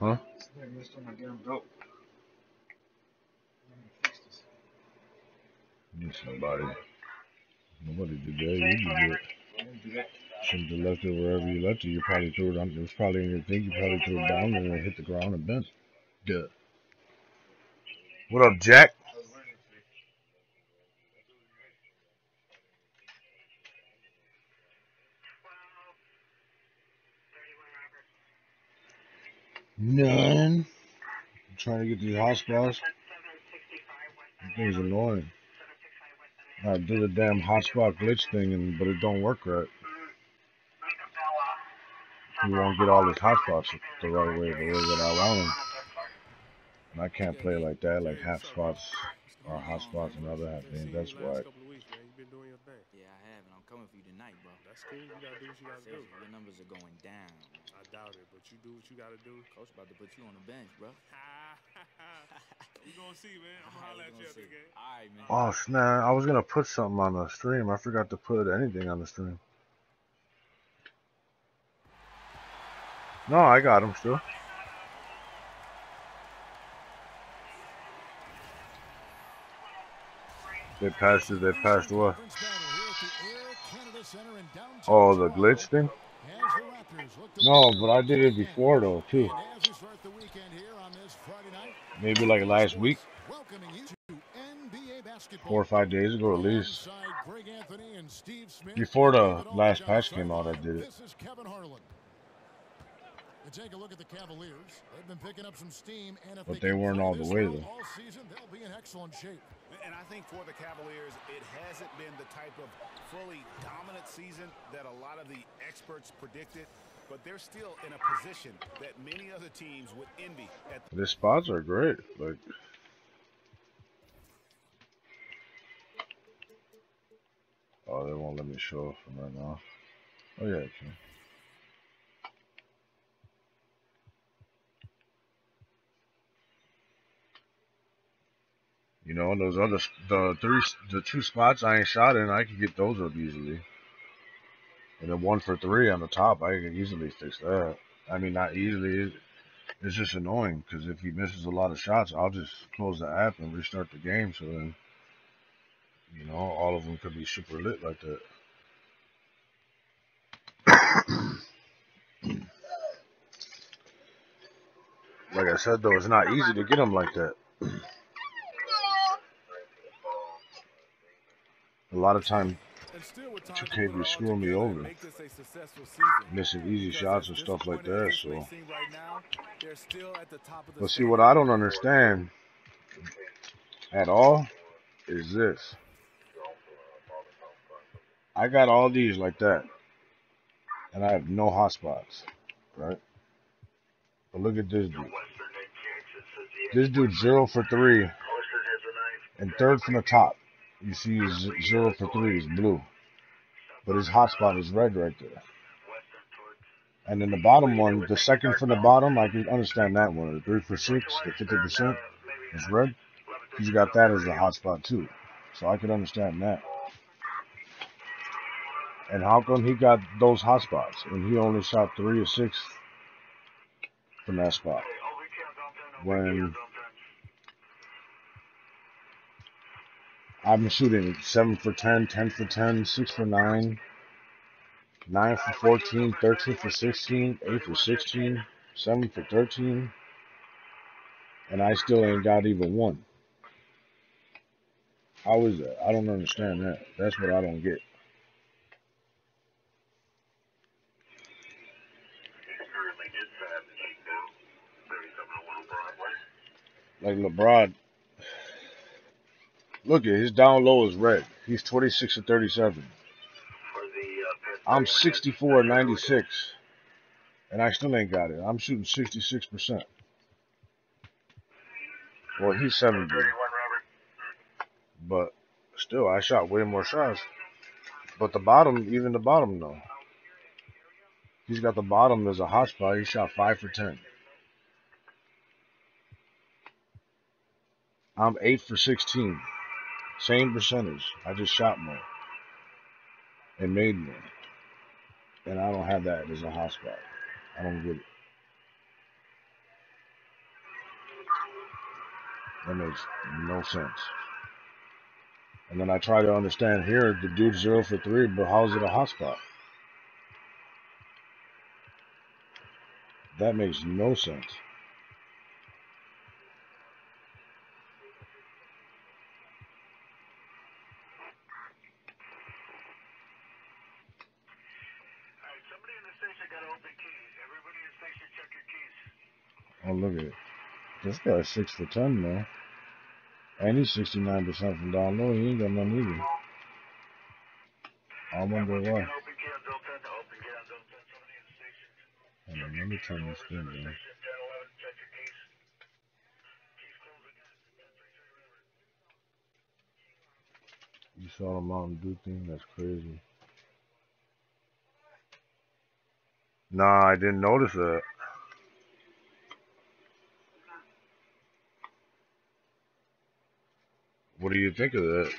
Huh? I missed on my damn belt. Need somebody. Nobody did that. You did it. I didn't do that. Shouldn't have left it wherever you left it. You probably threw it on. It was probably in your thing. You probably threw it down and it hit the ground and bent. Duh. What up, Jack? None. I'm trying to get these hotspots. That thing's annoying. I do the damn hotspot glitch thing, but it don't work right. You won't get all his hotspots the right way, the way that I want them. And I can't play like that, like half spots or hot spots and other half things. That's why. Yeah, I have, and I'm coming for you tonight, bro. That's cool. You gotta do what you gotta do. Your numbers are going down. I doubt it, but you do what you gotta do. Coach about to put you on the bench, bro. We gonna see, man. I'm gonna holler at you after the game. All right, man. Oh snap! I was gonna put something on the stream. I forgot to put anything on the stream. No, I got him still. They passed it. They passed what? Oh, the glitch thing? No, but I did it before though too. Maybe like last week, 4 or 5 days ago at least. Before the last patch came out, I did it. Take a look at the Cavaliers. They've been picking up some steam, and if but they weren't all the way though. All season, they'll be in excellent shape. And I think for the Cavaliers, it hasn't been the type of fully dominant season that a lot of the experts predicted, but they're still in a position that many other teams would envy. The spots are great. Like, oh, they won't let me show off from right now. Oh yeah, I can. You know, those other, the two spots I ain't shot in, I could get those up easily. And then 1 for 3 on the top, I can easily fix that. I mean, not easily. It's just annoying because if he misses a lot of shots, I'll just close the app and restart the game. So then, you know, all of them could be super lit like that. Like I said, though, it's not easy to get them like that. A lot of time, 2K be screwing me over, missing easy shots and stuff like that. So, but see, what I don't understand at all is this. I got all these like that, and I have no hotspots, right? But look at this dude. This dude's 0 for 3, and third from the top. You see he's 0 for 3, he's blue. But his hotspot is red right there. And then the bottom one, the second from the bottom, I can understand that one. The 3 for 6, the 50% is red. He's got that as a hotspot too. So I can understand that. And how come he got those hotspots and he only shot 3 or 6 from that spot? When I'm shooting 7 for 10, 10 for 10, 6 for 9, 9 for 14, 13 for 16, 8 for 16, 7 for 13, and I still ain't got even one. How is that? I don't understand that. That's what I don't get. Like LeBron, look at his down low is red. He's 26 and 37. I'm 64 and 96, and I still ain't got it. I'm shooting 66%. Well, he's 70, but still, I shot way more shots. But the bottom, even the bottom, though. He's got the bottom as a hot spot. He shot 5 for 10. I'm 8 for 16. Same percentage. I just shot more and made more. And I don't have that as a hot spot. I don't get it. That makes no sense. And then I try to understand here, the dude's 0 for 3, but how is it a hot spot? That makes no sense. Oh, look at it. This guy's 6 for 10, man. And he's 69% from down low. He ain't got nothing either. I wonder why. Hold on, let me turn this thing on. You saw the Mountain Dew thing? That's crazy. Nah, I didn't notice that. What do you think of that?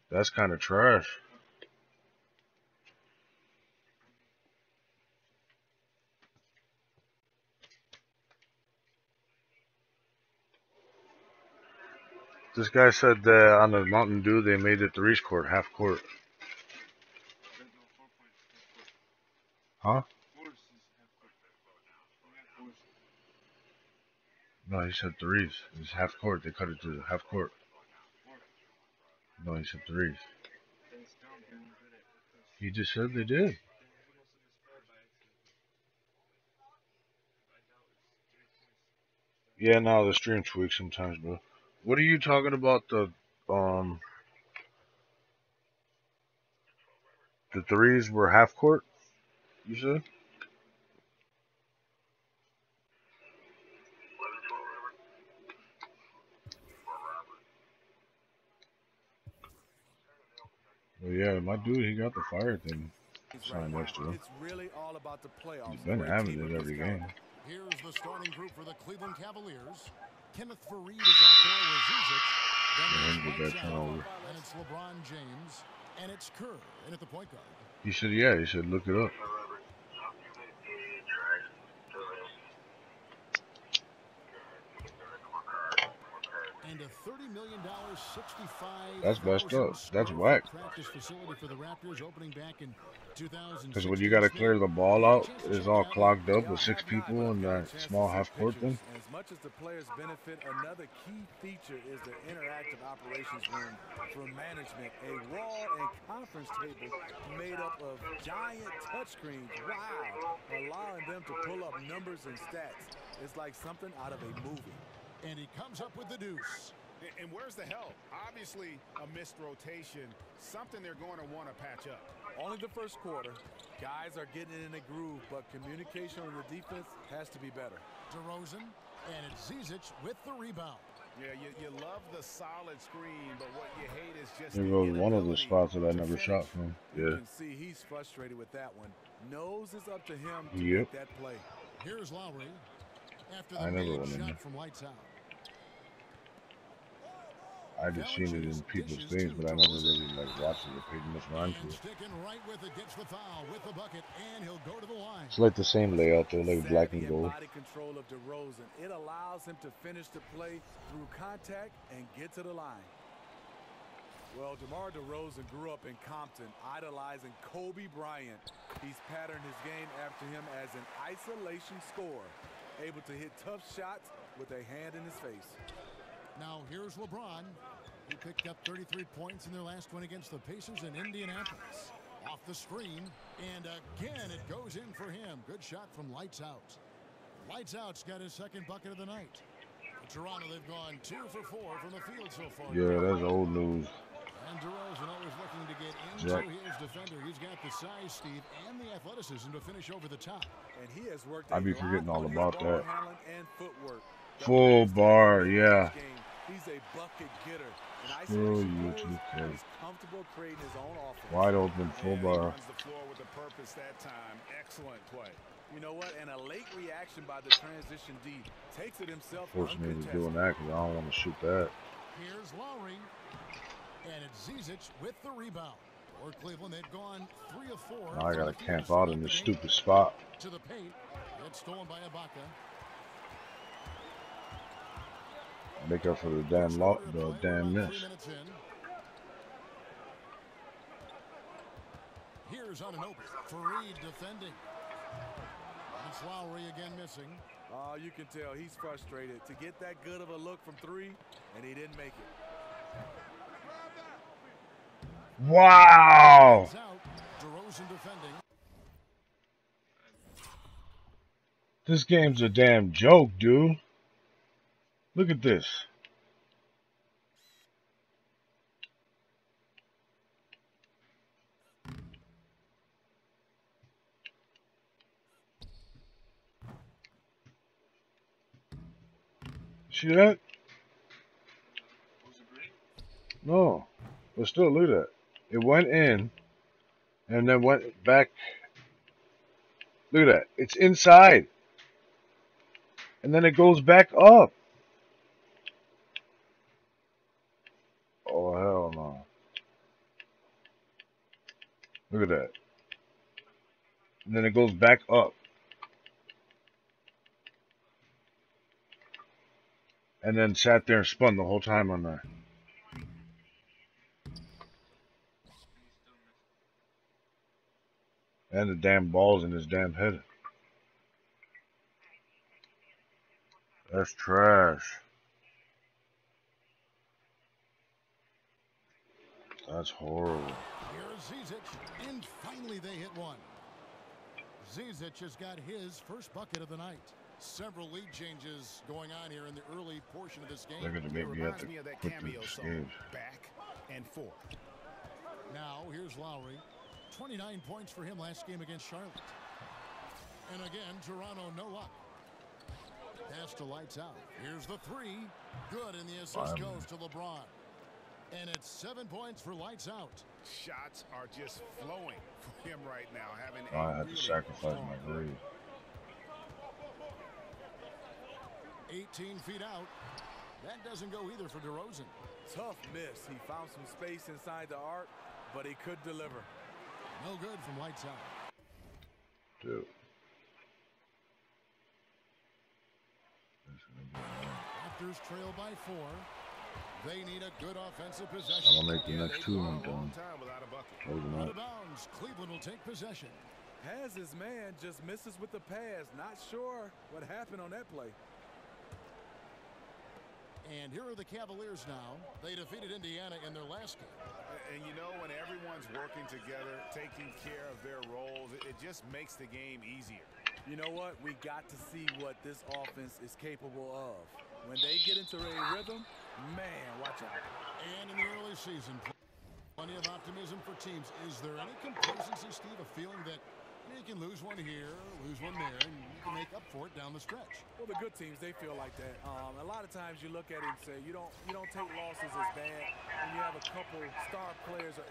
That's kind of trash. This guy said that on the Mountain Dew they made the threes court, half court. Huh? No, he said threes. It's half court. They cut it to half court. No, he said threes. He just said they did. Yeah, no, the stream tweaks sometimes, bro. What are you talking about? The threes were half court. You said? Well, yeah, my dude, he got the fire thing signed next to him. It's really all about the playoffs. He's been having it every game. Here's the starting group for the Cleveland Cavaliers. Kenneth Faried is out there with Zizic. Then it's and it's LeBron James. And it's Kerr in at the point guard. He said, yeah, he said, look it up. And a $30 million, 65. That's messed up. That's whack. Practice facility for the Raptors opening back in 2000. Because when you got to clear the ball out, it's all clogged up with 6 people in that small half court thing. As much as the players benefit, another key feature is the interactive operations room for management. A wall and conference table made up of giant touchscreens. Wow. Allowing them to pull up numbers and stats. It's like something out of a movie. And he comes up with the deuce. And where's the help? Obviously, a missed rotation, something they're going to want to patch up. Only the first quarter. Guys are getting in a groove, but communication on the defense has to be better. DeRozan, and it's Zizic with the rebound. Yeah, you love the solid screen, but what you hate is just There goes one of the spots that I never shot from. Yeah. You can see he's frustrated with that one. Knows it's up to him to Yep. make that play. Here's Lowry. After the I never made went in shot there. from lights out. I just seen it in people's things, but I never really like watched it or paid much mind to And it. sticking right with it, gets the foul with the bucket, and he'll go to the line. It's like the same layout though, like black and Savvy gold. body control of DeRozan. It allows him to finish the play through contact and get to the line. Well, DeMar DeRozan grew up in Compton, idolizing Kobe Bryant. He's patterned his game after him as an isolation scorer, able to hit tough shots with a hand in his face. Now here's LeBron. He picked up 33 points in their last one against the Pacers in Indianapolis. Off the screen, and again it goes in for him. Good shot from Lights Out. Lights Out's got his second bucket of the night. Toronto, they've gone 2 for 4 from the field so far. Yeah, that's old news. And DeRozan always looking to get into his defender. He's got the size, Steve, and the athleticism to finish over the top. And he has worked I be forgetting all about that. And footwork. Full bar, yeah. He's a bucket getter. Screw you, 2K. He's comfortable creating his own offense. Wide open, full bar. Runs the floor with a purpose that time. Excellent play. You know what? And a late reaction by the transition D takes it himself. Forced me to doing that because I don't want to shoot that. Here's Lowry. And it's Zizic with the rebound. For Cleveland, they've gone 3 of 4. Now I gotta camp out in this stupid spot. To the paint. It's stolen by Ibaka. Make up for the First quarter of the play, we're damn about miss. 3 minutes in. Here's Anunoby. Fareed defending. It's Lowry again missing. Oh, you can tell he's frustrated to get that good of a look from three, and he didn't make it. Wow! DeRozan defending. This game's a damn joke, dude. Look at this. See that? No. But still, look at that. It went in and then went back. Look at that. It's inside. And then it goes back up. Oh, hell no. Look at that. And then it goes back up. And then sat there and spun the whole time on there. And the damn ball's in his damn head. That's trash. That's horrible. Here's Zizic, and finally they hit one. Zizic has got his first bucket of the night. Several lead changes going on here in the early portion of this game. They're going to make me have to quit this game. Back and forth. Now here's Lowry. 29 points for him last game against Charlotte. And again, Toronto no luck. Pass to Lights Out. Here's the three. Good, and the assist goes to LeBron. And it's 7 points for Lights Out. Shots are just flowing for him right now. Having I had to sacrifice my grade. 18 feet out. That doesn't go either for DeRozan. Tough miss. He found some space inside the arc, but he could deliver. No good from Lights Out. Dude. Raptors trail by 4. They need a good offensive possession. I'll make the next two and done. Out of bounds. Cleveland will take possession. Has his man just misses with the pass. Not sure what happened on that play. And here are the Cavaliers now. They defeated Indiana in their last game. And you know, when everyone's working together, taking care of their roles, it just makes the game easier. You know what? We got to see what this offense is capable of. When they get into a rhythm, man, watch out. And in the early season, plenty of optimism for teams. Is there any complacency, Steve, a feeling that you can lose one here, lose one there, and you can make up for it down the stretch? Well, the good teams, they feel like that. A lot of times you look at it and say you don't take losses as bad when you have a couple star players or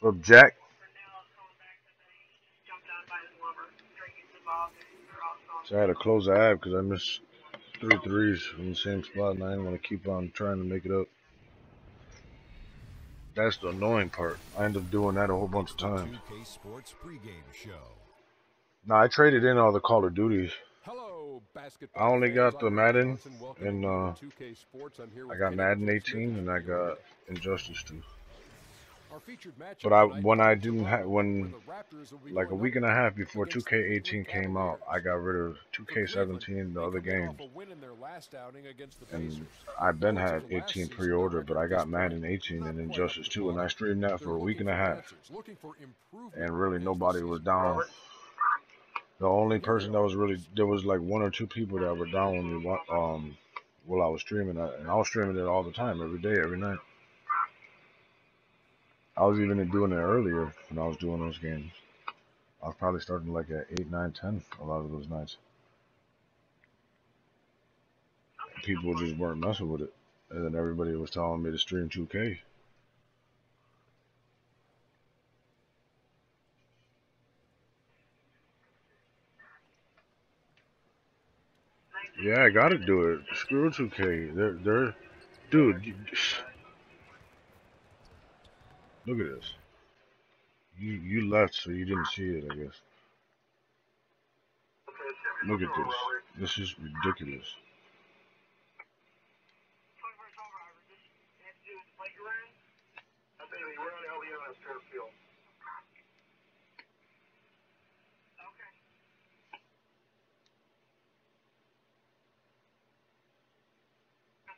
Up, Jack. So I had to close the app because I missed 3 threes from the same spot, and I didn't want to keep on trying to make it up. That's the annoying part. I end up doing that a whole bunch of times. 2K Sports pregame show. Now I traded in all the Call of Duties. Hello, basketball I only fans. got the I'm Rick Madden, Johnson, welcoming and you to 2K Sports. I'm here I with got Kenny the Madden Jet Smith 18, in and I studio got today. Injustice 2. Our featured But matchup tonight when I coming didn't tomorrow, have where when the Raptors will be like a going week up and a half before against the 2K18 Cleveland came out, I Cavaliers. got rid of For Cleveland, 2K17, the they other coming off games. a win in their last outing against the And Pacers. I've been No wins had over last 18 season. Their pre-order, but record I at this got point, Madden 18 not and quite up Injustice to 2, and I par. streamed that They're for a week looking and a for half. answers, looking for improvement And really as the nobody was season down. progresses. The only And here they person that are. was really, there was like 1 or 2 people that were down with me while I was streaming, and I was streaming it all the time, every day, every night. I was even doing it earlier when I was doing those games. I was probably starting like at 8, 9, 10 a lot of those nights. People just weren't messing with it. And then everybody was telling me to stream 2K. Yeah, I gotta do it. Screw 2K. Dude, look at this. You left, so you didn't see it, I guess. Look at this. This is ridiculous.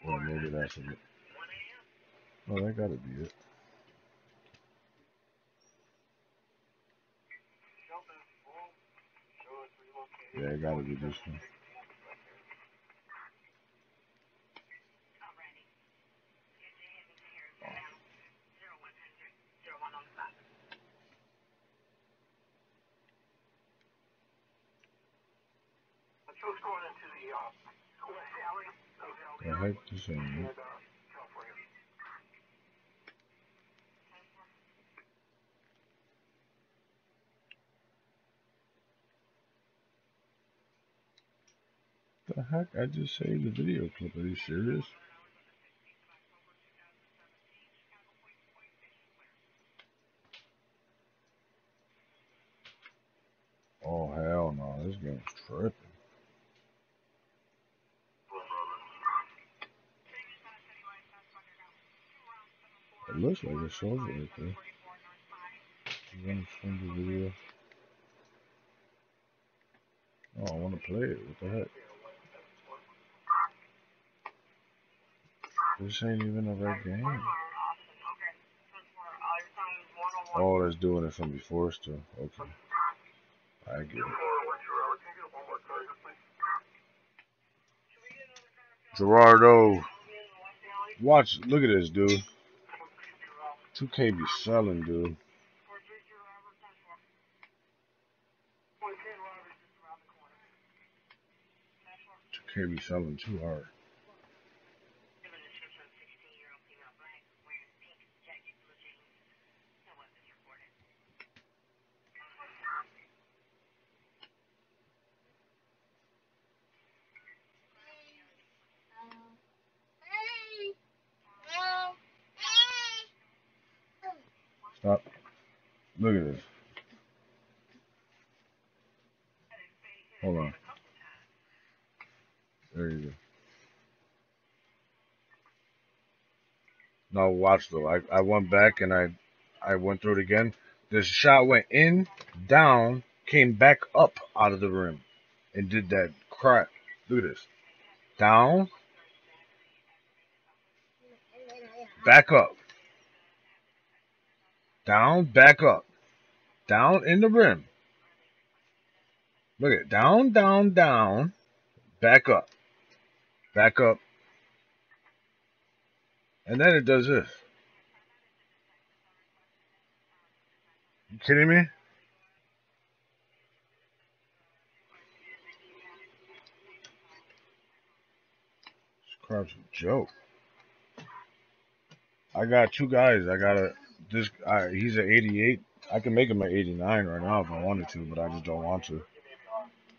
Well, maybe that's it. Oh, that gotta be it. Yeah, it gotta be this one. The heck this ain't it. The heck? I just saved the video clip. Are you serious? Oh, hell no. This game's tripping. It looks like it shows it right there. You want to send the video? Oh, I want to play it. What the heck? This ain't even a right game. Oh, that's doing it from before still. Okay. I get it. Gerardo. Watch. Look at this, dude. 2K be selling, dude. 2K be selling too hard. Stop. Look at this. Hold on. There you go. No, watch though. I went back and I went through it again. This shot went in, down, came back up out of the rim, and did that crap. Look at this. Down, back up. Down, back up. Down in the rim. Look at it. Down, down, down, back up. Back up. And then it does this. You kidding me? This crap's a joke. I got 2 guys. I gotta He's an 88. I can make him an 89 right now if I wanted to, but I just don't want to.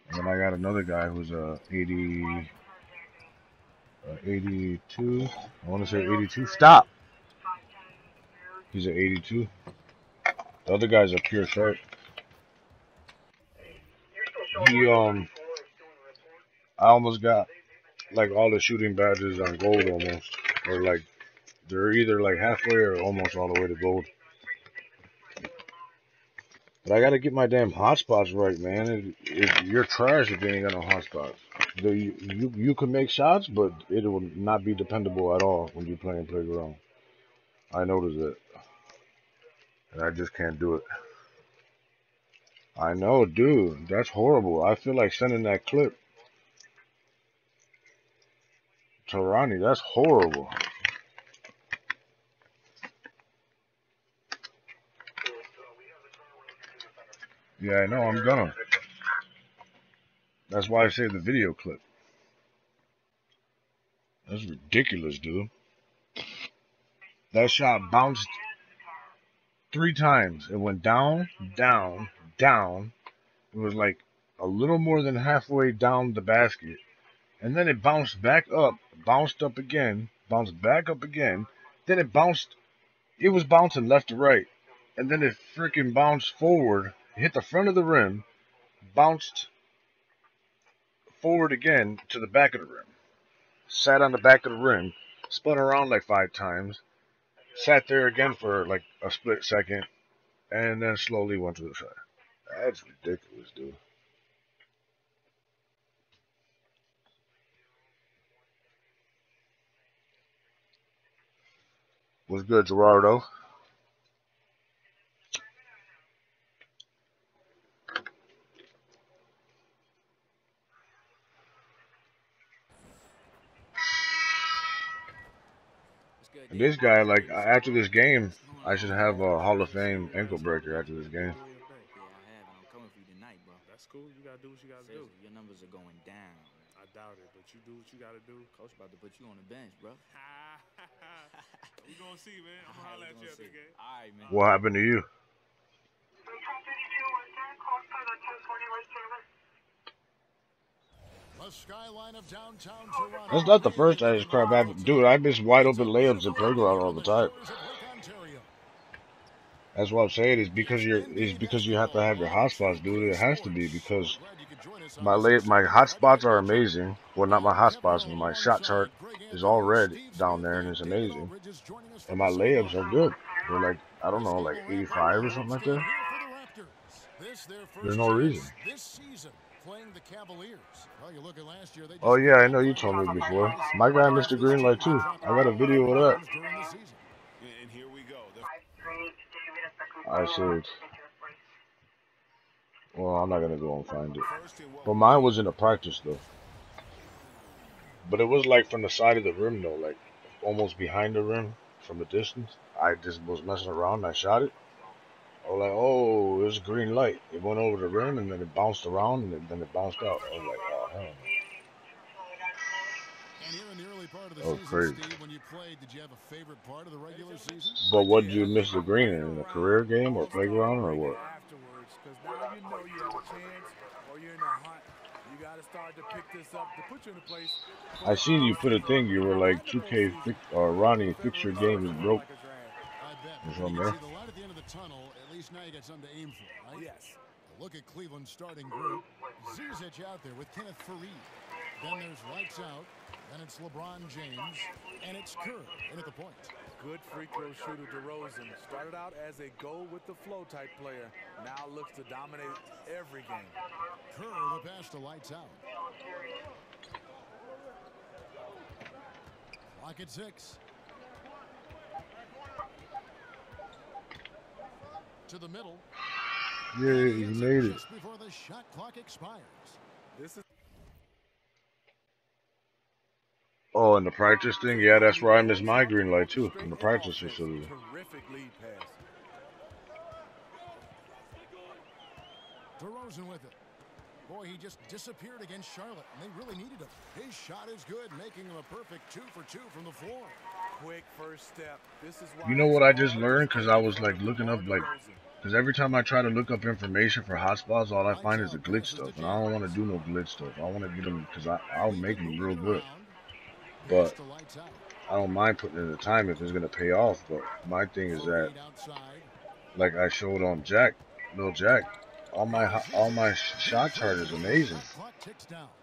And then I got another guy who's a 82. I want to say 82. Stop. He's an 82. The other guy's a pure sharp. I almost got like all the shooting badges on gold almost, or like they're either like halfway or almost all the way to gold. But I gotta get my damn hotspots right, man. You're trash if you ain't got no hotspots. You can make shots, but it will not be dependable at all when you're playing playground. I noticed it, and I just can't do it. I know, dude. That's horrible. I feel like sending that clip to Ronnie. That's horrible. Yeah, I know. I'm gonna. That's why I saved the video clip. That's ridiculous, dude. That shot bounced 3 times. It went down, down, down. It was like a little more than halfway down the basket. And then it bounced back up, bounced up again, bounced back up again. Then it was bouncing left to right. And then it freaking bounced forward, hit the front of the rim, bounced forward again to the back of the rim. Sat on the back of the rim, spun around like 5 times, sat there again for like a split second, and then slowly went to the side. That's ridiculous, dude. What's good, Gerardo? And this guy, like, after this game, I should have a Hall of Fame ankle breaker after this game. Yeah, I have, and I'm coming for you tonight, bro. That's cool. You gotta do what you gotta do. Seriously, your numbers are going down. I doubt it, but you do what you gotta do. Coach about to put you on the bench, bro. We gonna see, man. I'm gonna holler at you after the game. All right, man. What happened to you? The skyline of downtown Toronto. That's not the first Irish crap happened. Dude, I miss wide open layups at playground all the time. That's what I'm saying. It's because you have to have your hotspots, dude. It has to be because my hotspots are amazing. Well, not my hotspots, but my shot chart is all red down there and it's amazing. And my layups are good. They're like, I don't know, like 85 or something like that. There's no reason. Playing the Cavaliers. Well, you look at last year, Oh yeah, I know you told me before. My guy missed the green light too. I got a video of that. And here we go. I said, well, I'm not gonna go and find it. But mine was in the practice though. But it was like from the side of the rim though, like almost behind the rim from a distance. I just was messing around and I shot it. I was like, oh, it was a green light. It went over the rim and then it bounced around and then it bounced out. I was like, oh, hell no. And here in the early part of the season, crazy. Steve, when you played, did you have a favorite part of the regular season? But what did you miss the green in a career game or playground or what? Afterwards, because now you know you have a chance or you're in a hunt. You got to start to pick this up to put you in a place. I seen you put a thing. You were like 2K or Ronnie, fix your game is broke. I bet. Or You something can there. see the light at the end of the tunnel. At least now you got something to aim for, right? Yes. Look at Cleveland's starting group. Zizic out there with Kenneth Faried. Then there's Lights Out. Then it's LeBron James. And it's Kerr in at the point. Good free throw shooter DeRozan. Started out as a go-with-the-flow type player. Now looks to dominate every game. Kerr the pass to Lights Out. Clock at 6. To the middle. Yeah, he made it. Just before the shot clock expires. This is Oh, and the practice thing? Yeah, that's where I missed my green light too, in the practice facility. terrific lead pass. DeRozan with it. Boy, he just disappeared against Charlotte, and they really needed him. His shot is good, making him a perfect 2 for 2 from the floor. quick first step. This is why You know what I just learned? Because I was like looking up like, because every time I try to look up information for hotspots, all I find is the glitch stuff, and I don't want to do no glitch stuff. I want to get them because I'll make them real good, but I don't mind putting in the time if it's gonna pay off. But my thing is that, like I showed on Lil Jack, all my shot chart is amazing,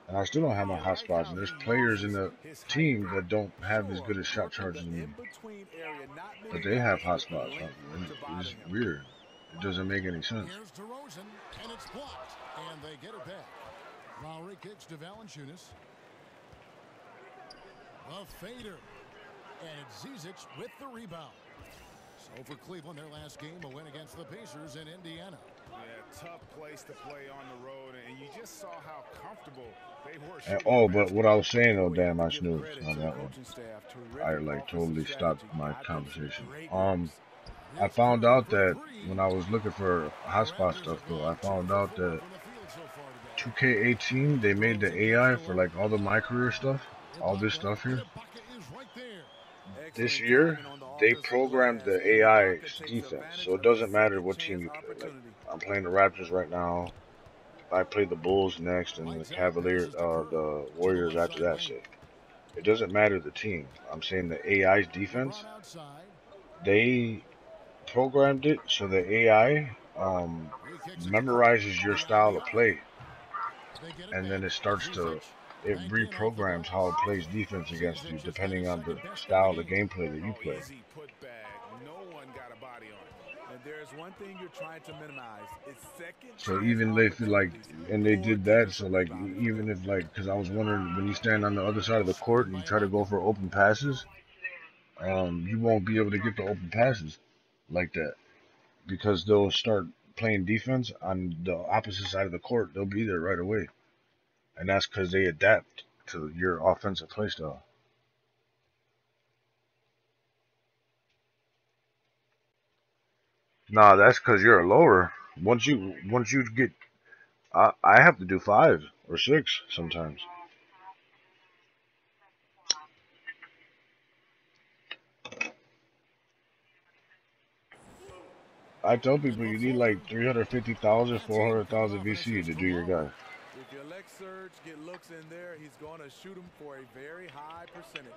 and I still don't have my hotspots. And there's players in the team that don't have as good a shot charts as me, but they have hotspots. And it's weird. It doesn't make any sense. Here's DeRozan, and it's blocked, and they get it back. Lowry kicks to Valanciunas. A fader, and it's Zizic with the rebound. So for Cleveland, their last game, a win against the Pacers in Indiana. Yeah, tough place to play on the road, and you just saw how comfortable they were. And, oh, but what I was saying though, damn, I snoozed on that one. I like totally stopped my conversation. I found out that when I was looking for hotspot stuff though, I found out that 2K18 they made the AI for like all the mycareer stuff, all this stuff here. This year they programmed the AI defense, so it doesn't matter what team you play. Like I'm playing the Raptors right now. I play the Bulls next, and the Warriors after that. So it doesn't matter the team. I'm saying the AI's defense. They programmed it so the AI memorizes your style of play, and then it reprograms how it plays defense against you depending on the style of gameplay that you play. There's one thing you're trying to minimize. It's second. So even if like, and they did that, so like even if like, because I was wondering when you stand on the other side of the court and you try to go for open passes, you won't be able to get the open passes like that because they'll start playing defense on the opposite side of the court. They'll be there right away, and that's because they adapt to your offensive play style. Nah, that's because you're a lower. Once you get, I have to do 5 or 6 sometimes. I tell people you need like 350,000, 400,000 VC to do your guy. If you let Serge get looks in there, he's going to shoot him for a very high percentage.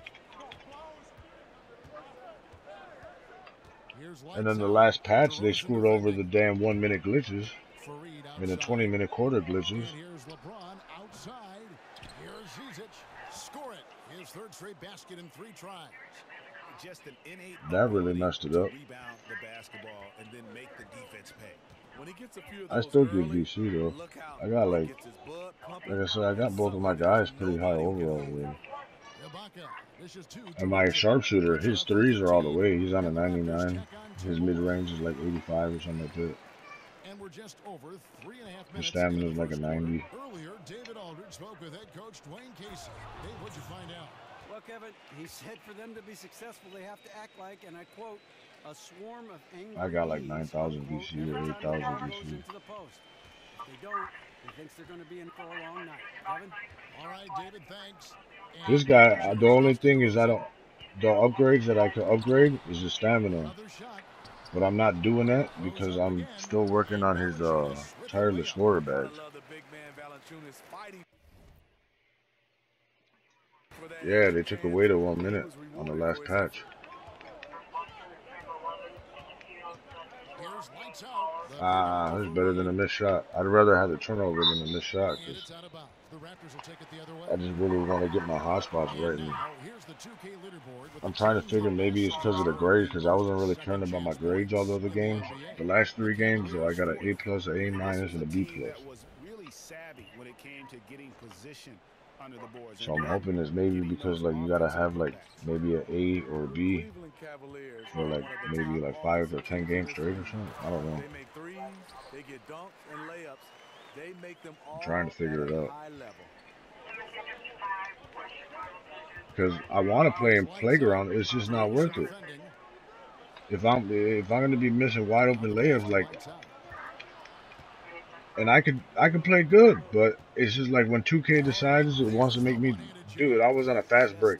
And then the last patch, they screwed over the damn 1-minute glitches and the 20-minute quarter glitches. Here's LeBron outside. Here's Zizic. Score it. His third straight basket in 3 tries. Just an innate that really messed it up. Rebound the basketball and then make the defense pay. When he gets a few of I those still get early, VC though. look out. I got like Gets his blood pumping. I said, I got both of my guys pretty high overall really. And my sharpshooter, his threes are all the way. He's on a 99. His mid-range is like 85 or something like that. And we're just over 3.5 minutes. His stamina is like a 90. Earlier, David Aldridge spoke with head coach Dwayne Casey. Dave, what'd you find out? Well, Kevin, he said for them to be successful, they have to act like, and I quote, a swarm of angry I got like bees, 9,000 VC or 8,000 VC. into the post. If they don't, he thinks they're going to be in for a long night. Kevin? All right, David, thanks. This guy, the only thing is the upgrades that I could upgrade is his stamina. But I'm not doing that because I'm still working on his tireless scorer badge. Yeah, they took away the 1 minute on the last patch. It's better than a missed shot. I'd rather have the turnover than a missed shot because I just really want to get my hotspots right. And I'm trying to figure maybe it's because of the grades because I wasn't really caring about my grades all the other games. The last 3 games, though, I got an A+, an A-, and a B+. So I'm hoping it's maybe because like you gotta have like maybe an A or a B for like maybe like 5 or 10 games straight or something. I don't know. I'm trying to figure it out because I want to play in playground. It's just not worth it. If I'm gonna be missing wide open layups like. And I could play good, but it's just like when 2K decides it wants to make me do it. I was on a fast break.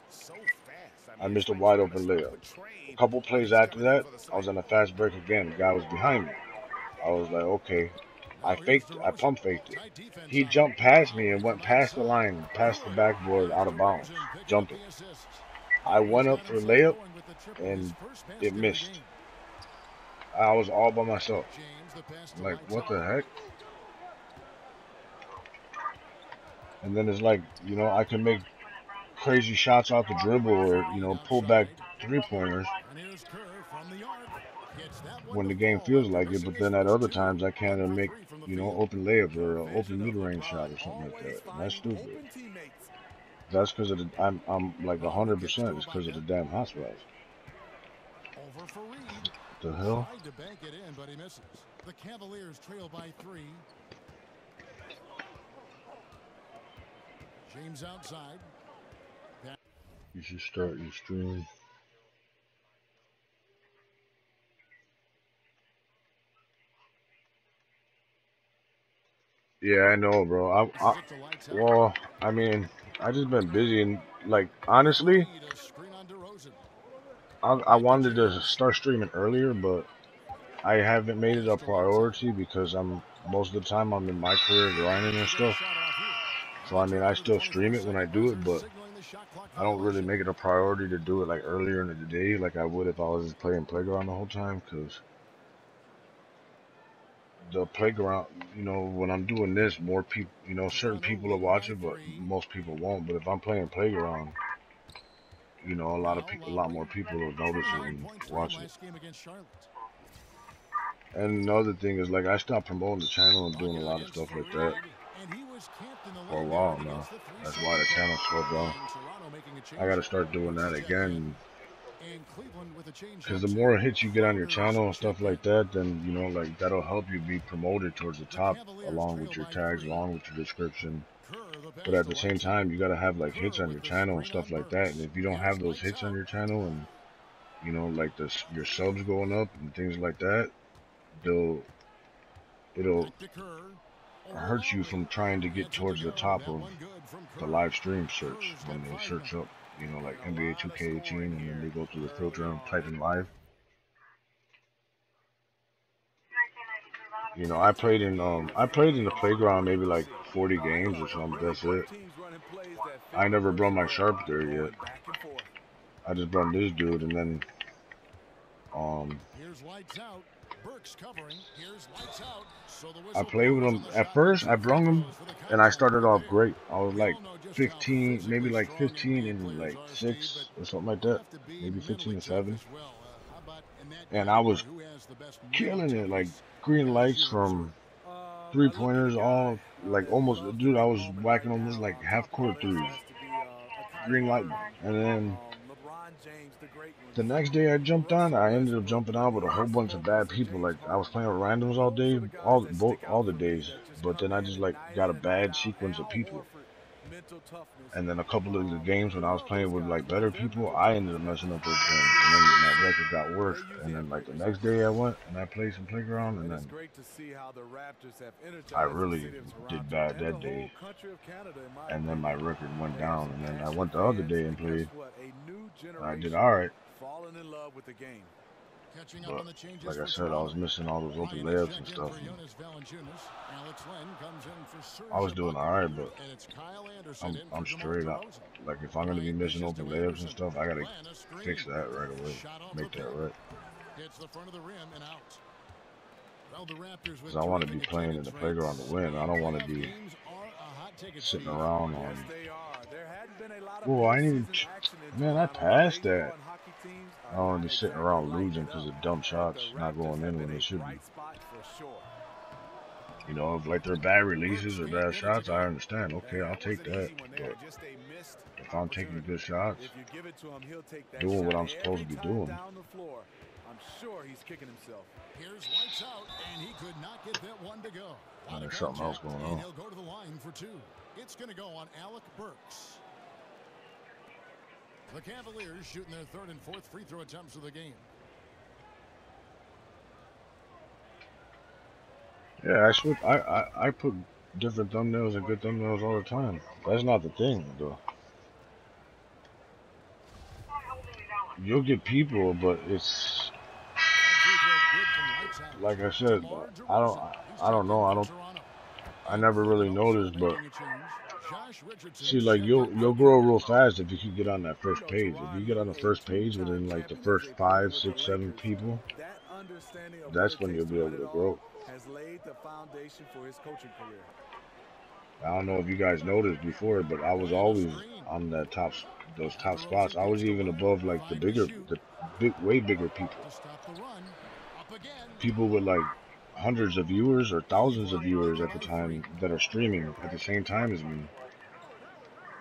I missed a wide open layup. A couple plays after that, I was on a fast break again. The guy was behind me. I was like, okay. I pump faked it. He jumped past me and went past the line, past the backboard, out of bounds, jumping. I went up for a layup, and it missed. I was all by myself. I'm like, what the heck? And then it's like, you know, I can make crazy shots off the dribble or, you know, pull back three-pointers when the game feels like it, but then at other times I can't make, you know, open layups or an open mid-range shot or something like that. And that's stupid. That's because of the, I'm like 100%. It's because of the damn hot spots. The hell? To bank it in, but he misses. The Cavaliers trail by 3. James outside. You should start your stream. Yeah, I know, bro. Well, I mean, I just been busy and like honestly, I wanted to start streaming earlier, but I haven't made it a priority because most of the time I'm in my career grinding and stuff. So I mean, I still stream it when I do it, but I don't really make it a priority to do it like earlier in the day, like I would if I was just playing Playground the whole time, because the Playground, you know, when I'm doing this, more people, you know, certain people will watch it, but most people won't. But if I'm playing Playground, you know, a lot more people will notice it and watch it. And another thing is, like, I stopped promoting the channel and doing a lot of stuff like that for a while now. That's why the channel slowed down. I gotta start doing that again. Because the more hits you get on your channel and stuff like that, then, you know, like, that'll help you be promoted towards the top, along with your tags, along with your description. But at the same time, you gotta have, like, hits on your channel and stuff like that. And if you don't have those hits on your channel and, you know, like, your subs going up and things like that, it'll hurt you from trying to get towards the top of the live stream search when they search up, you know, like NBA2K18 and then they go through the filter and type in live. You know, I played in the Playground maybe like 40 games or something. That's it. I never brought my Sharp there yet. I just brought this dude, and then Here's lights out. Burks covering. Here's lights out. So I played with him at first. I brung him, and I started off great. I was like 15, maybe like 15 and like 6 or something like that, maybe 15 and 7. And I was killing it, like green lights from 3-pointers, all like almost, dude. I was whacking almost like half-court threes, green light, and then the next day I jumped on, I ended up jumping on with a whole bunch of bad people. Like I was playing with randoms all day, all the days. But then I just like got a bad sequence of people. And then a couple of the games when I was playing with like better people, I ended up messing up those games, and then my record got worse. And then like the next day I went and I played some Playground, and then I really did bad that day. And then my record went down, and then I went the other day and played. And I did all right. But like I said, I was missing all those open layups and stuff. I was doing all right, but I'm straight up. Like if I'm gonna be missing open layups and stuff, I gotta fix that right away. Make that right. Because I want to be playing in the Playground to win. I don't want to be sitting around on. Oh, I ain't even. Man, I passed that. I don't want to be sitting around losing because of dumb shots not going in when they should be. You know, if like they're bad releases or bad shots, I understand. Okay, I'll take that. But if I'm taking good shots, doing what I'm supposed to be doing. I'm sure he's kicking himself. Here's lights out, and he could not get that one to go. There's something else going on. And he'll go to the line for 2. It's going to go on Alec Burks. The Cavaliers shooting their 3rd and 4th free throw attempts of the game. Yeah, I put different thumbnails and good thumbnails all the time. That's not the thing, though. you'll get people, but it's like I said, I don't know, I never really noticed, but see, like you'll grow real fast if you can get on that first page. If you get on the first page within like the first 5, 6, 7 people, that's when you'll be able to grow. Has laid the foundation for his coaching career. I don't know if you guys noticed before, but I was always on that those top spots. I was even above like way bigger people. People with like hundreds of viewers or thousands of viewers at the time that are streaming at the same time as me.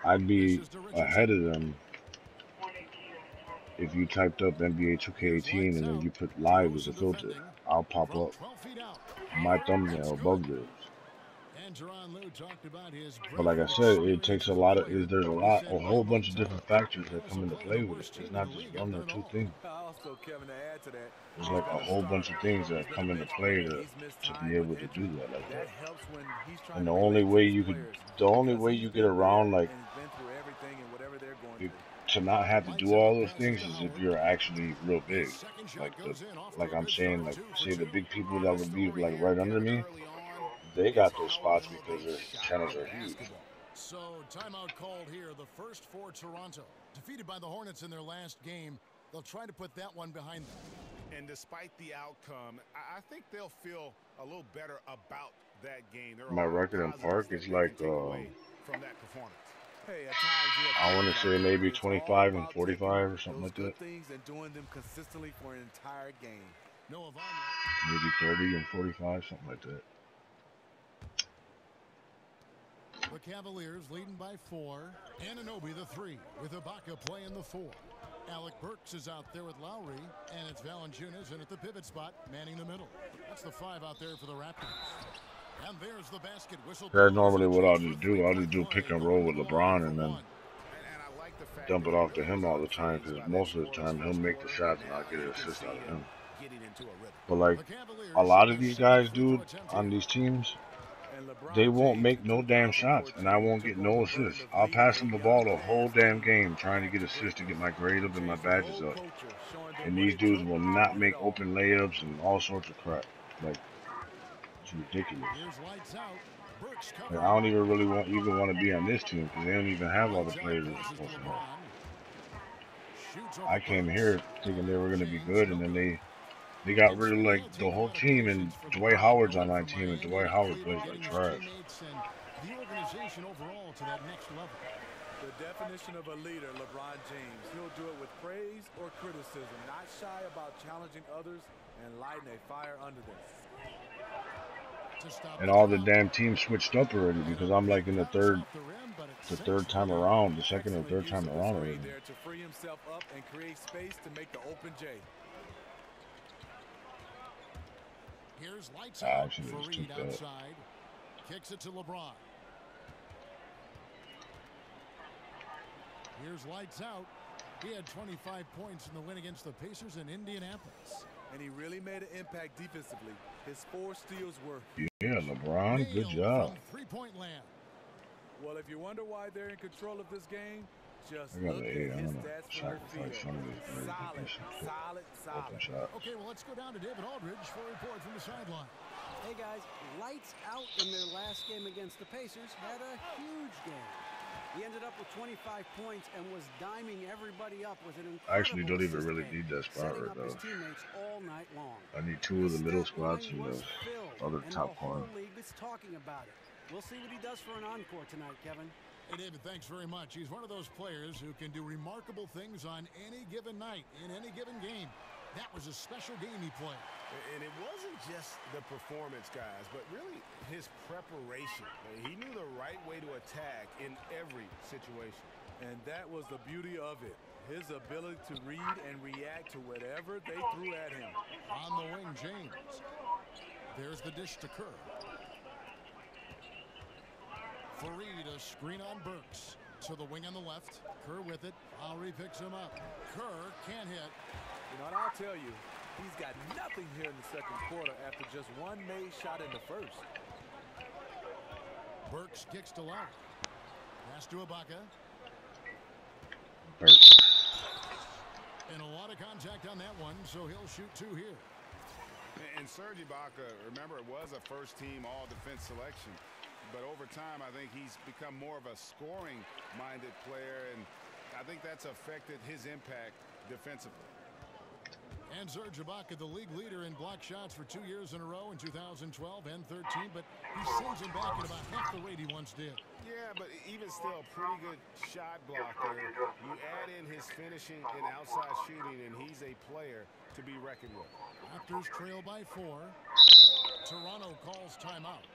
I'd be ahead of them if you typed up NBA2K18 and then you put live as a filter. I'll pop up my thumbnail above theirs. But like I said, it takes a lot of, there's a whole bunch of different factors that come into play with it. It's not just one or two things. There's like a whole bunch of things that come into play to be able to do that like that. And the only way you get around like to not have to do all those things is if you're actually real big. Like I'm saying, like say the big people that would be like right under me, they got those spots because their channels are huge. So timeout called here, the first for Toronto. Defeated by the Hornets in their last game, they'll try to put that one behind them. And despite the outcome, I think they'll feel a little better about that game. My record in Park is like from that performance. Hey, at times I want to say maybe 25 and 45 or something like that. Things and doing them consistently for an entire game. Maybe 30 and 45, something like that. The Cavaliers leading by 4. Anunoby the 3 with Ibaka playing the 4. Alec Burks is out there with Lowry, and it's Valanciunas in at the pivot spot, manning the middle. That's the 5 out there for the Raptors. And there's the basket whistle. That's normally what I'll just do. I'll just do pick and roll with LeBron and then dump it off to him all the time because most of the time he'll make the shots and I'll get an assist out of him. But like a lot of these guys, dude, on these teams, they won't make no damn shots and I won't get no assists. I'll pass them the ball the whole damn game trying to get assists to get my grade up and my badges up. And these dudes will not make open layups and all sorts of crap. Like, it's ridiculous. Like, I don't even really want to be on this team because they don't even have all the players they're supposed to have. I came here thinking they were going to be good, and then they got rid of like the whole team, and Dwight Howard's on my team, and Dwight Howard plays like trash. The organization overall to that next level. The definition of a leader, LeBron James. He'll do it with praise or criticism, not shy about challenging others and lighting a fire under them. And all the damn teams switched up already because I'm like in the third time around, the second or third time around already. There to free himself up and create space to make the open J. Here's lights out. Fareed outside. Kicks it to LeBron. Here's lights out. He had 25 points in the win against the Pacers in Indianapolis. And he really made an impact defensively. His 4 steals were... Yeah, LeBron, good job. Three-point land. Well, if you wonder why they're in control of this game, just look at his stats from the field. Solid. Okay, well, let's go down to David Aldridge for a report from the sideline. Hey, guys, lights out in their last game against the Pacers. Had a huge game. He ended up with 25 points and was diming everybody up with an incredible I actually don't even really need that spot right now. All night long. I need 2 of the middle spots and the other top corner. The league is talking about it. We'll see what he does for an encore tonight, Kevin. Hey, David, thanks very much. He's one of those players who can do remarkable things on any given night, in any given game. That was a special game he played. And it wasn't just the performance, guys, but really his preparation. He knew the right way to attack in every situation. And that was the beauty of it. His ability to read and react to whatever they threw at him. On the wing, James. There's the dish to Kerr. Fareed, a screen on Burks. To the wing on the left. Kerr with it. Lowry picks him up. Kerr can't hit. You know, and I'll tell you, he's got nothing here in the second quarter after just one made shot in the first. Burks kicks to Lowry. Pass to Ibaka. Burks. And a lot of contact on that one, so he'll shoot 2 here. And Serge Ibaka, remember, it was a first-team all-defense selection. But over time, I think he's become more of a scoring-minded player, and I think that's affected his impact defensively. And Serge Ibaka, the league leader in block shots for 2 years in a row in 2012 and 13, but he sends him back at about half the rate he once did. Yeah, but even still, pretty good shot blocker. You add in his finishing and outside shooting, and he's a player to be reckoned with. Raptors trail by 4. Toronto calls timeout.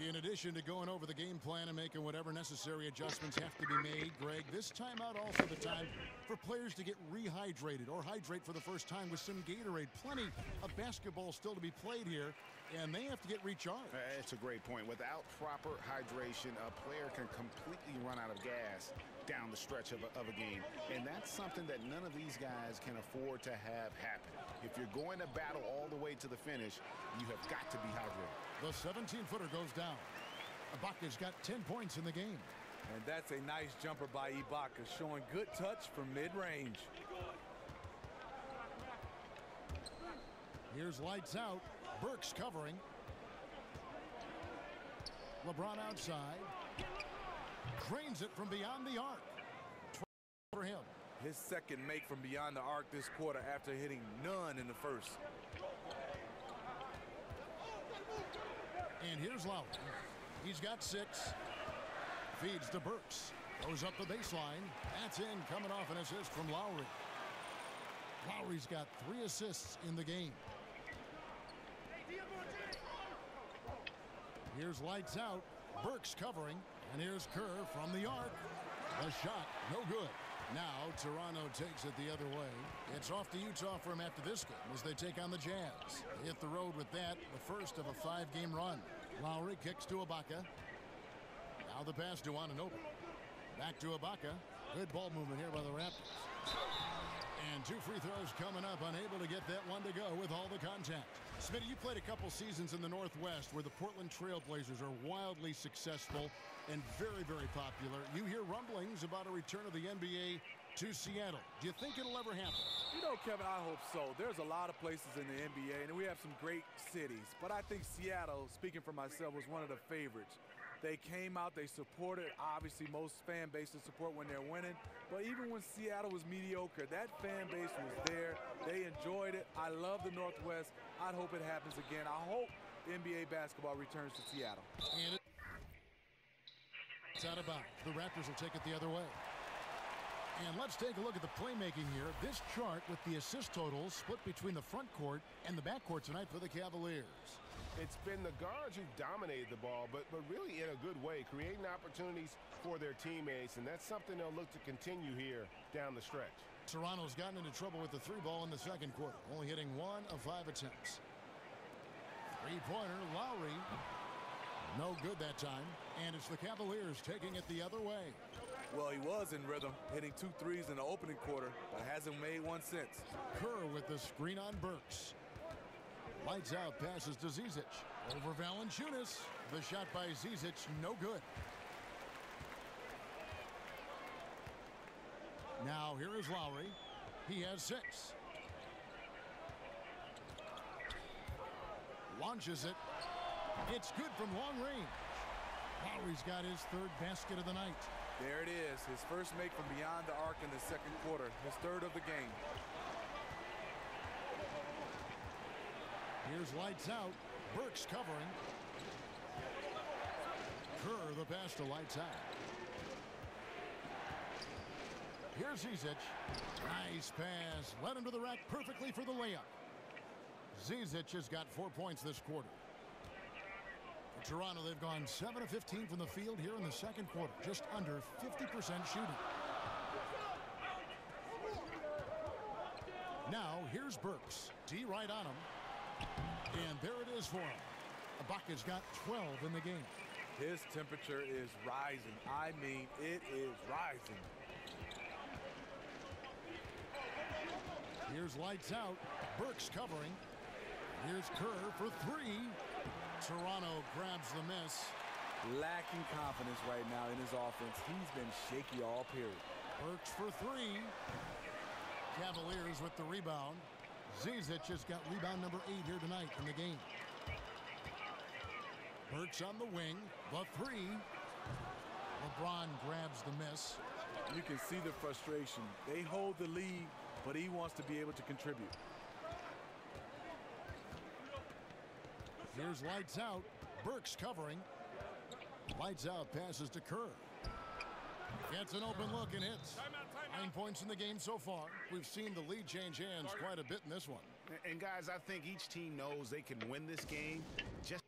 In addition to going over the game plan and making whatever necessary adjustments have to be made, Greg, this timeout also the time for players to get rehydrated or hydrate for the first time with some Gatorade. Plenty of basketball still to be played here, and they have to get recharged. It's a great point. Without proper hydration, a player can completely run out of gas down the stretch of a game, and that's something that none of these guys can afford to have happen. If you're going to battle all the way to the finish, you have got to be hydrated. The 17-footer goes down. Ibaka's got 10 points in the game. And that's a nice jumper by Ibaka, showing good touch from mid-range. Here's lights out. Burks covering. LeBron outside. Drains it from beyond the arc. For him. His second make from beyond the arc this quarter after hitting none in the first. And here's Lowry. He's got 6. Feeds to Burks. Goes up the baseline. That's in, coming off an assist from Lowry. Lowry's got 3 assists in the game. Here's lights out. Burks covering. And here's Kerr from the arc. The shot, no good. Now Toronto takes it the other way. It's off to Utah for him after this game as they take on the Jazz. They hit the road with that, the first of a 5-game run. Lowry kicks to Ibaka. Now the pass to Anunoby. Back to Ibaka. Good ball movement here by the Raptors. And 2 free throws coming up, unable to get that one to go with all the contact. Smitty, you played a couple seasons in the Northwest where the Portland Trail Blazers are wildly successful and very, very popular. You hear rumblings about a return of the NBA to Seattle. Do you think it'll ever happen? You know, Kevin, I hope so. There's a lot of places in the NBA, and we have some great cities. But I think Seattle, speaking for myself, was one of the favorites. They came out, they supported. Obviously, most fan bases support when they're winning. But even when Seattle was mediocre, that fan base was there. They enjoyed it. I love the Northwest. I hope it happens again. I hope NBA basketball returns to Seattle. And it's out of bounds. The Raptors will take it the other way. And let's take a look at the playmaking here. This chart with the assist totals split between the front court and the back court tonight for the Cavaliers. It's been the guards who dominated the ball, but really in a good way, creating opportunities for their teammates, and that's something they'll look to continue here down the stretch. Toronto's gotten into trouble with the 3 ball in the second quarter, only hitting 1 of 5 attempts. 3-pointer, Lowry. No good that time, and it's the Cavaliers taking it the other way. Well, he was in rhythm, hitting 2 threes in the opening quarter, but hasn't made one since. Kerr with the screen on Burks. Lights out, passes to Zizic. Over Valanciunas. The shot by Zizic, no good. Now here is Lowry. He has 6. Launches it. It's good from long range. Lowry's got his 3rd basket of the night. There it is, his first make from beyond the arc in the second quarter, his 3rd of the game. Here's lights out. Burks covering. Kerr the pass to lights out. Here's Zizic. Nice pass. Led him to the rack perfectly for the layup. Zizic has got 4 points this quarter. For Toronto, they've gone 7 of 15 from the field here in the second quarter. Just under 50% shooting. Now, here's Burks. D right on him. And there it is for him. Ibaka's got 12 in the game. His temperature is rising. I mean, it is rising. Here's lights out. Burks covering. Here's Kerr for 3. Toronto grabs the miss. Lacking confidence right now in his offense. He's been shaky all period. Burks for 3. Cavaliers with the rebound. Zizic has got rebound number 8 here tonight in the game. Burks on the wing. The three. LeBron grabs the miss. You can see the frustration. They hold the lead, but he wants to be able to contribute. Here's lights out. Burks covering. Lights out passes to Kerr. Gets an open look and hits. 9 points in the game so far. We've seen the lead change hands quite a bit in this one. And guys, I think each team knows they can win this game just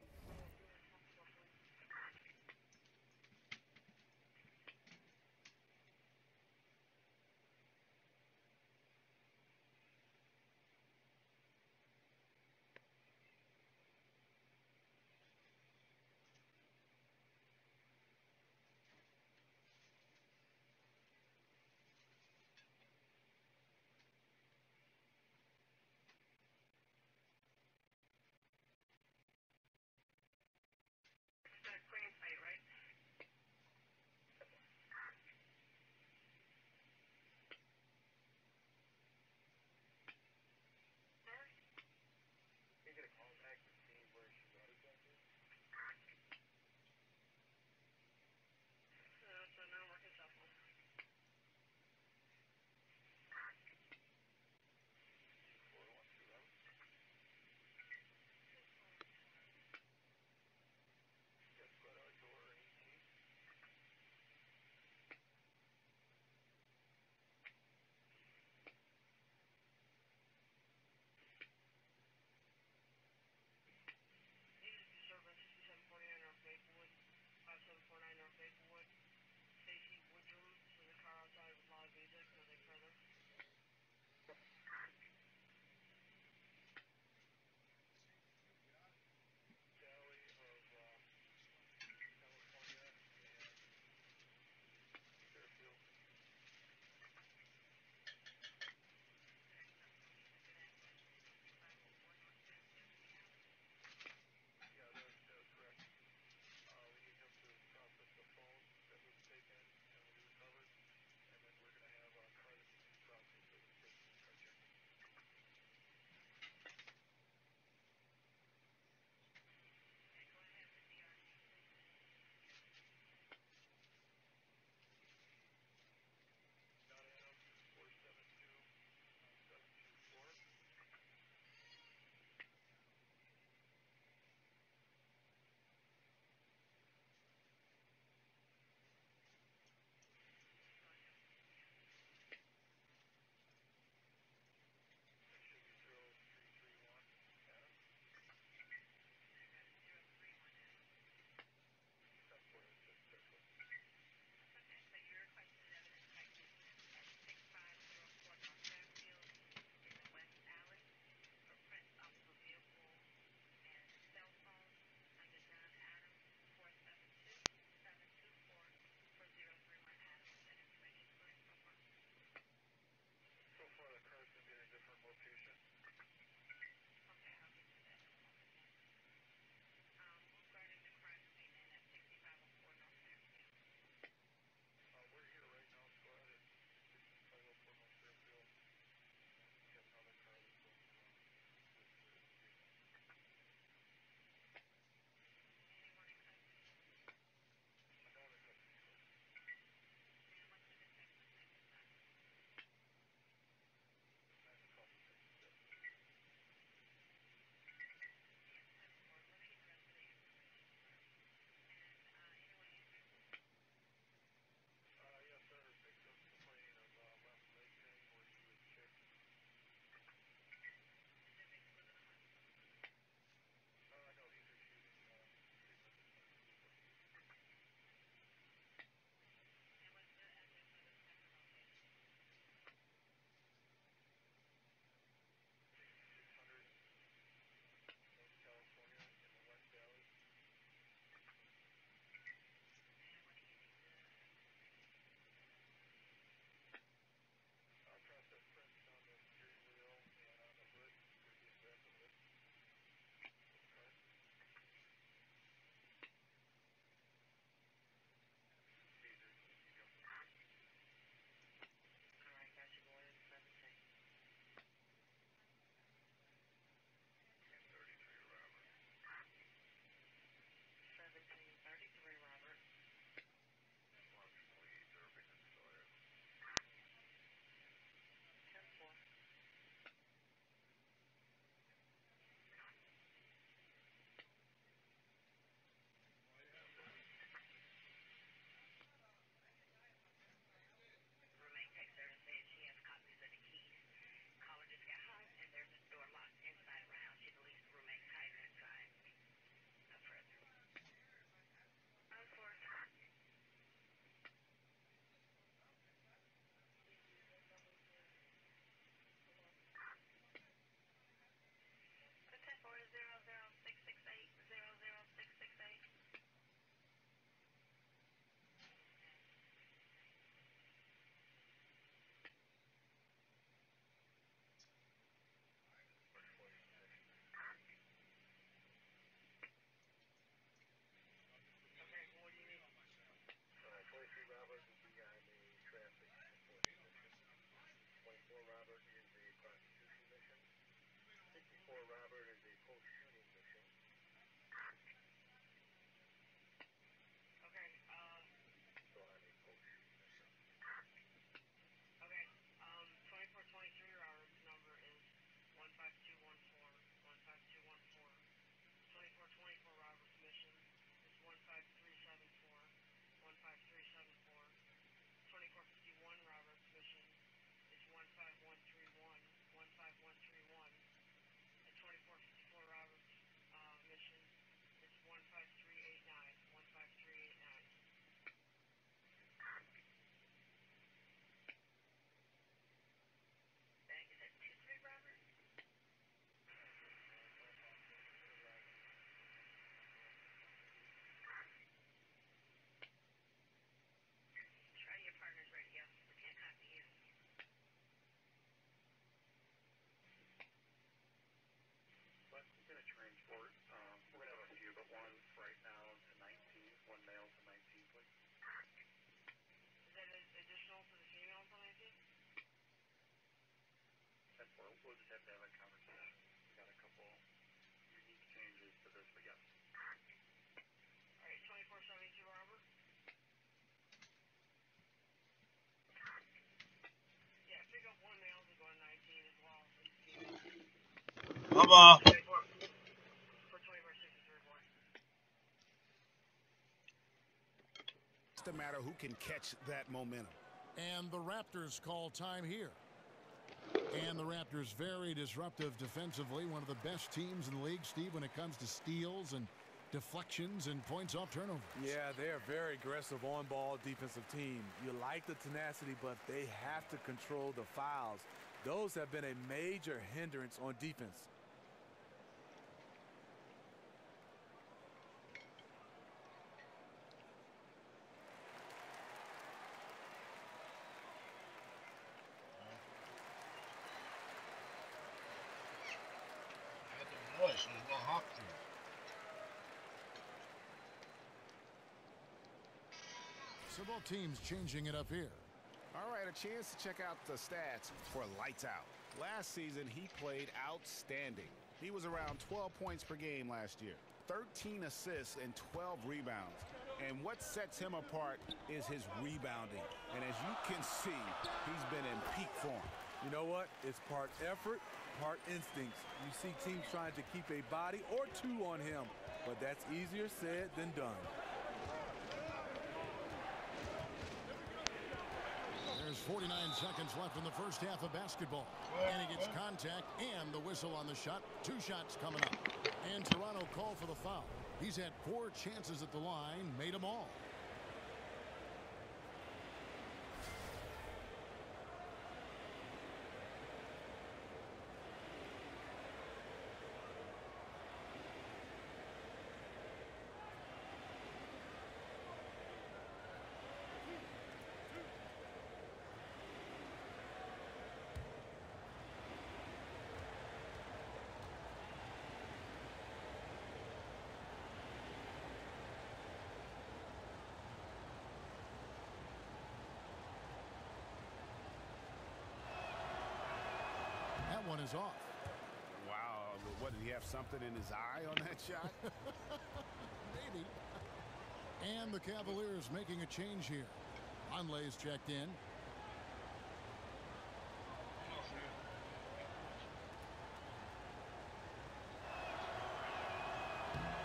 Bubba. It's a matter who can catch that momentum. And the Raptors call time here. And the Raptors very disruptive defensively. One of the best teams in the league, Steve, when it comes to steals and deflections and points off turnovers. Yeah, they're a very aggressive on-ball defensive team. You like the tenacity, but they have to control the fouls. Those have been a major hindrance on defense. There's no hop through. So both teams changing it up here. All right, a chance to check out the stats for Lights Out. Last season, he played outstanding. He was around 12 points per game last year, 13 assists and 12 rebounds. And what sets him apart is his rebounding. And as you can see, he's been in peak form. You know what? It's part effort, part instincts. You see teams trying to keep a body or two on him, but that's easier said than done. There's 49 seconds left in the first half of basketball. And he gets contact and the whistle on the shot. 2 shots coming up. And Toronto called for the foul. He's had 4 chances at the line, made them all. That one is off. Wow, what, did he have something in his eye on that shot? Maybe. And the Cavaliers making a change here. Conley's checked in.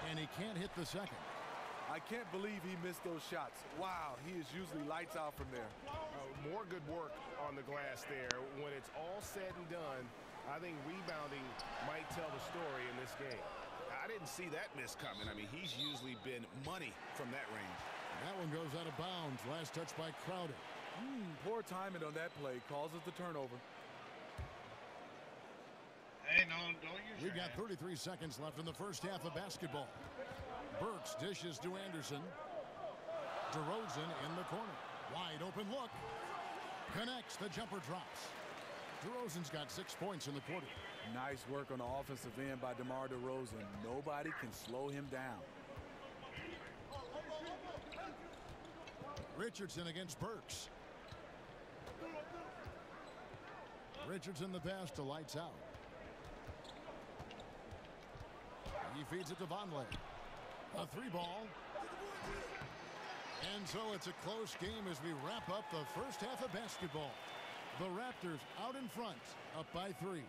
And he can't hit the second. I can't believe he missed those shots. Wow, he is usually lights out from there. More good work on the glass there. When it's all said and done, I think rebounding might tell the story in this game. I didn't see that miss coming. I mean, he's usually been money from that range. That one goes out of bounds. Last touch by Crowder. Poor timing on that play causes the turnover. Hey, no, don't use We've got 33 seconds left in the first half of basketball. Burks dishes to Anderson. DeRozan in the corner. Wide open look. Connects. The jumper drops. DeRozan's got 6 points in the quarter. Nice work on the offensive end by DeMar DeRozan. Nobody can slow him down. Richardson against Burks. Richardson the pass to Lights Out. He feeds it to Vonleh. A 3-ball. And so it's a close game as we wrap up the first half of basketball. The Raptors out in front, up by 3.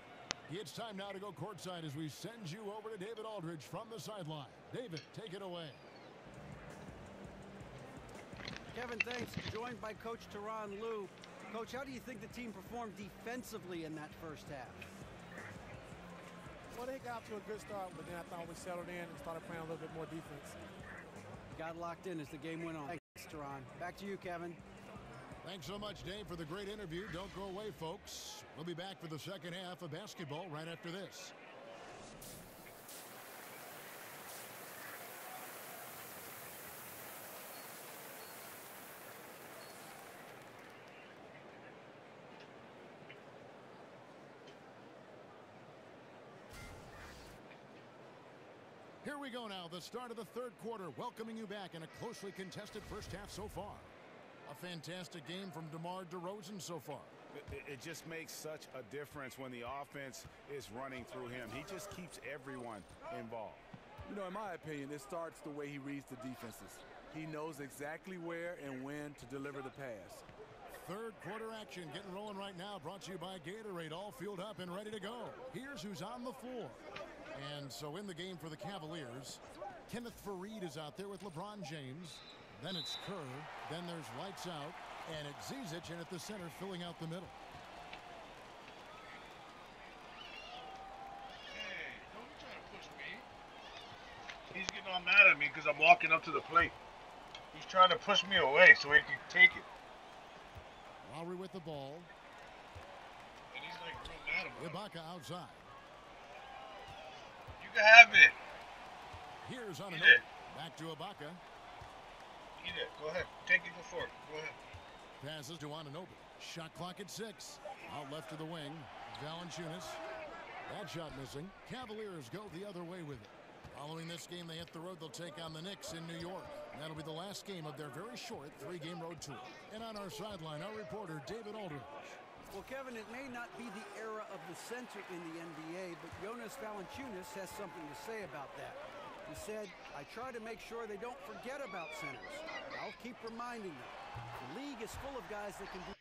It's time now to go courtside as we send you over to David Aldridge from the sideline. David, take it away. Kevin, thanks. Joined by Coach Tyronn Lue. Coach, how do you think the team performed defensively in that first half? Well, they got to a good start, but then I thought we settled in and started playing a little bit more defense. Got locked in as the game went on. Thanks, Teron. Back to you, Kevin. Thanks so much, Dave, for the great interview. Don't go away, folks. We'll be back for the second half of basketball right after this. Here we go now, the start of the third quarter, welcoming you back in a closely contested first half so far. A fantastic game from DeMar DeRozan so far. It just makes such a difference when the offense is running through him. He just keeps everyone involved. You know, in my opinion, it starts the way he reads the defenses. He knows exactly where and when to deliver the pass. Third quarter action getting rolling right now, brought to you by Gatorade, all fueled up and ready to go. Here's who's on the floor. And so in the game for the Cavaliers, Kenneth Faried is out there with LeBron James. Then it's Kerr. Then there's Lights Out. And it's Zizic in at the center, filling out the middle. Hey, don't try to push me. He's getting all mad at me because I'm walking up to the plate. He's trying to push me away so he can take it. Lowry with the ball. And he's like real mad about it. Ibaka outside. You can have it. Here's on Eat an it. Back to Ibaka. Eat it. Go ahead. Take it before. Go ahead. Passes to Anunoby. Shot clock at 6. Out left to the wing. Valanciunas. That shot missing. Cavaliers go the other way with it. Following this game, they hit the road. They'll take on the Knicks in New York. That'll be the last game of their very short 3-game road tour. And on our sideline, our reporter, David Aldridge. Well, Kevin, it may not be the era of the center in the NBA, but Jonas Valanciunas has something to say about that. He said, I try to make sure they don't forget about centers. I'll keep reminding them. The league is full of guys that can do...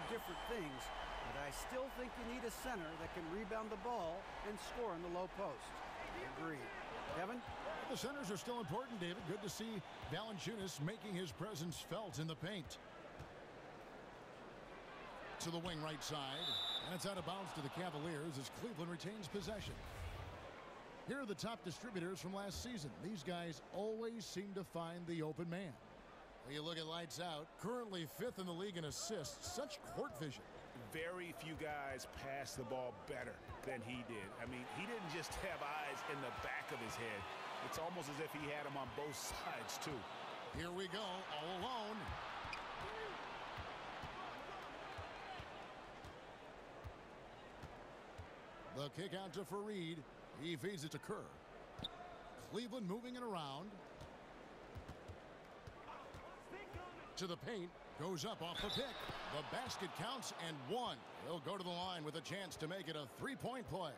different things, but I still think you need a center that can rebound the ball and score in the low post. Agreed. Kevin? The centers are still important, David. Good to see Valanciunas making his presence felt in the paint. To the wing right side, and it's out of bounds to the Cavaliers as Cleveland retains possession. Here are the top distributors from last season. These guys always seem to find the open man. You look at lights out, currently 5th in the league in assists. Such court vision. Very few guys pass the ball better than he did. I mean, he didn't just have eyes in the back of his head. It's almost as if he had them on both sides, too. Here we go, all alone. The kick out to Fareed. He feeds it to Kerr. Cleveland moving it around. To the paint. Goes up off the pick. The basket counts and one. He'll go to the line with a chance to make it a three-point play.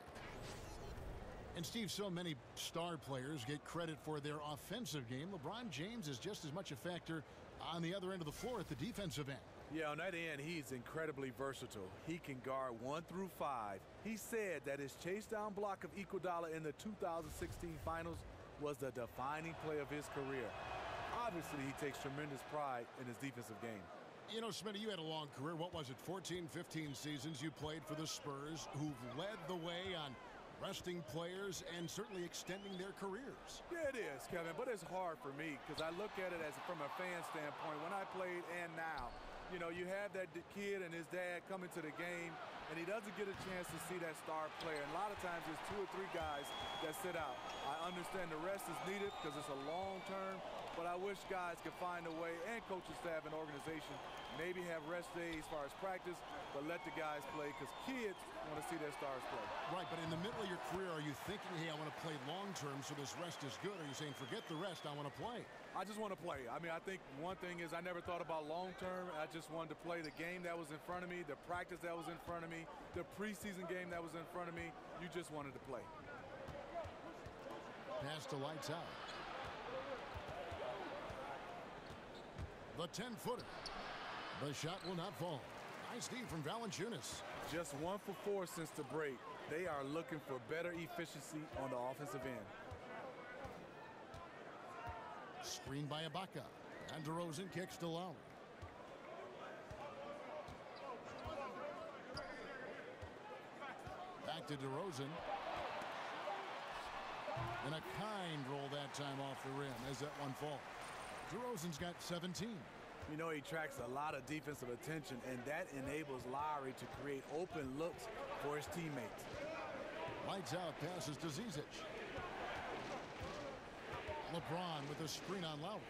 And Steve, so many star players get credit for their offensive game. LeBron James is just as much a factor on the other end of the floor at the defensive end. Yeah, on that end, he's incredibly versatile. He can guard 1 through 5. He said that his chase down block of Iguodala in the 2016 finals was the defining play of his career. Obviously, he takes tremendous pride in his defensive game. You know, Smitty, you had a long career. What was it, 14, 15 seasons you played for the Spurs, who've led the way on resting players and certainly extending their careers. Yeah, it is, Kevin, but it's hard for me because I look at it as from a fan standpoint. When I played and now, you know, you have that kid and his dad coming to the game, and he doesn't get a chance to see that star player. And a lot of times there's 2 or 3 guys that sit out. I understand the rest is needed because it's a long term, but I wish guys could find a way, and coaching staff and organization, maybe have rest days as far as practice, but let the guys play because kids want to see their stars play. Right, but in the middle of your career, are you thinking, hey, I want to play long term so this rest is good? Or are you saying, forget the rest, I want to play? I just want to play. I mean, I think one thing is I never thought about long term. I just wanted to play the game that was in front of me, the practice that was in front of me, the preseason game that was in front of me. You just wanted to play. Pass to lights out. The 10-footer. The shot will not fall. Nice D from Valanciunas. Just 1 for 4 since the break. They are looking for better efficiency on the offensive end. Screened by Ibaka. And DeRozan kicks to Lowry. Back to DeRozan. And a kind roll that time off the rim as that one falls. DeRozan's got 17. You know, he attracts a lot of defensive attention, and that enables Lowry to create open looks for his teammates. Lights out, passes to Zizic. LeBron with a screen on Lowry.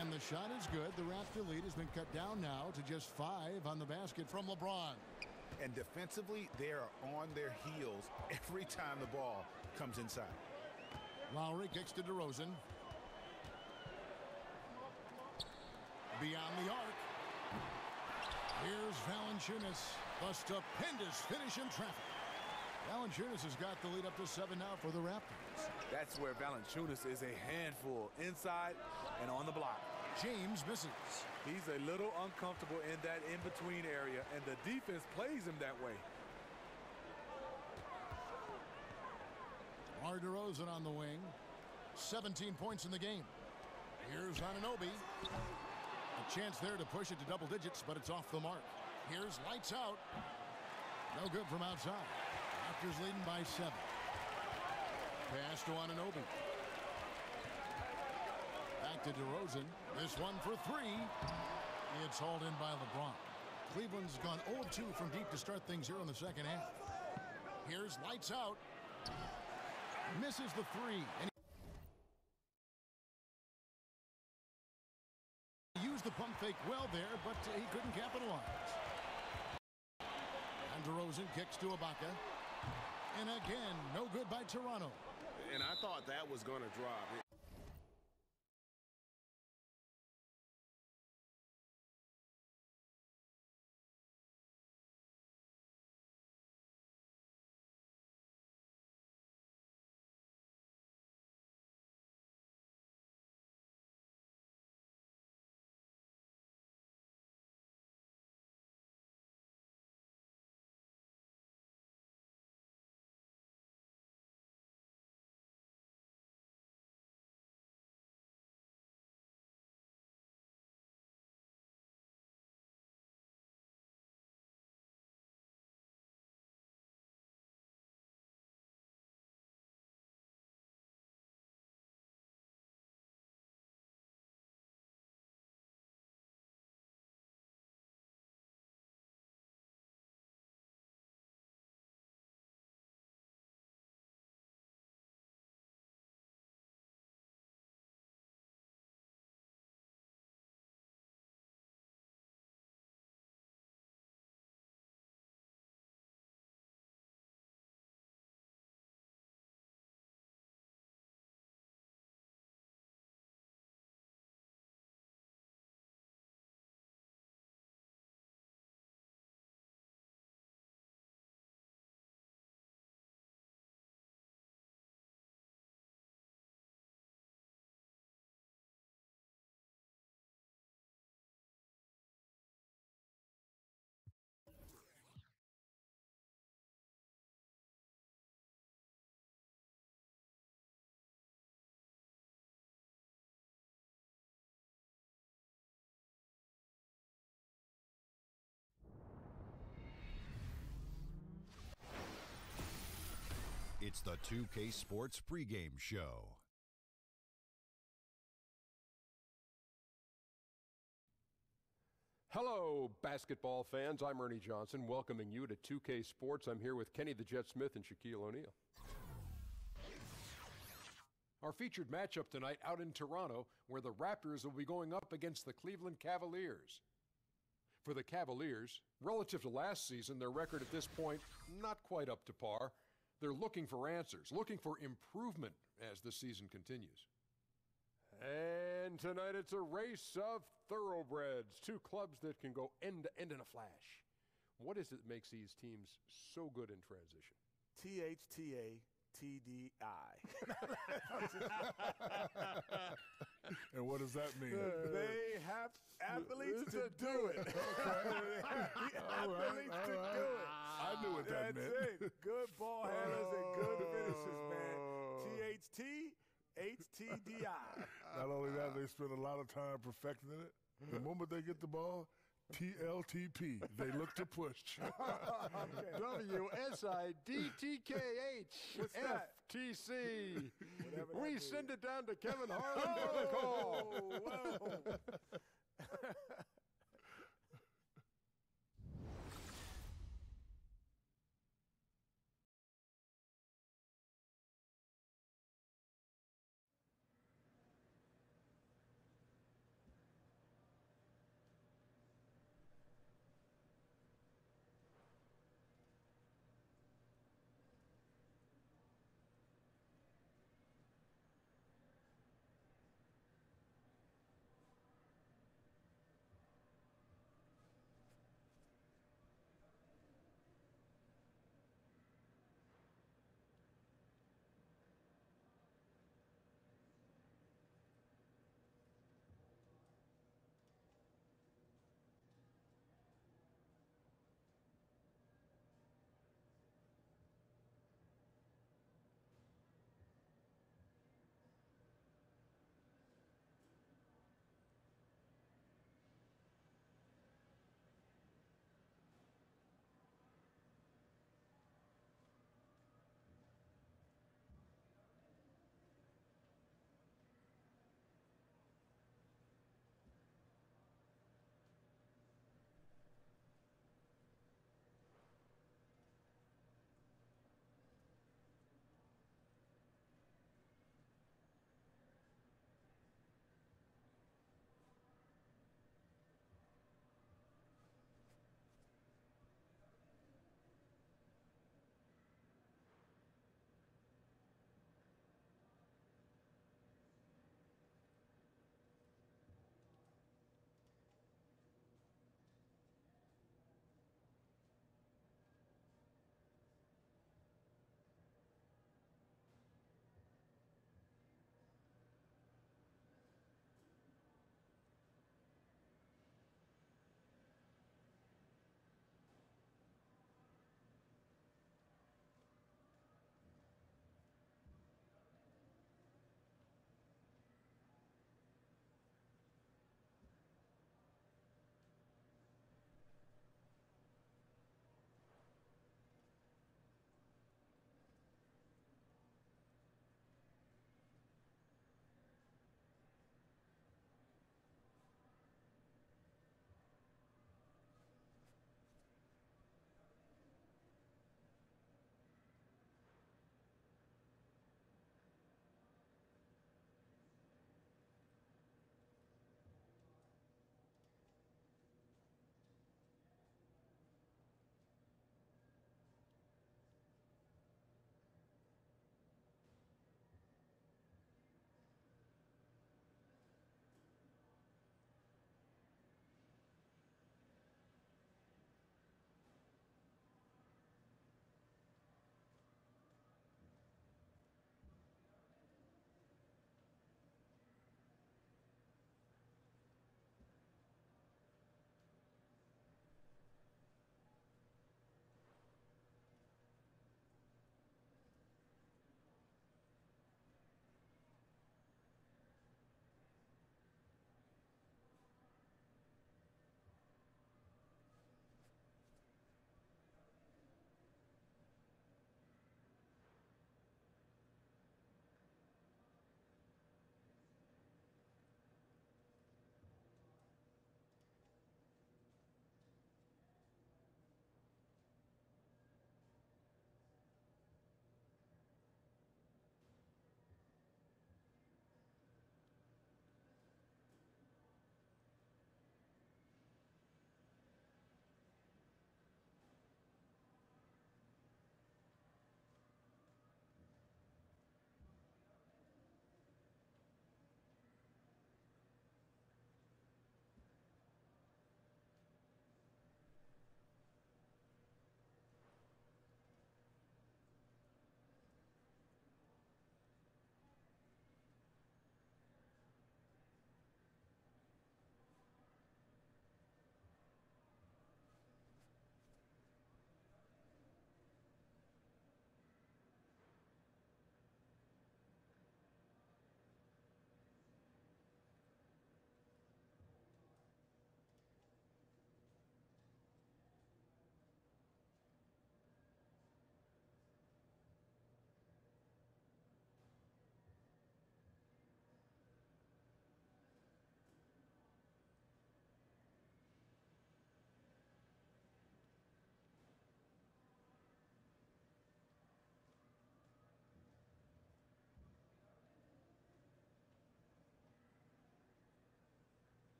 And the shot is good. The Raptor lead has been cut down now to just 5 on the basket from LeBron. And defensively, they are on their heels every time the ball comes inside. Lowry kicks to DeRozan. Beyond the arc. Here's Valanciunas. The stupendous finish in traffic. Valanciunas has got the lead up to 7 now for the Raptors. That's where Valanciunas is a handful, inside and on the block. James misses. He's a little uncomfortable in that in-between area, and the defense plays him that way. DeRozan on the wing. 17 points in the game. Here's Anunoby. A chance there to push it to double digits, but it's off the mark. Here's lights out. No good from outside. Raptors leading by 7. Pass to Anunoby. Back to DeRozan. This one for 3. It's hauled in by LeBron. Cleveland's gone 0-2 from deep to start things here in the second half. Here's lights out. Misses the 3. And he used the pump fake well there, but he couldn't capitalize. And DeRozan kicks to Ibaka. And again, no good by Toronto. And I thought that was going to drop. It's the 2K Sports pregame show. Hello, basketball fans. I'm Ernie Johnson, welcoming you to 2K Sports. I'm here with Kenny the Jet Smith and Shaquille O'Neal. Our featured matchup tonight out in Toronto, where the Raptors will be going up against the Cleveland Cavaliers. For the Cavaliers, relative to last season, their record at this point, not quite up to par. They're looking for answers, looking for improvement as the season continues. And tonight it's a race of thoroughbreds, two clubs that can go end to end in a flash. What is it that makes these teams so good in transition? THTA. TDI. And what does that mean? They have athletes to do it. Athletes to do it. I knew what that meant. That's it. Good ball handlers and good finishes, man. THT, HTDI. Not only that, they spend a lot of time perfecting it. The moment they get the ball, TLTP. They look to push. WSIDTKH What's that? FTC. Whatever We that send is. it down to Kevin Harlan for the call. Whoa.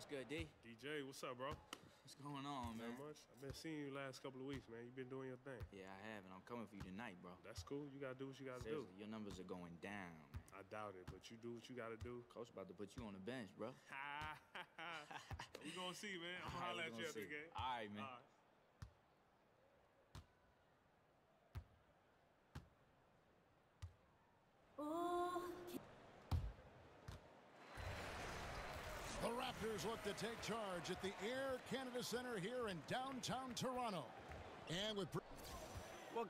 good, D? DJ, what's up, bro? What's going on, man? Not much. I've been seeing you last couple of weeks, man. You've been doing your thing. Yeah, I have, and I'm coming for you tonight, bro. That's cool. You gotta do what you gotta Seriously, your numbers are going down. I doubt it, but you do what you gotta do. Coach about to put you on the bench, bro. We gonna see, man. I'm gonna holler at you after the game. All right, man. All right. The Raptors look to take charge at the Air Canada Centre here in downtown Toronto. And with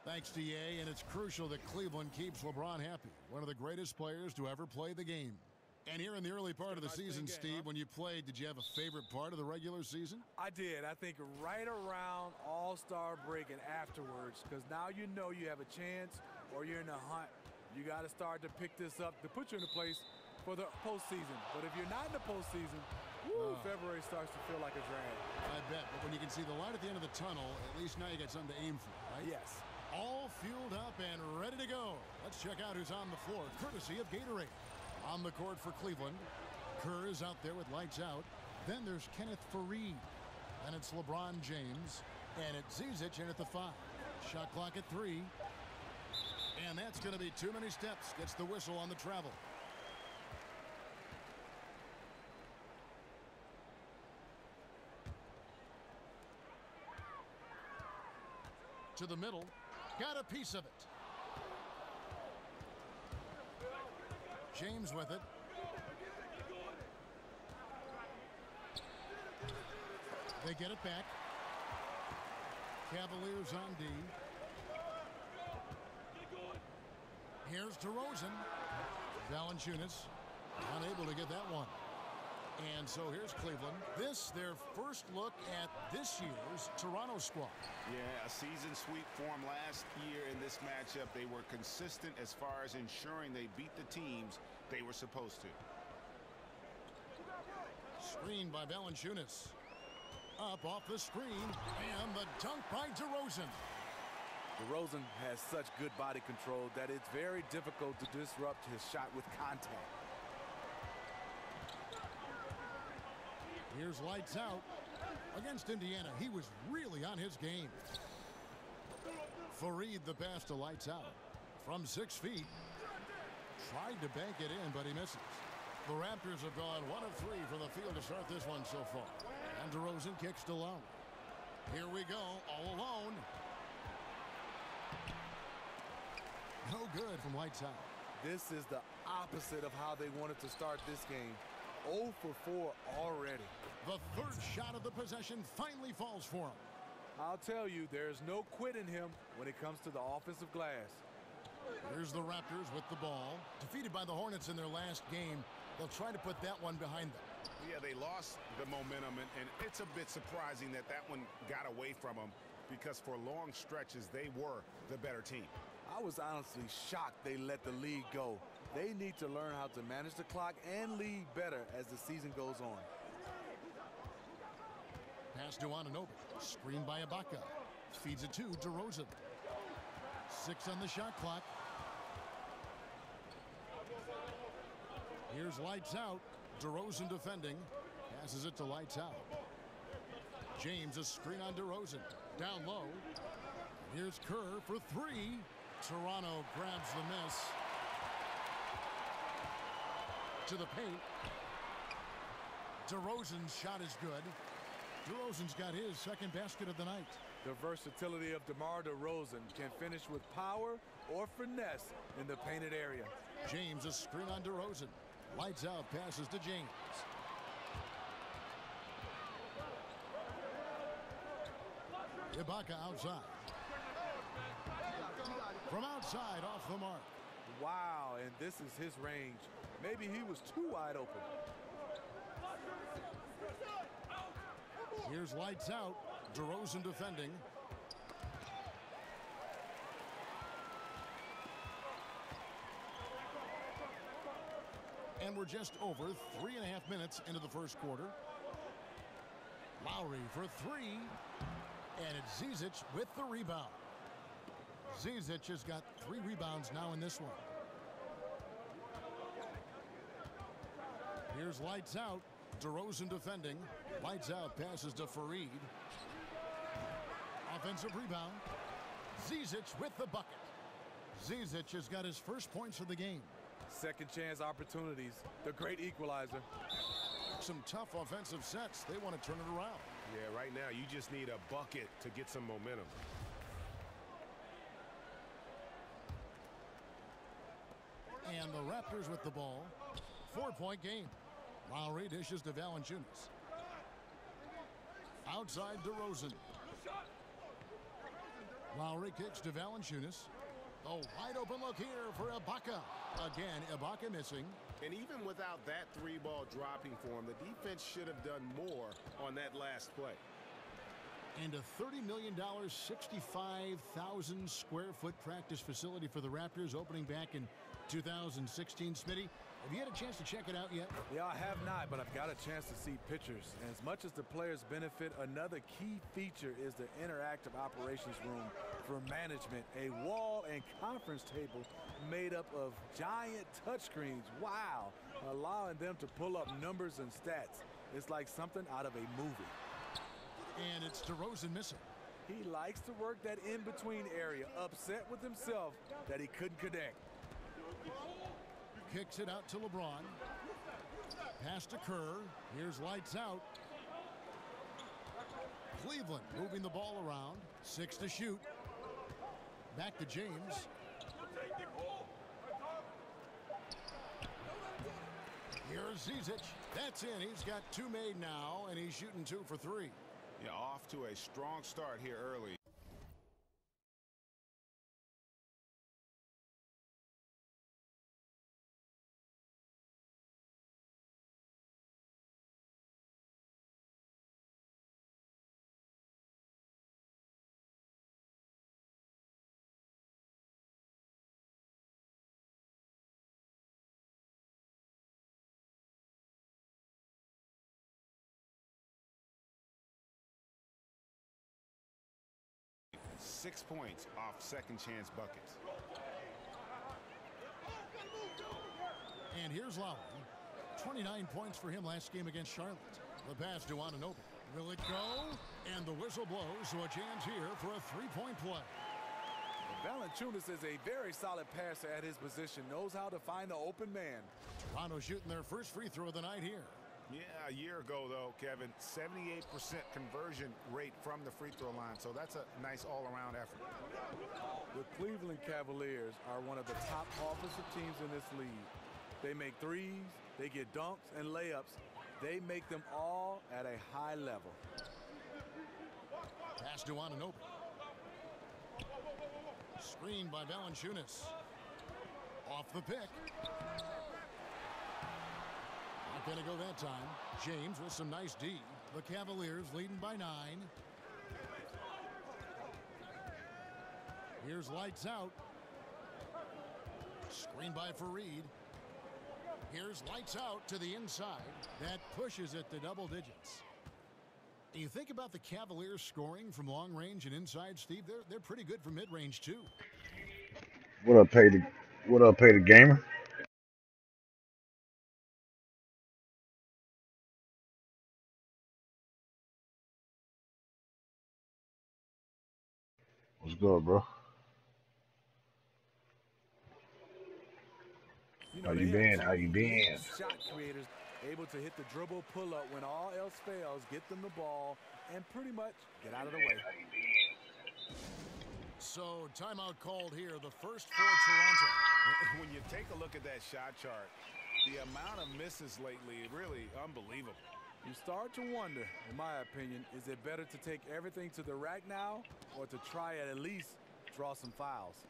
thanks to EA, and it's crucial that Cleveland keeps LeBron happy. One of the greatest players to ever play the game. And here in the early part of the season, Steve, when you played, did you have a favorite part of the regular season? I did. I think right around All-Star break and afterwards, because now you know you have a chance or you're in a hunt. You got to start to pick this up to put you in a place for the postseason. But if you're not in the postseason, February starts to feel like a drag. I bet. But when you can see the light at the end of the tunnel, at least now you got something to aim for, right? Yes. All fueled up and ready to go. Let's check out who's on the floor, courtesy of Gatorade. On the court for Cleveland, Kerr is out there with lights out. Then there's Kenneth Faried. And it's LeBron James. And it's Zizic in at the 5. Shot clock at 3. And that's going to be too many steps. Gets the whistle on the travel. To the middle. Got a piece of it. James with it. They get it back. Cavaliers on D. Here's DeRozan. Valanciunas unable to get that one. And so here's Cleveland. This, their first look at this year's Toronto squad. Yeah, a season sweep form last year in this matchup. They were consistent as far as ensuring they beat the teams they were supposed to. Screen by Valanciunas. Up off the screen, and the dunk by DeRozan. DeRozan has such good body control that it's very difficult to disrupt his shot with contact. Here's lights out. Against Indiana, he was really on his game. Faried the pass to lights out. From 6 feet. Tried to bank it in, but he misses. The Raptors have gone 1 of 3 from the field to start this one so far. And DeRozan kicks to Lowry. Here we go, all alone. No good from lights out. This is the opposite of how they wanted to start this game. 0 for 4 already. The third shot of the possession finally falls for him. I'll tell you, there's no quitting him when it comes to the offensive glass. Here's the Raptors with the ball. Defeated by the Hornets in their last game. They'll try to put that one behind them. Yeah, they lost the momentum, and it's a bit surprising that that one got away from them because for long stretches, they were the better team. I was honestly shocked they let the lead go. They need to learn how to manage the clock and lead better as the season goes on. Pass to Anunoby. Screen by Ibaka. Feeds it to DeRozan. 6 on the shot clock. Here's lights out. DeRozan defending. Passes it to lights out. James, a screen on DeRozan. Down low. Here's Kerr for 3. Toronto grabs the miss. To the paint. DeRozan's shot is good. DeRozan's got his second basket of the night. The versatility of DeMar DeRozan can finish with power or finesse in the painted area. James, a screen on DeRozan. Lights out, passes to James. Ibaka outside. From outside, off the mark. Wow, and this is his range. Maybe he was too wide open. Here's lights out. DeRozan defending. And we're just over 3.5 minutes into the first quarter. Lowry for 3. And it's Zizic with the rebound. Zizic has got 3 rebounds now in this one. Here's lights out. DeRozan defending. Lights out, passes to Fareed. Offensive rebound. Zizic with the bucket. Zizic has got his first points of the game. Second chance opportunities. The great equalizer. Some tough offensive sets. They want to turn it around. Yeah, right now you just need a bucket to get some momentum. And the Raptors with the ball. 4-point game. Lowry dishes to Valanciunas. Outside DeRozan. Lowry kicks to Valanciunas. A wide open look here for Ibaka. Again, Ibaka missing. And even without that three-ball dropping for him, the defense should have done more on that last play. And a $30 million, 65,000 square foot practice facility for the Raptors opening back in 2016. Smitty, have you had a chance to check it out yet? Yeah, I have not, but I've got a chance to see pictures. And as much as the players benefit, another key feature is the interactive operations room for management. A wall and conference table made up of giant touchscreens. Wow, allowing them to pull up numbers and stats. It's like something out of a movie. And it's DeRozan missing. He likes to work that in-between area, upset with himself that he couldn't connect. Kicks it out to LeBron. Pass to Kerr. Here's lights out. Cleveland moving the ball around. 6 to shoot. Back to James. Here's Zizic. That's in. He's got 2 made now, and he's shooting 2 for 3. Yeah, off to a strong start here early. Six points off second chance buckets. And here's Lowry. 29 points for him last game against Charlotte. The pass to Anunoby. Will it go? And the whistle blows, so a chance here for a 3-point play. Valanciunas is a very solid passer at his position. Knows how to find the open man. Toronto shooting their first free throw of the night here. Yeah, a year ago, though, Kevin, 78% conversion rate from the free throw line. So that's a nice all-around effort. The Cleveland Cavaliers are one of the top offensive teams in this league. They make threes, they get dunks and layups. They make them all at a high level. Pass to Anunoby. Screened by Valanciunas. Off the pick. Not going to go that time. James with some nice D. The Cavaliers leading by 9. Here's lights out. Screen by Fareed. Here's lights out to the inside. That pushes it to double digits. And you think about the Cavaliers scoring from long range and inside, Steve, they're pretty good from mid-range too. What up, Pay the Gamer? What's good, bro? How you been? How you been? Shot creators able to hit the dribble pull-up when all else fails, get them the ball, and pretty much get out of the way. So timeout called here, the first for Toronto. When you take a look at that shot chart, the amount of misses lately, really unbelievable. You start to wonder, in my opinion, is it better to take everything to the rack now or to try at least draw some fouls?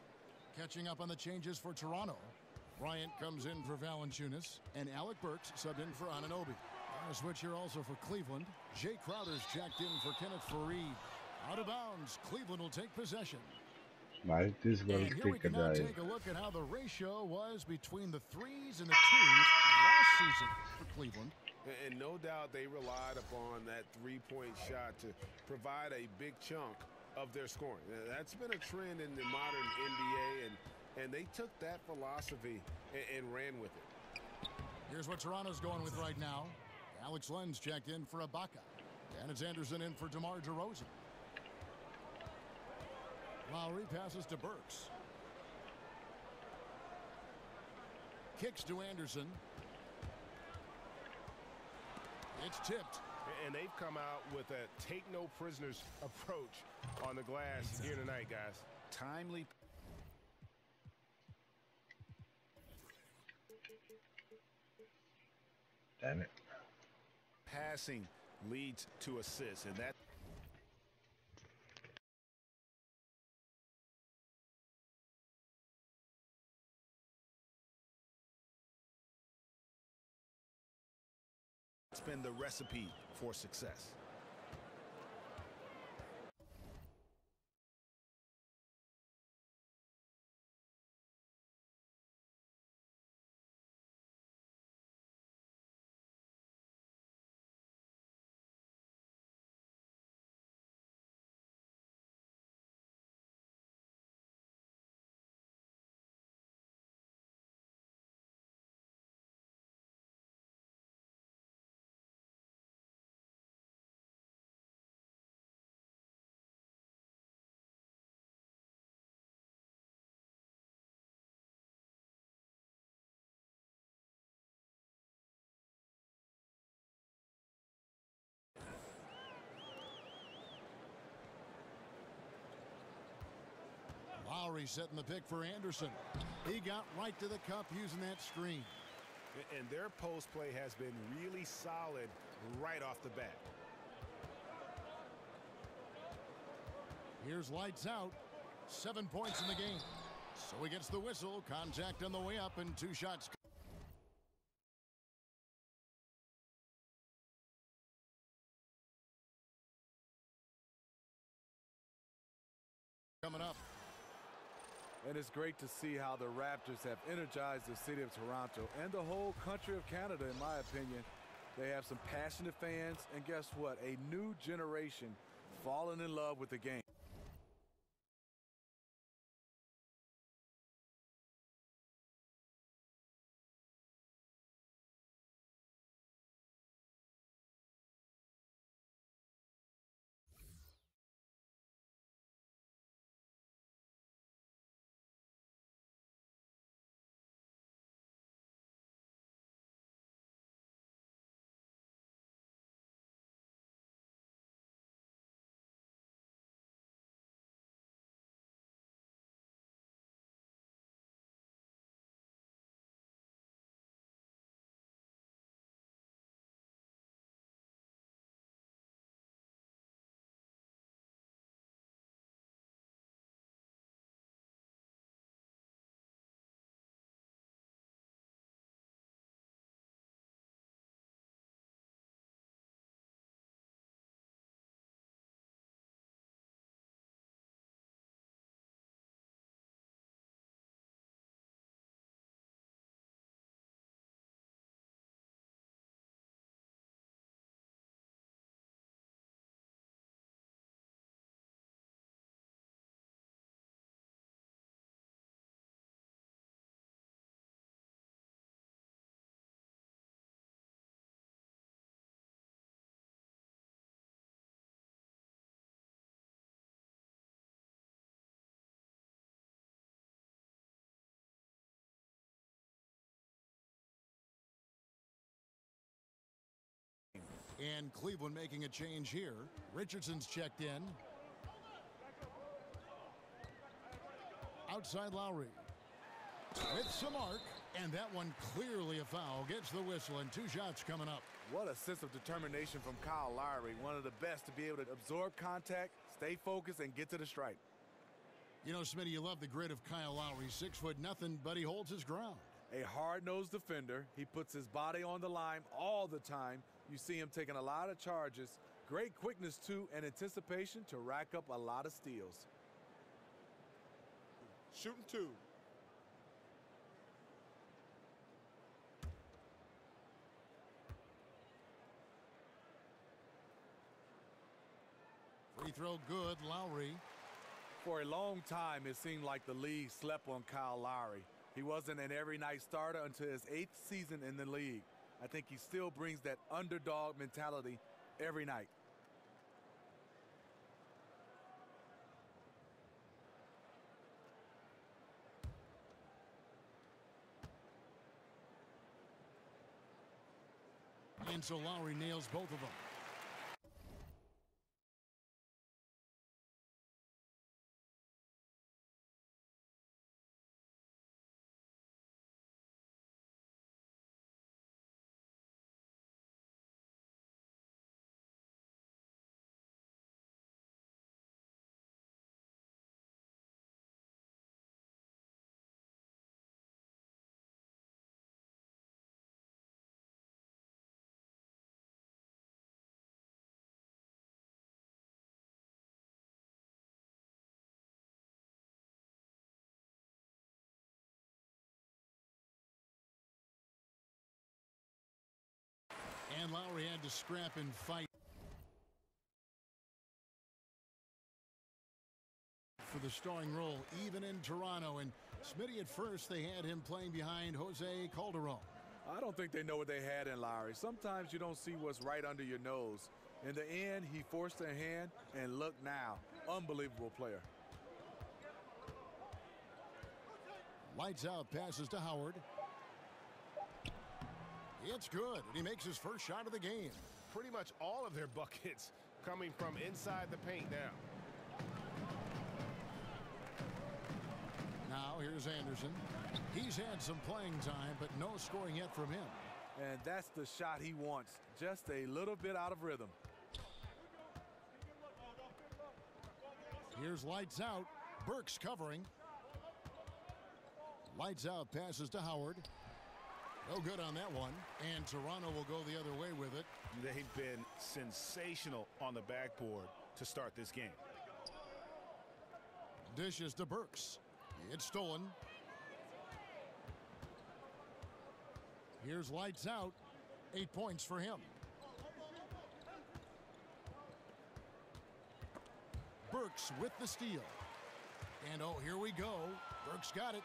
Catching up on the changes for Toronto. Bryant comes in for Valanciunas, and Alec Burks subbed in for Anunoby. A switch here also for Cleveland. Jay Crowder's checked in for Kenneth Fareed. Out of bounds, Cleveland will take possession. And here we can now take a look at how the ratio was between the threes and the twos last season for Cleveland. And no doubt they relied upon that three-point shot to provide a big chunk of their scoring. That's been a trend in the modern NBA, and they took that philosophy and ran with it. Here's what Toronto's going with right now. Alex Len's checked in for Ibaka. Dennis Anderson in for DeMar DeRozan. Lowry passes to Burks. Kicks to Anderson. It's tipped. And they've come out with a take-no-prisoners approach on the glass here tonight, guys. Timely. Damn it. Passing leads to assists, and that. It's been the recipe for success. Lowry setting the pick for Anderson. He got right to the cup using that screen. And their post play has been really solid right off the bat. Here's lights out. 7 points in the game. So he gets the whistle. Contact on the way up and 2 shots. Coming up. And it's great to see how the Raptors have energized the city of Toronto and the whole country of Canada, in my opinion. They have some passionate fans, and guess what? A new generation falling in love with the game. And Cleveland making a change here. Richardson's checked in. Outside Lowry. With some arc. And that one clearly a foul. Gets the whistle and 2 shots coming up. What a sense of determination from Kyle Lowry. One of the best to be able to absorb contact, stay focused, and get to the stripe. You know, Smitty, you love the grit of Kyle Lowry. 6'0", but he holds his ground. A hard-nosed defender. He puts his body on the line all the time. You see him taking a lot of charges. Great quickness, too, and anticipation to rack up a lot of steals. Shooting 2. Free throw good, Lowry. For a long time, it seemed like the league slept on Kyle Lowry. He wasn't an every-night starter until his 8th season in the league. I think he still brings that underdog mentality every night. And so Lowry nails both of them. And Lowry had to scrap and fight for the starring role, even in Toronto. And Smitty, at first, they had him playing behind Jose Calderon. I don't think they know what they had in Lowry. Sometimes you don't see what's right under your nose. In the end, he forced their hand, and look now. Unbelievable player. Lights out, passes to Howard. It's good, and he makes his first shot of the game. Pretty much all of their buckets coming from inside the paint now. Now here's Anderson. He's had some playing time, but no scoring yet from him. And that's the shot he wants. Just a little bit out of rhythm. Here's lights out. Burks covering. Lights out, passes to Howard. No good on that one. And Toronto will go the other way with it. They've been sensational on the backboard to start this game. Dishes to Burks. It's stolen. Here's lights out. 8 points for him. Burks with the steal. And oh, here we go. Burks got it.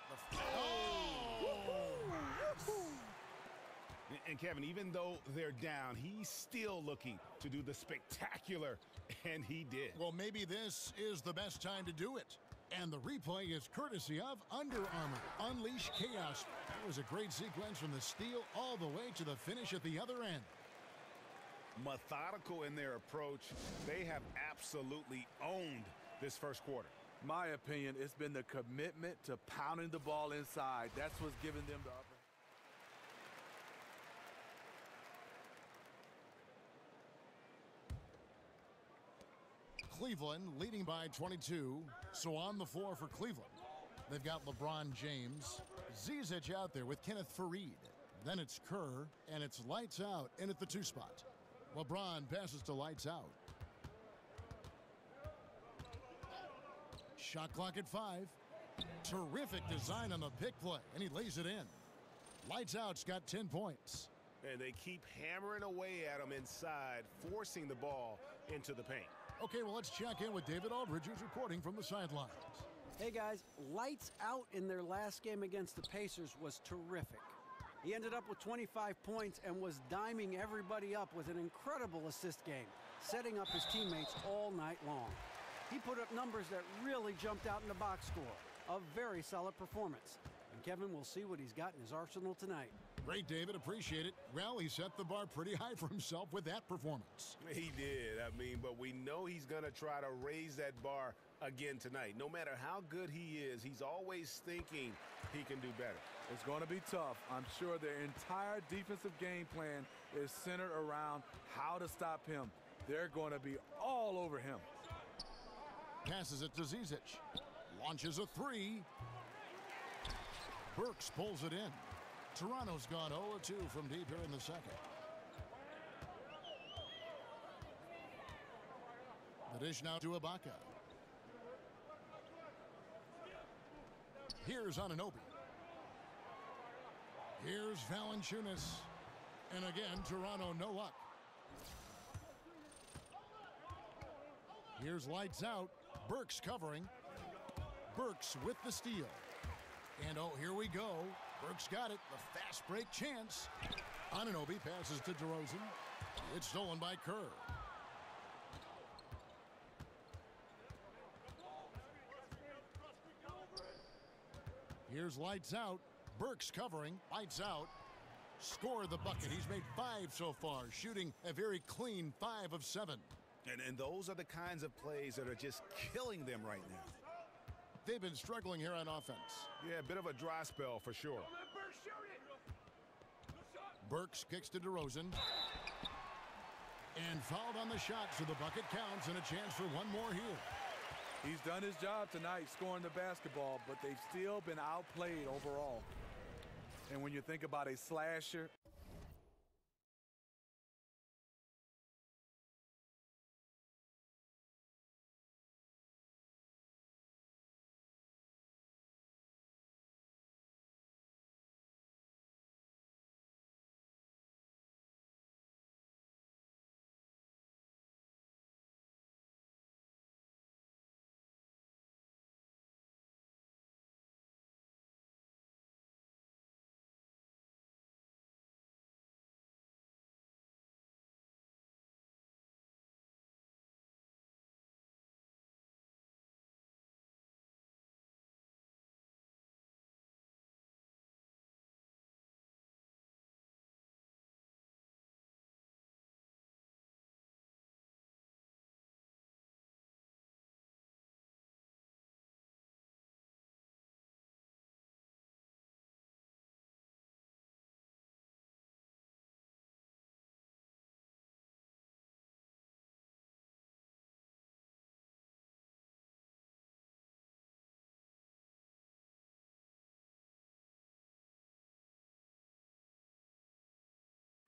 And Kevin, even though they're down, he's still looking to do the spectacular, and he did. Well, maybe this is the best time to do it. And the replay is courtesy of Under Armour. Unleash chaos. That was a great sequence from the steal all the way to the finish at the other end. Methodical in their approach. They have absolutely owned this first quarter. My opinion, it's been the commitment to pounding the ball inside. That's what's giving them the upper. Cleveland leading by 22. So on the floor for Cleveland, they've got LeBron James. Zizic out there with Kenneth Faried. Then it's Kerr, and it's lights out in at the 2 spot. LeBron passes to lights out. Shot clock at 5. Terrific design on the pick play, and he lays it in. Lights out's got 10 points. And they keep hammering away at him inside, forcing the ball into the paint. Okay, well, let's check in with David Aldridge, who's reporting from the sidelines. Hey, guys, lights out in their last game against the Pacers was terrific. He ended up with 25 points and was diming everybody up with an incredible assist game, setting up his teammates all night long. He put up numbers that really jumped out in the box score. A very solid performance. And Kevin will see what he's got in his arsenal tonight. Great, David. Appreciate it. Well, he set the bar pretty high for himself with that performance. He did. I mean, but we know he's going to try to raise that bar again tonight. No matter how good he is, he's always thinking he can do better. It's going to be tough. I'm sure their entire defensive game plan is centered around how to stop him. They're going to be all over him. Passes it to Zizic. Launches a 3. Burks pulls it in. Toronto's gone 0-2 from deep here in the second. The dish now to Ibaka. Here's Anunoby. Here's Valanciunas. And again, Toronto no luck. Here's lights out. Burks covering. Burks with the steal. And oh, here we go. Burks got it. The fast break chance. Anunoby passes to DeRozan. It's stolen by Kerr. Here's lights out. Burks covering. Lights out. Score the bucket. He's made 5 so far, shooting a very clean 5 of 7. And those are the kinds of plays that are just killing them right now. They've been struggling here on offense. Yeah, a bit of a dry spell for sure. Burks kicks to DeRozan. And fouled on the shot, so the bucket counts and a chance for one more here. He's done his job tonight scoring the basketball, but they've still been outplayed overall. And when you think about a slasher,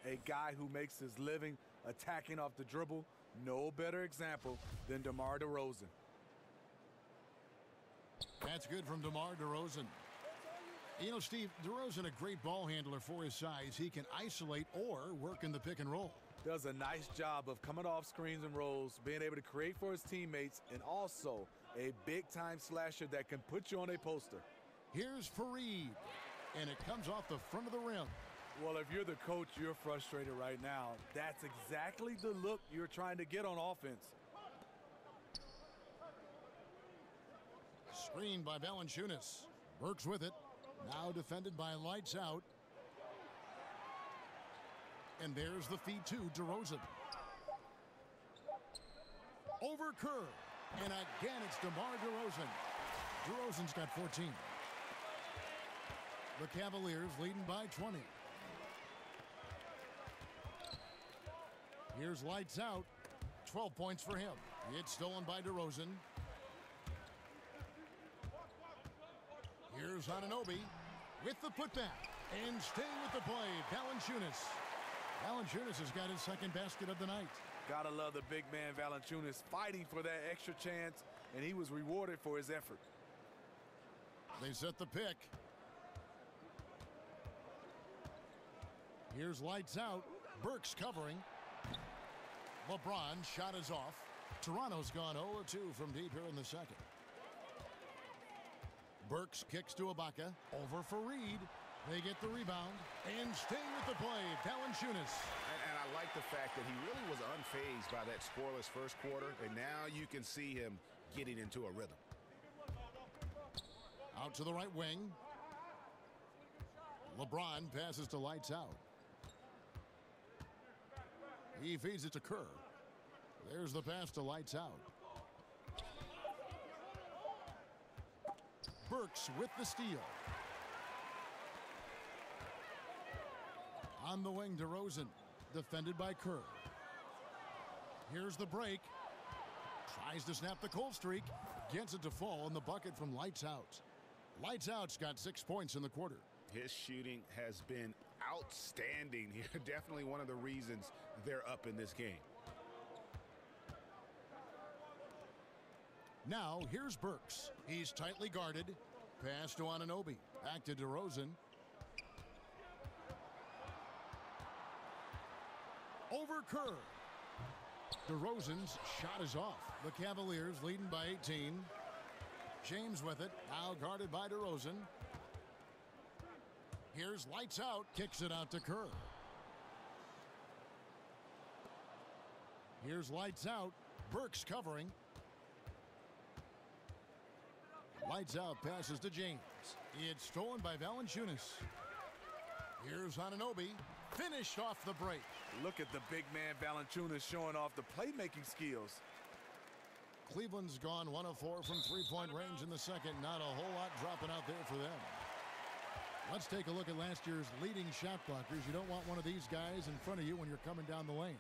a guy who makes his living attacking off the dribble, no better example than DeMar DeRozan. That's good from DeMar DeRozan. You know, Steve, DeRozan, a great ball handler for his size. He can isolate or work in the pick and roll. Does a nice job of coming off screens and rolls, being able to create for his teammates, and also a big-time slasher that can put you on a poster. Here's Fareed, and it comes off the front of the rim. Well, if you're the coach, you're frustrated right now. That's exactly the look you're trying to get on offense. Screened by Valanciunas. Burks with it. Now defended by Lights Out. And there's the feed to DeRozan. Over Kerr. And again, it's DeMar DeRozan. DeRozan's got 14. The Cavaliers leading by 20. Here's Lights Out. 12 points for him. It's stolen by DeRozan. Here's Anunoby with the putback. And staying with the play, Valanciunas. Valanciunas has got his second basket of the night. Gotta love the big man Valanciunas fighting for that extra chance, and he was rewarded for his effort. They set the pick. Here's Lights Out. Burks covering. LeBron shot is off. Toronto's gone 0-2 from deep here in the second. Burks kicks to Ibaka. Over Fareed. They get the rebound. And staying with the play, Valanciunas. And I like the fact that he really was unfazed by that scoreless first quarter, and now you can see him getting into a rhythm. Out to the right wing. LeBron passes to Lights Out. He feeds it to Kerr. There's the pass to Lights Out. Burks with the steal. On the wing, DeRozan. Defended by Kerr. Here's the break. Tries to snap the cold streak. Gets it to fall in the bucket from Lights Out. Lights Out's got 6 points in the quarter. His shooting has been outstanding here. Definitely one of the reasons they're up in this game. Now, here's Burks. He's tightly guarded. Pass to Anunoby. Back to DeRozan. Over Kerr. DeRozan's shot is off. The Cavaliers leading by 18. James with it. Now guarded by DeRozan. Here's Lights Out. Kicks it out to Kerr. Here's lights out. Burks covering. Lights out passes to James. It's stolen by Valanciunas. Here's Anunoby. Finished off the break. Look at the big man Valanciunas showing off the playmaking skills. Cleveland's gone 1 of 4 from three-point range in the second. Not a whole lot dropping out there for them. Let's take a look at last year's leading shot blockers. You don't want one of these guys in front of you when you're coming down the lane.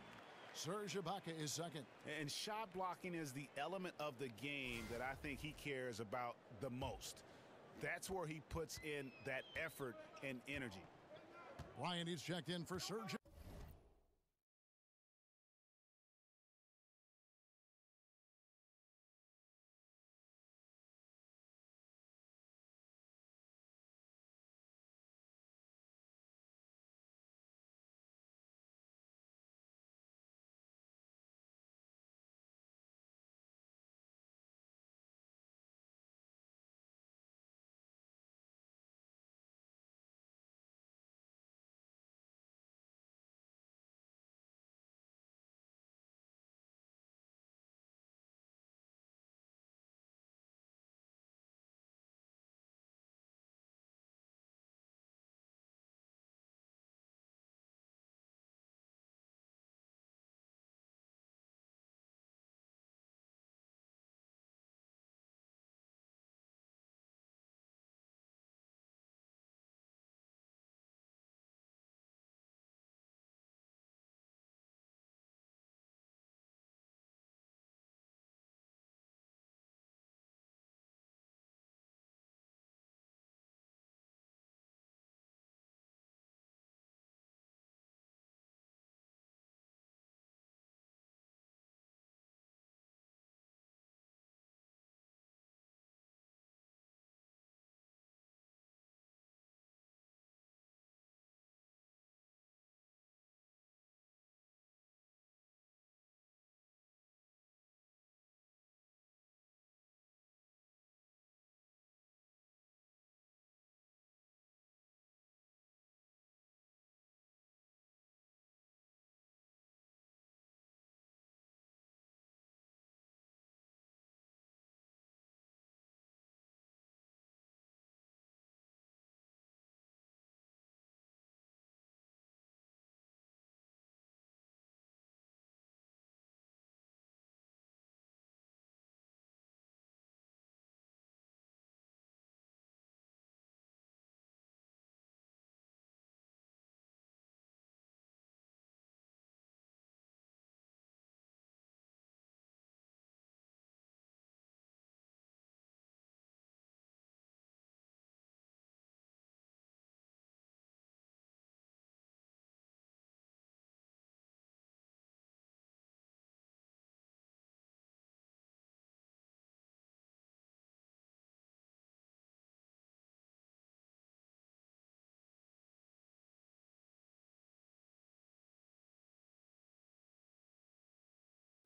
Serge Ibaka is second. And shot blocking is the element of the game that I think he cares about the most. That's where he puts in that effort and energy. Ryan is checked in for Serge.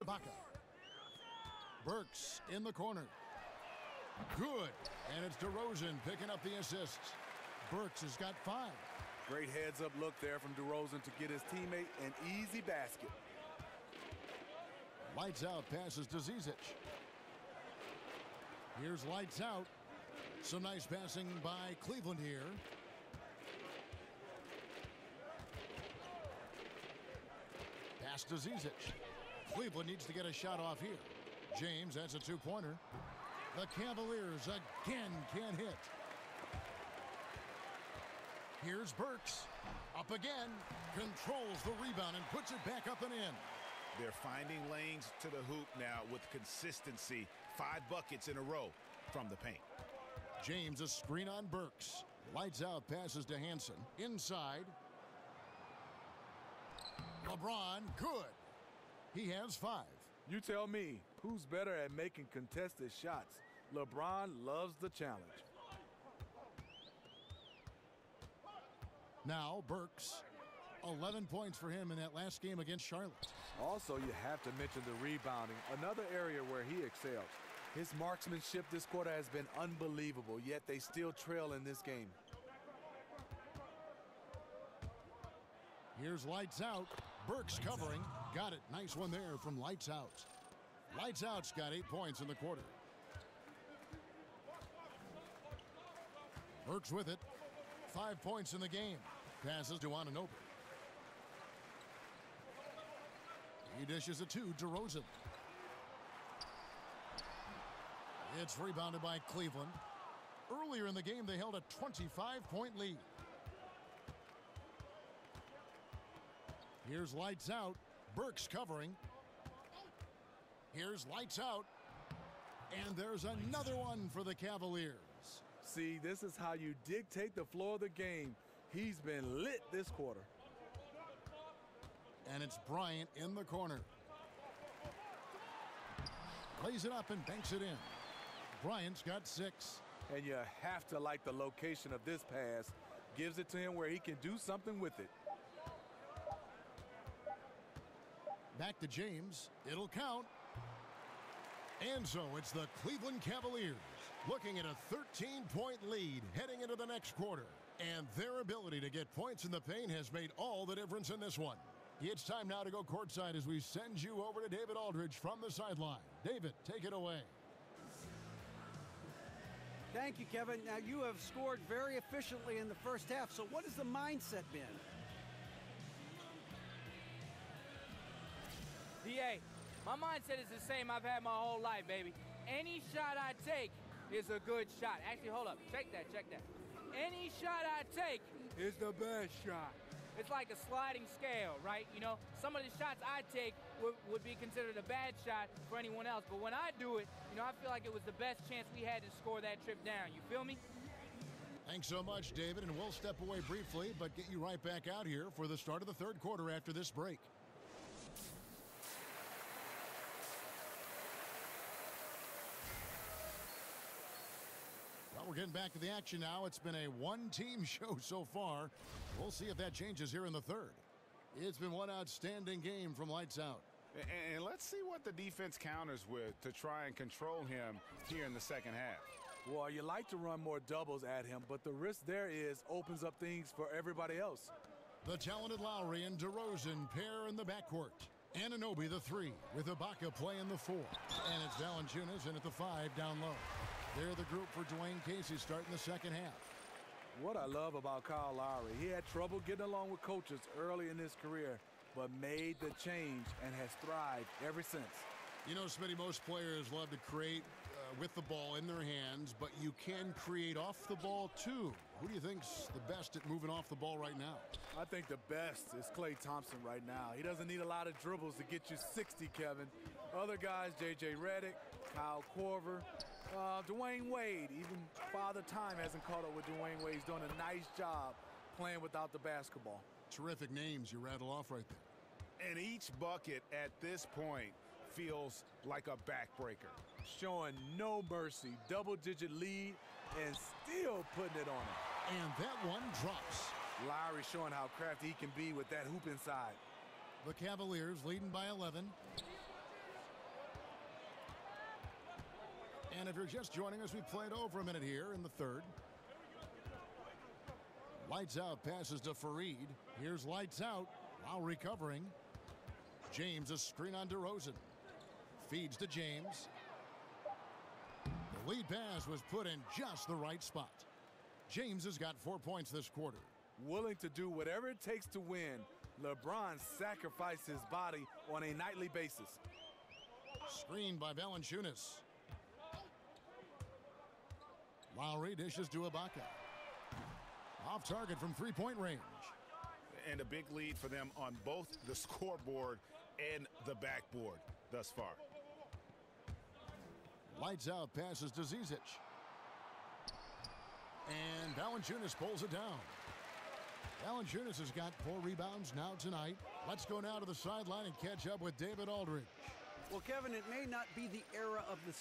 Ibaka. Burks in the corner. Good. And it's DeRozan picking up the assist. Burks has got 5. Great heads-up look there from DeRozan to get his teammate an easy basket. Lights out passes to Zizic. Here's lights out. Some nice passing by Cleveland here. Pass to Zizic. Cleveland needs to get a shot off here. James, that's a 2-pointer. The Cavaliers again can't hit. Here's Burks. Up again. Controls the rebound and puts it back up and in. They're finding lanes to the hoop now with consistency. 5 buckets in a row from the paint. James, a screen on Burks. Lights out passes to Hansen. Inside. LeBron, good. He has 5. You tell me, who's better at making contested shots? LeBron loves the challenge. Now Burks, 11 points for him in that last game against Charlotte. Also, you have to mention the rebounding, another area where he excels. His marksmanship this quarter has been unbelievable, yet they still trail in this game. Here's lights out. Burks covering. Got it. Nice one there from Lights Out. Lights Out's got 8 points in the quarter. Burks with it. 5 points in the game. Passes to Anunoby. He dishes it to DeRozan. It's rebounded by Cleveland. Earlier in the game, they held a 25-point lead. Here's Lights Out. Burks covering. Here's Lights Out. And there's another one for the Cavaliers. See, this is how you dictate the flow of the game. He's been lit this quarter. And it's Bryant in the corner. Lays it up and banks it in. Bryant's got 6. And you have to like the location of this pass. Gives it to him where he can do something with it. Back to James. It'll count. And so it's the Cleveland Cavaliers looking at a 13-point lead heading into the next quarter. And their ability to get points in the paint has made all the difference in this one. It's time now to go courtside as we send you over to David Aldridge from the sideline. David, take it away. Thank you, Kevin. Now, you have scored very efficiently in the first half, so what has the mindset been? DA, my mindset is the same I've had my whole life, baby. Any shot I take is a good shot. Actually, hold up. Check that. Any shot I take is the best shot. It's like a sliding scale, right? You know, some of the shots I take would be considered a bad shot for anyone else. But when I do it, you know, I feel like it was the best chance we had to score that trip down. You feel me? Thanks so much, David. And we'll step away briefly, but get you right back out here for the start of the third quarter after this break. Well, we're getting back to the action now. It's been a one-team show so far. We'll see if that changes here in the third. It's been one outstanding game from Lights Out. And let's see what the defense counters with to try and control him here in the second half. Well, you like to run more doubles at him, but the risk there is opens up things for everybody else. The talented Lowry and DeRozan pair in the backcourt. Anunoby the 3 with Ibaka playing the 4. And it's Valanciunas in at the 5 down low. They're the group for Dwayne Casey starting the second half. What I love about Kyle Lowry, he had trouble getting along with coaches early in his career, but made the change and has thrived ever since. You know, Smitty, most players love to create with the ball in their hands, but you can create off the ball too. Who do you think's the best at moving off the ball right now? I think the best is Klay Thompson right now. He doesn't need a lot of dribbles to get you 60, Kevin. Other guys, J.J. Redick, Kyle Korver, Dwayne Wade, even Father Time hasn't caught up with Dwayne Wade. He's doing a nice job playing without the basketball. Terrific names you rattle off right there. And each bucket at this point feels like a backbreaker. Showing no mercy, double-digit lead, and still putting it on him. And that one drops. Lowry showing how crafty he can be with that hoop inside. The Cavaliers leading by 11. And if you're just joining us, we played over a minute here in the third. Lights Out passes to Fareed. Here's Lights Out. Lowry covering. James a screen on DeRozan. Feeds to James. The lead pass was put in just the right spot. James has got 4 points this quarter. Willing to do whatever it takes to win, LeBron sacrificed his body on a nightly basis. Screened by Valanciunas. Lowry dishes to Ibaka. Off target from three-point range. And a big lead for them on both the scoreboard and the backboard thus far. Lights Out passes to Zizic. And Valanciunas pulls it down. Valanciunas has got 4 rebounds now tonight. Let's go now to the sideline and catch up with David Aldridge. Well, Kevin, it may not be the era of the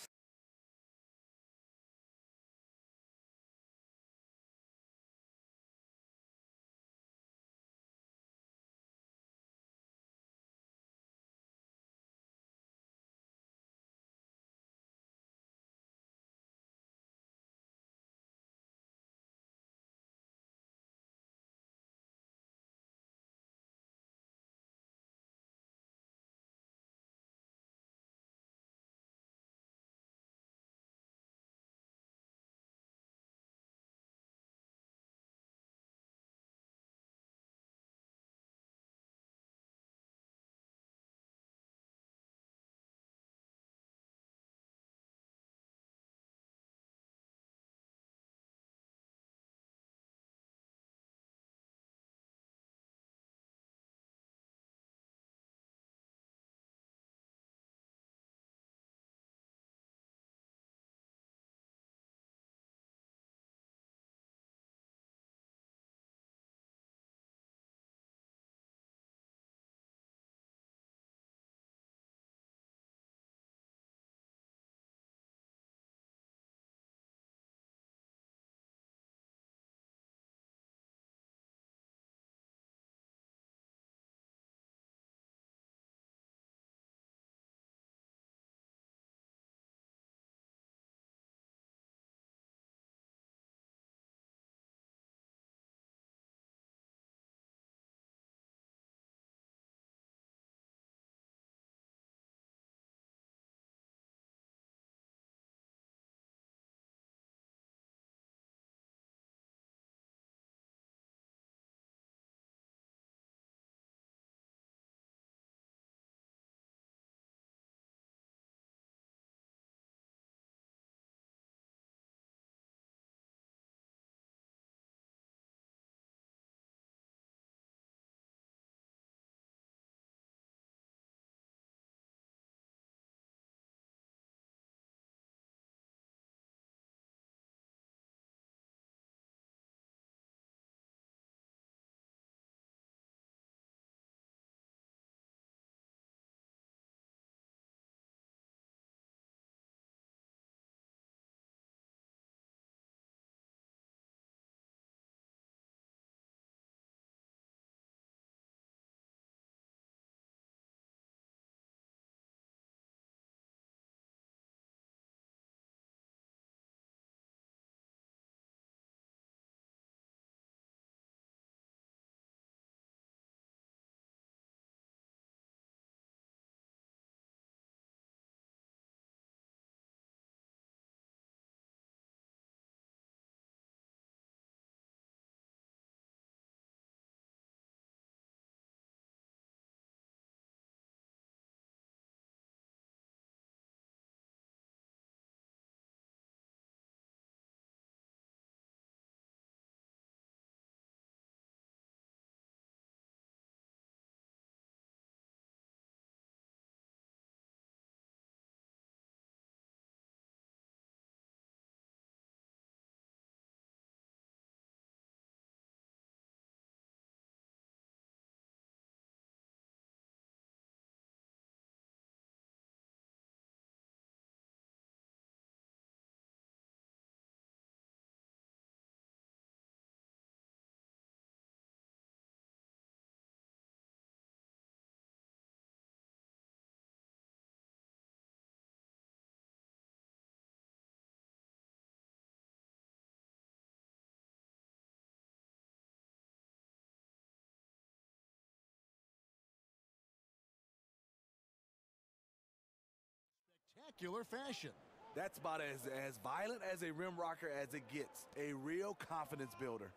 spectacular fashion. That's about as violent as a rim rocker as it gets. A real confidence builder.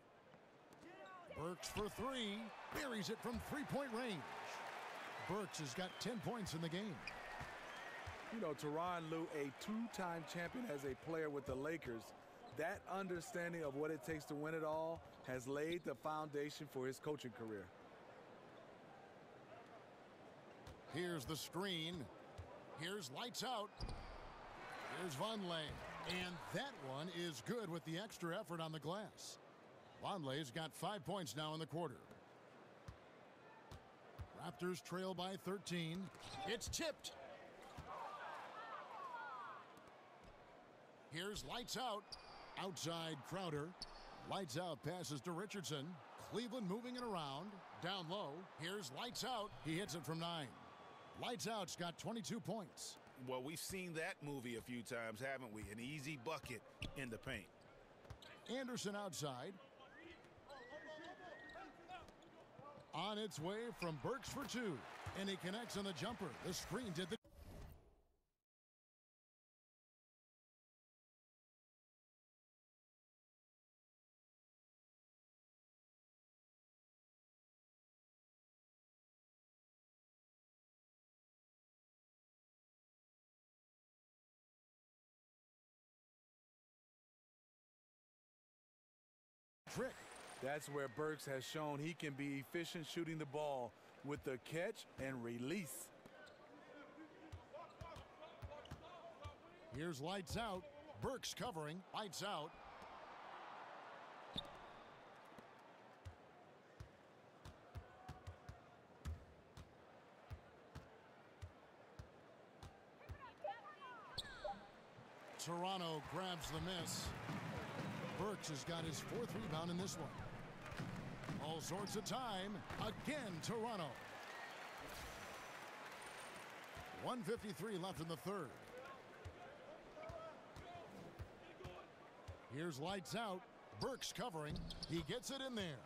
Burks for three. Buries it from three-point range. Burks has got 10 points in the game. You know, Tyronn Lue, a two-time champion as a player with the Lakers, that understanding of what it takes to win it all has laid the foundation for his coaching career. Here's the screen. Here's lights out. Here's Vonleh. And that one is good with the extra effort on the glass. Vonleh's got 5 points now in the quarter. Raptors trail by 13. It's tipped. Here's lights out. Outside Crowder. Lights out passes to Richardson. Cleveland moving it around. Down low. Here's lights out. He hits it from 9. Lights out's got 22 points. Well, we've seen that movie a few times, haven't we? An easy bucket in the paint. Anderson outside. On its way from Burks for 2. And he connects on the jumper. The screen did the... trick. That's where Burks has shown he can be efficient shooting the ball with the catch and release. Here's lights out. Burks covering. Lights out. Toronto grabs the miss. Burks has got his 4th rebound in this one. All sorts of time. Again, Toronto. 1:53 left in the third. Here's lights out. Burks covering. He gets it in there.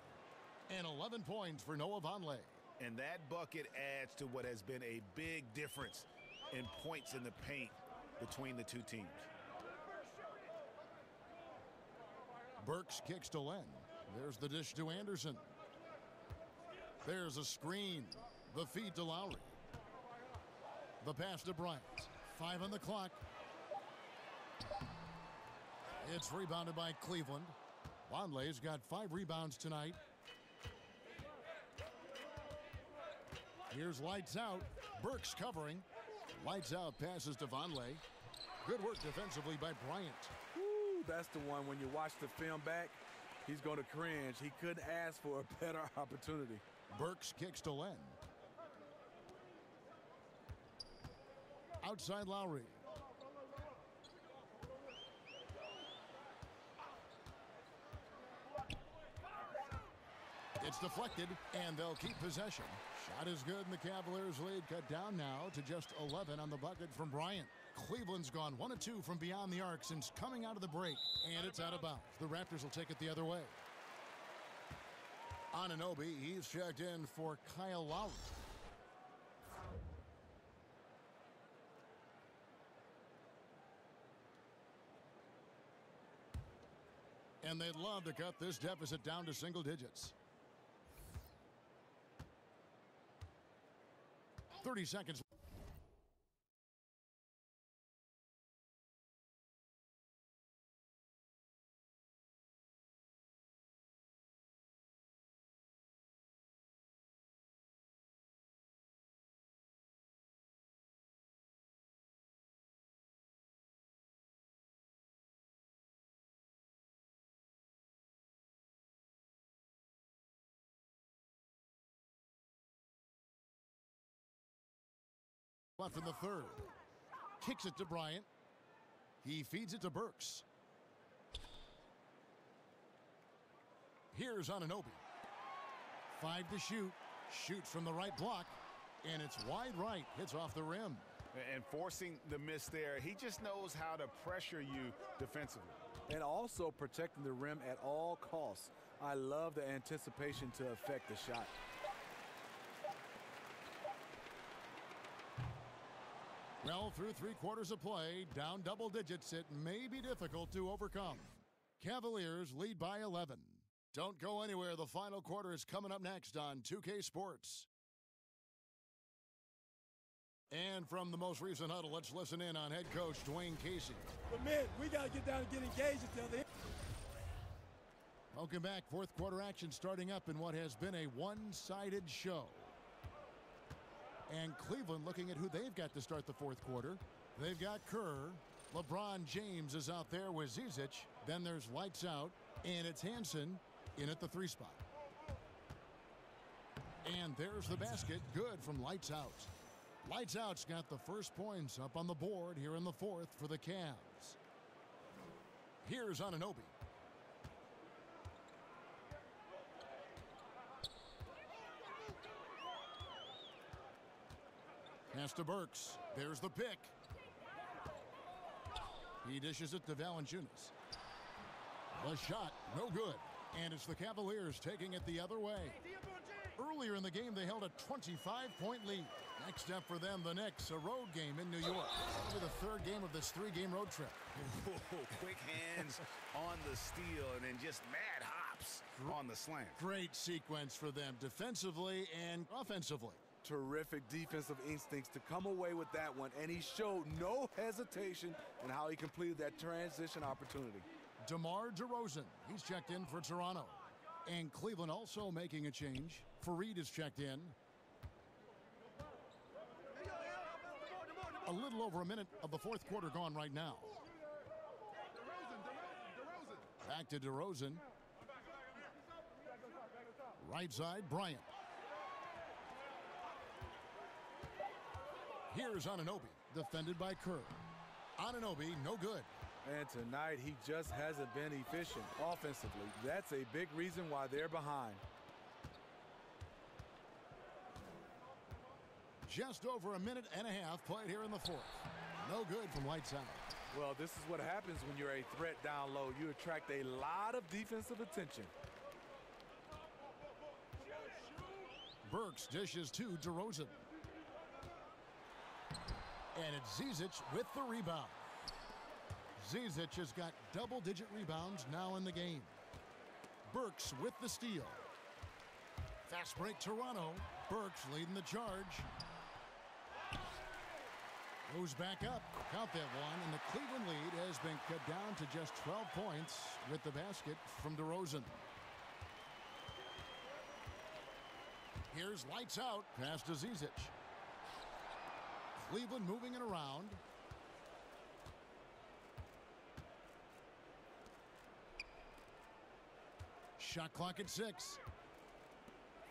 And 11 points for Noah Vonleh. And that bucket adds to what has been a big difference in points in the paint between the two teams. Burks kicks to Len. There's the dish to Anderson. There's a screen. The feed to Lowry. The pass to Bryant. 5 on the clock. It's rebounded by Cleveland. Vonleh's got 5 rebounds tonight. Here's lights out. Burks covering. Lights out passes to Vonleh. Good work defensively by Bryant. Woo, that's the one when you watch the film back, he's going to cringe. He couldn't ask for a better opportunity. Burks kicks to Len. Outside Lowry. It's deflected, and they'll keep possession. Shot is good, and the Cavaliers' lead cut down now to just 11 on the bucket from Bryant. Cleveland's gone 1 of 2 from beyond the arc since coming out of the break, and it's out of bounds. The Raptors will take it the other way. Anunoby, he's checked in for Kyle Lowry. And they'd love to cut this deficit down to single digits. 30 seconds. Left in the third. Kicks it to Bryant. He feeds it to Burks. Here's Anunoby. 5 to shoot. Shoots from the right block. And it's wide right. Hits off the rim. And forcing the miss there, he just knows how to pressure you defensively. And also protecting the rim at all costs. I love the anticipation to affect the shot. Well, through 3 quarters of play, down double digits, it may be difficult to overcome. Cavaliers lead by 11. Don't go anywhere. The final quarter is coming up next on 2K Sports. And from the most recent huddle, let's listen in on head coach Dwayne Casey. But, man, we got to get down and get engaged until the end. Welcome back. Fourth quarter action starting up in what has been a one-sided show. And Cleveland looking at who they've got to start the fourth quarter. They've got Kerr. LeBron James is out there with Zizic. Then there's lights out. And it's Hansen in at the 3 spot. And there's the basket. Good from lights out. Lights out's got the first points up on the board here in the fourth for the Cavs. Here's Anunoby. Pass to Burks. There's the pick. He dishes it to Valanciunas. The shot, no good. And it's the Cavaliers taking it the other way. Earlier in the game, they held a 25-point lead. Next up for them, the Knicks, a road game in New York. Probably the third game of this 3-game road trip. Whoa, quick hands on the steal and then just mad hops on the slant. Great sequence for them defensively and offensively. Terrific defensive instincts to come away with that one, and he showed no hesitation in how he completed that transition opportunity. DeMar DeRozan, he's checked in for Toronto. And Cleveland also making a change. Fareed is checked in. A little over a minute of the fourth quarter gone right now. Back to DeRozan. Right side, Bryant. Here's Anunoby, defended by Kerr. Anunoby, no good. And tonight, he just hasn't been efficient offensively. That's a big reason why they're behind. Just over a minute and a half played here in the fourth. No good from lights out. Well, this is what happens when you're a threat down low. You attract a lot of defensive attention. Burks dishes to DeRozan. And it's Zizic with the rebound. Zizic has got double-digit rebounds now in the game. Burks with the steal. Fast break Toronto. Burks leading the charge. Goes back up. Count that one. And the Cleveland lead has been cut down to just 12 points with the basket from DeRozan. Here's lights out. Pass to Zizic. Cleveland moving it around. Shot clock at 6.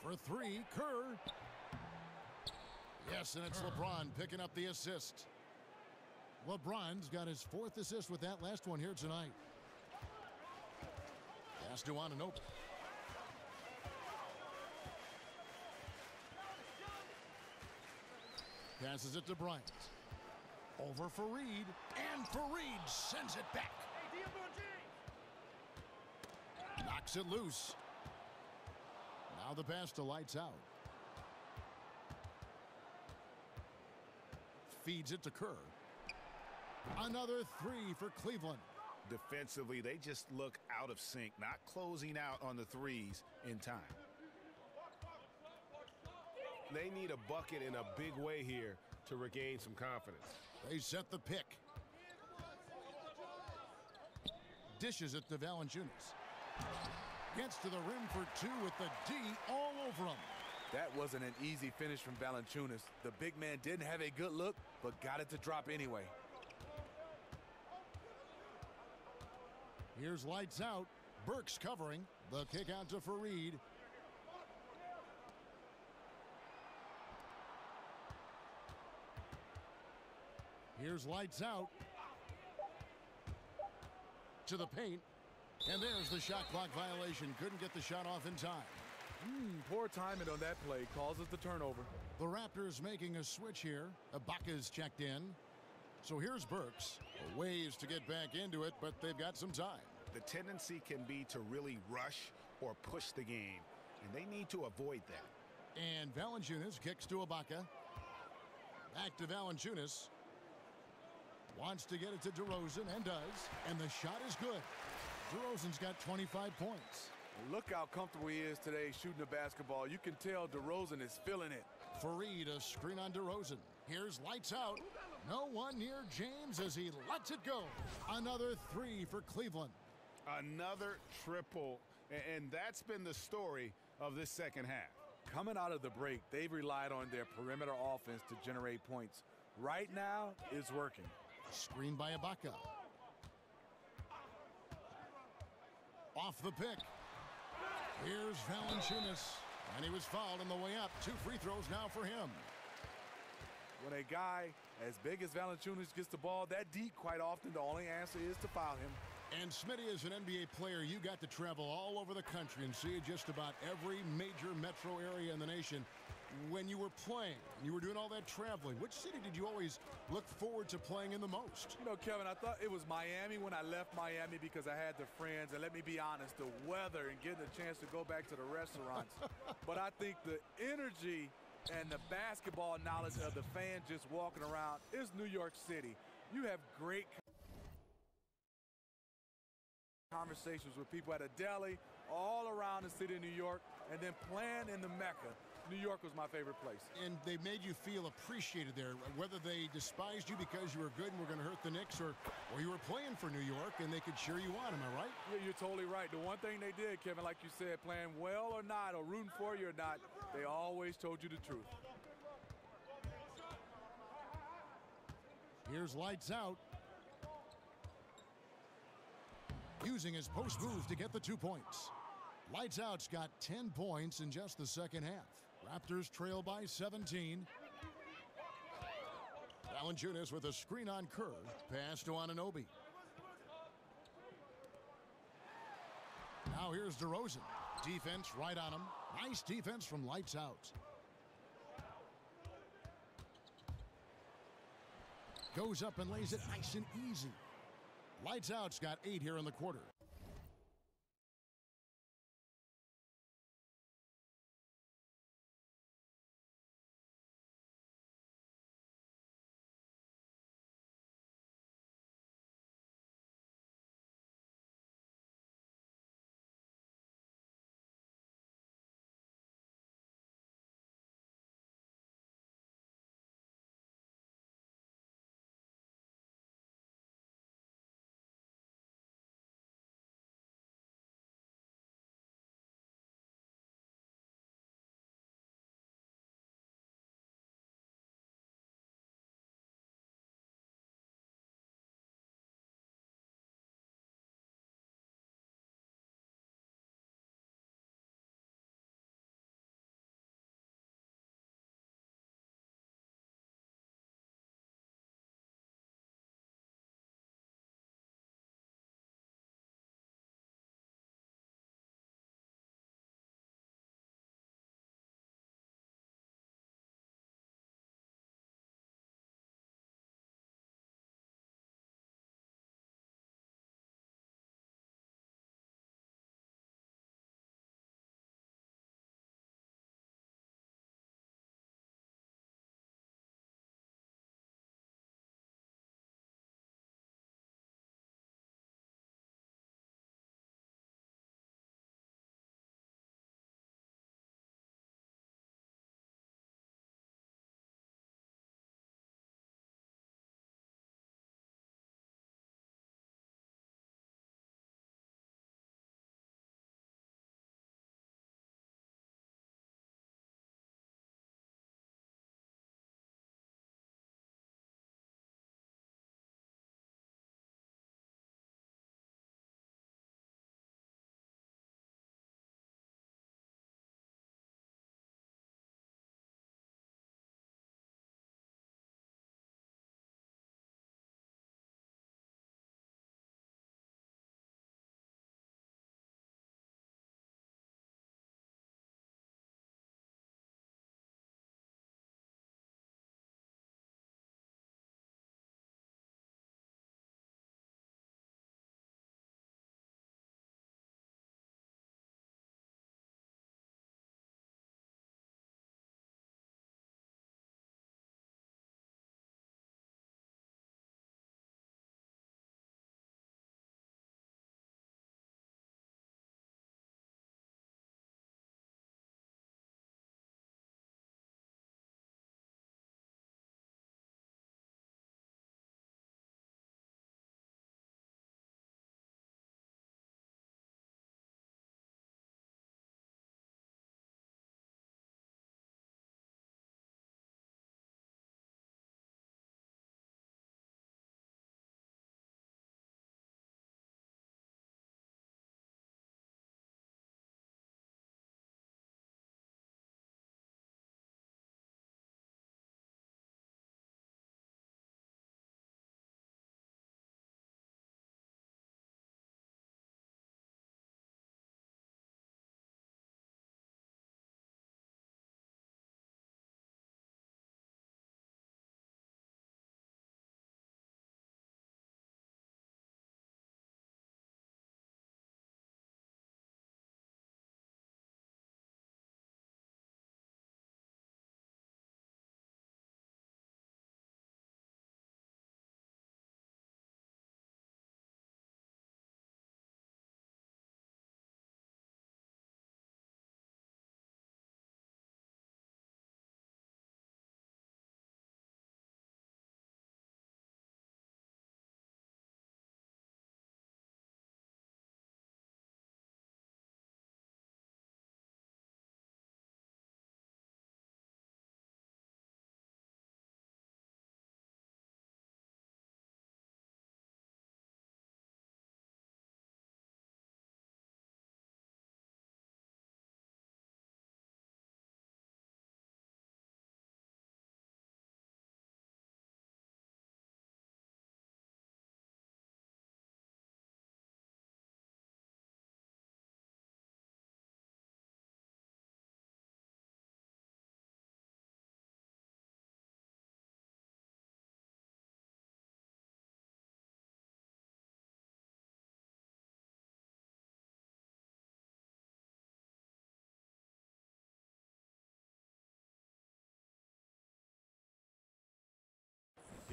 For 3, Kerr. Yes, and it's LeBron picking up the assist. LeBron's got his 4th assist with that last one here tonight. Pass to Anunoby. Passes it to Bryant. Over Fareed, and Fareed sends it back. Knocks it loose. Now the pass to lights out. Feeds it to Kerr. Another 3 for Cleveland. Defensively, they just look out of sync, not closing out on the threes in time. They need a bucket in a big way here to regain some confidence. They set the pick. Dishes it to Valanciunas. Gets to the rim for 2 with the D all over him. That wasn't an easy finish from Valanciunas. The big man didn't have a good look, but got it to drop anyway. Here's lights out. Burks covering. The kick out to Fareed. Here's lights out. To the paint. And there's the shot clock violation. Couldn't get the shot off in time. Poor timing on that play causes the turnover. The Raptors making a switch here. Ibaka's checked in. So here's Burks. Ways to get back into it, but they've got some time. The tendency can be to really rush or push the game, and they need to avoid that. And Valanciunas kicks to Ibaka. Back to Valanciunas. Wants to get it to DeRozan, and does. And the shot is good. DeRozan's got 25 points. Look how comfortable he is today shooting the basketball. You can tell DeRozan is feeling it. Fareed, a screen on DeRozan. Here's lights out. No one near James as he lets it go. Another three for Cleveland. Another triple, and that's been the story of this second half. Coming out of the break, they've relied on their perimeter offense to generate points. Right now, it's working. Screen by Ibaka. Off the pick. Here's Valanciunas, and he was fouled on the way up. 2 free throws now for him. When a guy as big as Valanciunas gets the ball that deep, quite often the only answer is to foul him. And Smitty, as an NBA player, you got to travel all over the country and see just about every major metro area in the nation. When you were playing, you were doing all that traveling, which city did you always look forward to playing in the most? You know, Kevin, I thought it was Miami when I left Miami because I had the friends. And let me be honest, the weather and getting a chance to go back to the restaurants. But I think the energy and the basketball knowledge of the fans just walking around is New York City. You have great conversations with people at a deli all around the city of New York, and then playing in the Mecca. New York was my favorite place. And they made you feel appreciated there, whether they despised you because you were good and were going to hurt the Knicks, or you were playing for New York and they could cheer you on. Am I right? Yeah, you're totally right. The one thing they did, Kevin, like you said, playing well or not, or rooting for you or not, they always told you the truth. Here's lights out. Using his post move to get the 2 points. Lights out's got 10 points in just the second half. Raptors trail by 17. Valanciunas with a screen on Kerr. Pass to Anunoby. Now here's DeRozan. Defense right on him. Nice defense from lights out. Goes up and lays it nice and easy. Lights out's got 8 here in the quarter.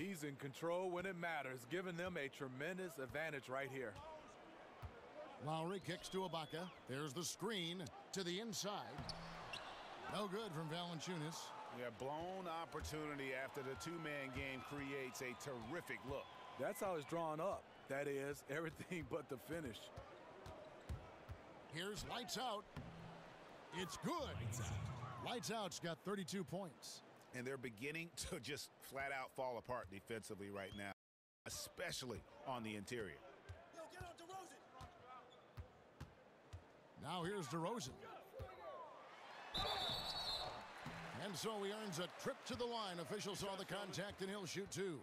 He's in control when it matters, giving them a tremendous advantage right here. Lowry kicks to Ibaka. There's the screen to the inside. No good from Valanciunas. Yeah, blown opportunity after the two-man game creates a terrific look. That's how it's drawn up. That is, everything but the finish. Here's Lights Out. It's good. Lights Out's got 32 points. And they're beginning to just flat out fall apart defensively right now, especially on the interior. Now here's DeRozan. And so he earns a trip to the line. Officials saw the contact, and he'll shoot two.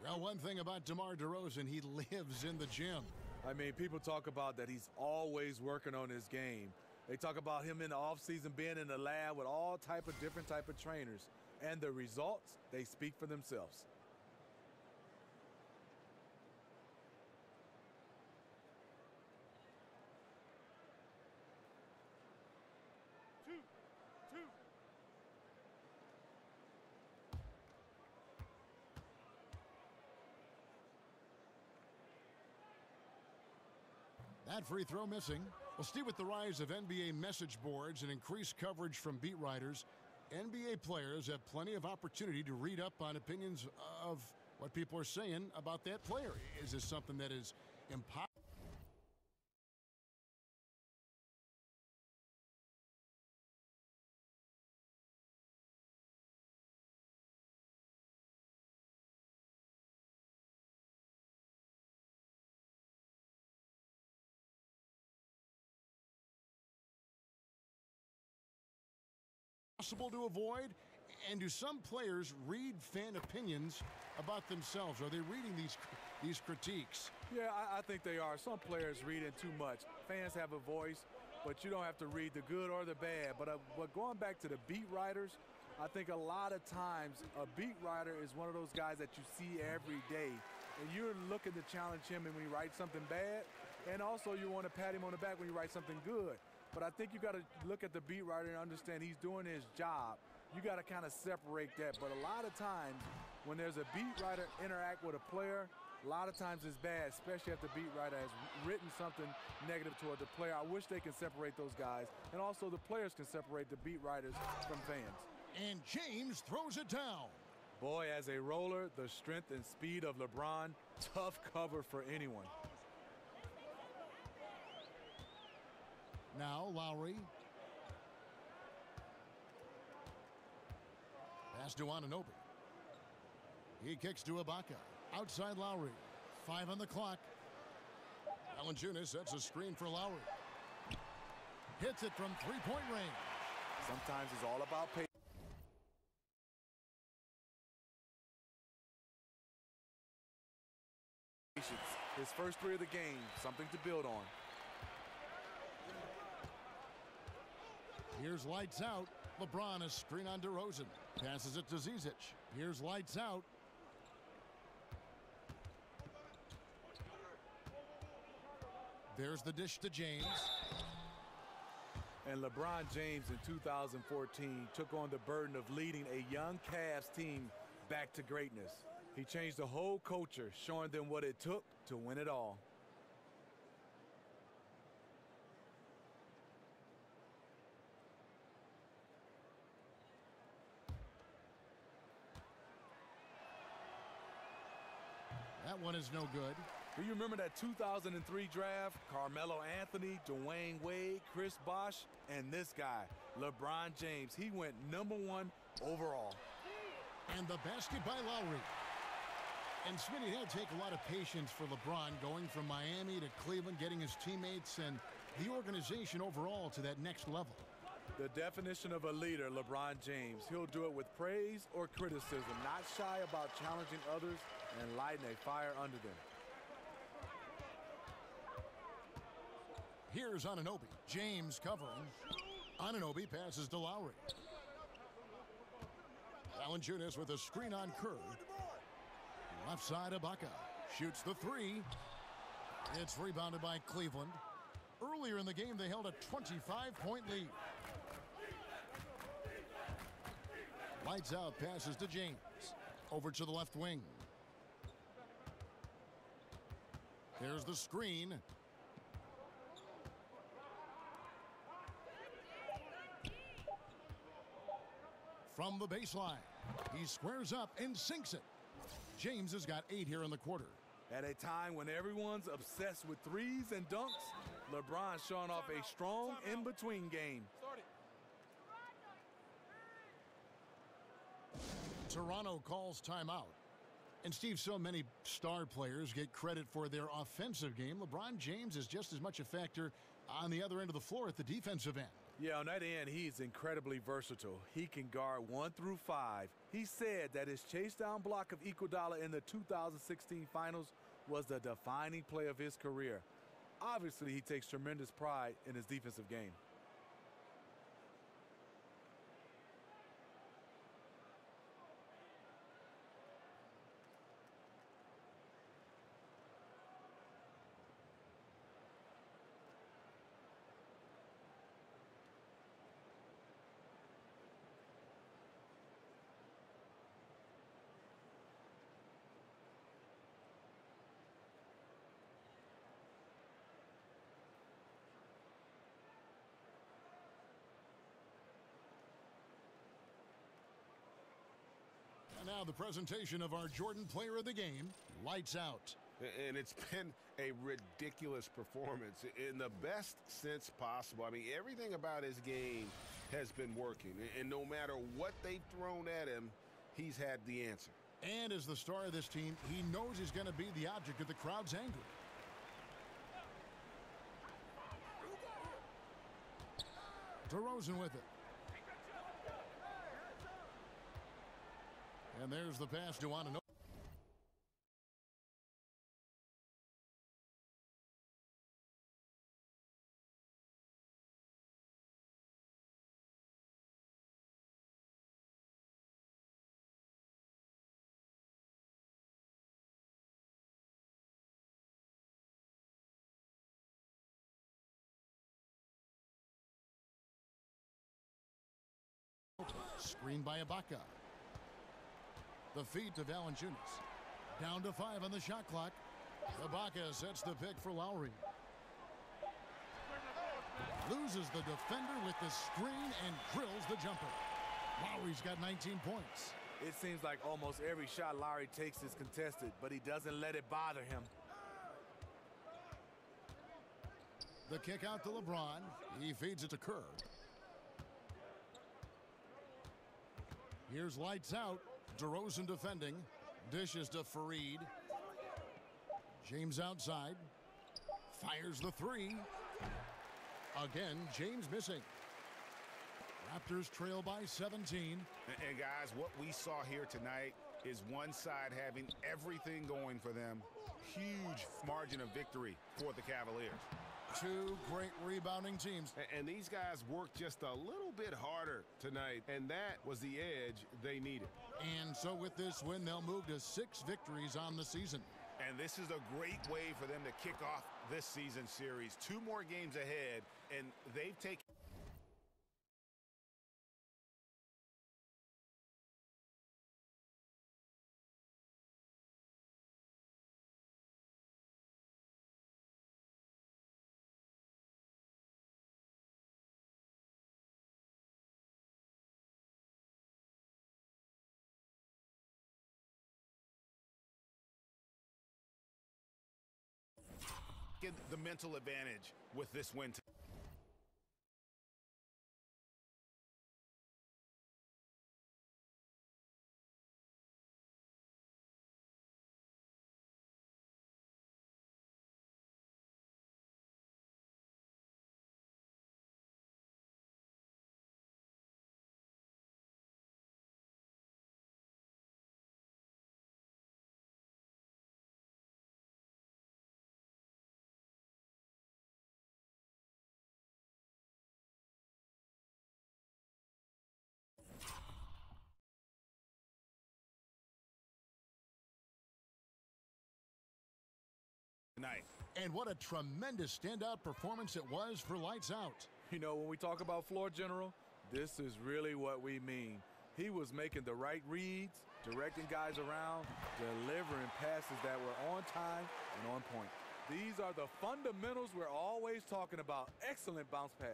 Well, one thing about DeMar DeRozan, he lives in the gym. I mean, people talk about that he's always working on his game. They talk about him in the offseason being in the lab with all different type of trainers. And the results, they speak for themselves. That free throw missing. Well, Steve, with the rise of NBA message boards and increased coverage from beat writers, NBA players have plenty of opportunity to read up on opinions of what people are saying about that player. Is this something that is impossible? Possible to avoid? And do some players read fan opinions about themselves? Are they reading these critiques? Yeah, I think they are. Some players read in too much. Fans have a voice, but you don't have to read the good or the bad. But going back to the beat writers, I think a lot of times a beat writer is one of those guys that you see every day. And you're looking to challenge him when he writes something bad. And also you want to pat him on the back when he writes something good. But I think you got to look at the beat writer and understand he's doing his job. You got to kind of separate that. But a lot of times when there's a beat writer interact with a player, a lot of times it's bad, especially if the beat writer has written something negative toward the player. I wish they can separate those guys. And also the players can separate the beat writers from fans. And James throws it down. Boy, as a roller, the strength and speed of LeBron, tough cover for anyone. Now Lowry. Pass to Anunoby. He kicks to Ibaka. Outside Lowry. 5 on the clock. Valanciunas sets a screen for Lowry. Hits it from three-point range. Sometimes it's all about patience. His first three of the game, something to build on. Here's Lights Out. LeBron, a screen on DeRozan. Passes it to Zizic. Here's Lights Out. There's the dish to James. And LeBron James in 2014 took on the burden of leading a young Cavs team back to greatness. He changed the whole culture, showing them what it took to win it all. That one is no good. Do you remember that 2003 draft? Carmelo Anthony, Dwayne Wade, Chris Bosh, and this guy, LeBron James. He went #1 overall. And the basket by Lowry. And Smitty, it'll take a lot of patience for LeBron going from Miami to Cleveland, getting his teammates and the organization overall to that next level. The definition of a leader, LeBron James. He'll do it with praise or criticism, not shy about challenging others and lighting a fire under them. Here's Anunoby. James covering. Anunoby passes to Lowry. Valanciunas with a screen on Kerr. Left side, Ibaka shoots the three. It's rebounded by Cleveland. Earlier in the game, they held a 25-point lead. Lights Out passes to James. Over to the left wing. There's the screen. From the baseline, he squares up and sinks it. James has got 8 here in the quarter. At a time when everyone's obsessed with threes and dunks, LeBron's showing off a strong in-between game. Toronto calls timeout. And Steve, so many star players get credit for their offensive game. LeBron James is just as much a factor on the other end of the floor at the defensive end. Yeah, on that end, he's incredibly versatile. He can guard 1 through 5. He said that his chase down block of Iguodala in the 2016 finals was the defining play of his career. Obviously, he takes tremendous pride in his defensive game. And now the presentation of our Jordan Player of the Game, Lights Out. And it's been a ridiculous performance in the best sense possible. I mean, everything about his game has been working. And no matter what they've thrown at him, he's had the answer. And as the star of this team, he knows he's going to be the object of the crowd's anger. DeRozan with it. And there's the pass to Anunoby. Screen by Ibaka. The feed to Valanciunas. Down to 5 on the shot clock. Ibaka sets the pick for Lowry. Loses the defender with the screen and drills the jumper. Lowry's got 19 points. It seems like almost every shot Lowry takes is contested, but he doesn't let it bother him. The kick out to LeBron. He feeds it to Kerr. Here's Lights Out. DeRozan defending. Dishes to Fareed. James outside. Fires the 3. Again, James missing. Raptors trail by 17. And guys, what we saw here tonight is one side having everything going for them. Huge margin of victory for the Cavaliers. Two great rebounding teams. And these guys worked just a little bit harder tonight, and that was the edge they needed. And so with this win, they'll move to 6 victories on the season. And this is a great way for them to kick off this season series. 2 more games ahead, and they've taken... get the mental advantage with this win. Night. And what a tremendous standout performance it was for Lights Out. You know, when we talk about floor general, this is really what we mean. He was making the right reads, directing guys around, delivering passes that were on time and on point. These are the fundamentals we're always talking about. Excellent bounce pass.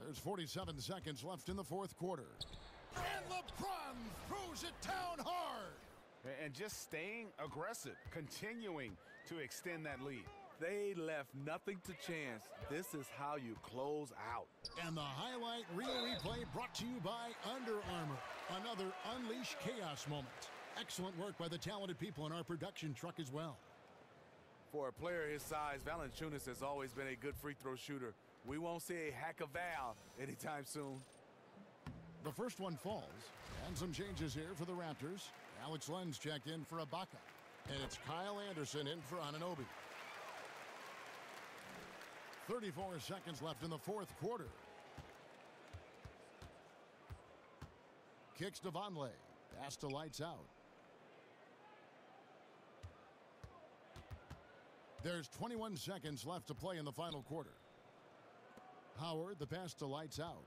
There's 47 seconds left in the fourth quarter. And LeBron throws it down hard. And just staying aggressive, continuing to extend that lead. They left nothing to chance. This is how you close out. And the highlight reel replay brought to you by Under Armour. Another Unleash Chaos moment. Excellent work by the talented people in our production truck as well. For a player his size, Valanciunas has always been a good free throw shooter. We won't see a hack of Val anytime soon. The first one falls. And some changes here for the Raptors. Alex Lenz checked in for Ibaka. And it's Kyle Anderson in for Anunoby. 34 seconds left in the fourth quarter. Kicks to Vonleh. Pass to Lights Out. There's 21 seconds left to play in the final quarter. Howard, the pass to Lights Out.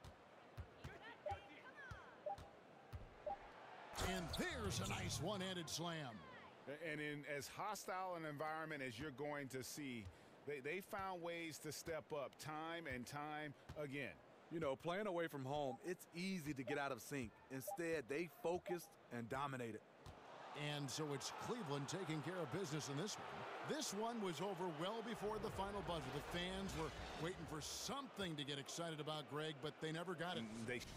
And there's a nice one-handed slam. And in as hostile an environment as you're going to see, they found ways to step up time and time again. You know, playing away from home, it's easy to get out of sync. Instead, they focused and dominated. And so it's Cleveland taking care of business in this one. This one was over well before the final buzzer. The fans were waiting for something to get excited about, Greg, but they never got it. They just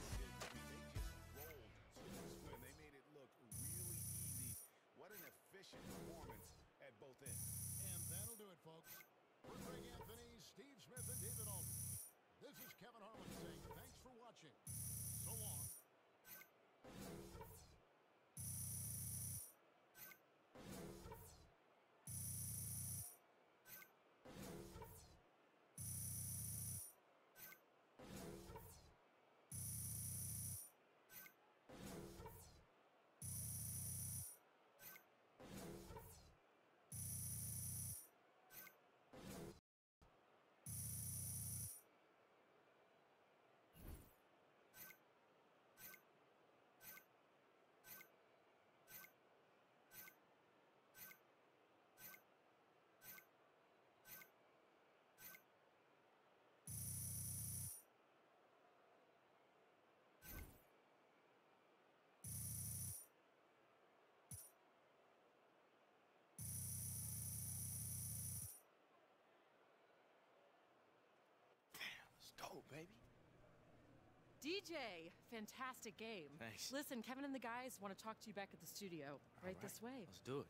rolled to this win. They made it look really easy. What an efficient performance at both ends. And that'll do it, folks. For Greg Anthony, Steve Smith, and David Aldridge, this is Kevin Harlan saying thanks for watching. So long. Go, baby. DJ, fantastic game. Thanks. Listen, Kevin and the guys want to talk to you back at the studio. Right this way. Let's do it.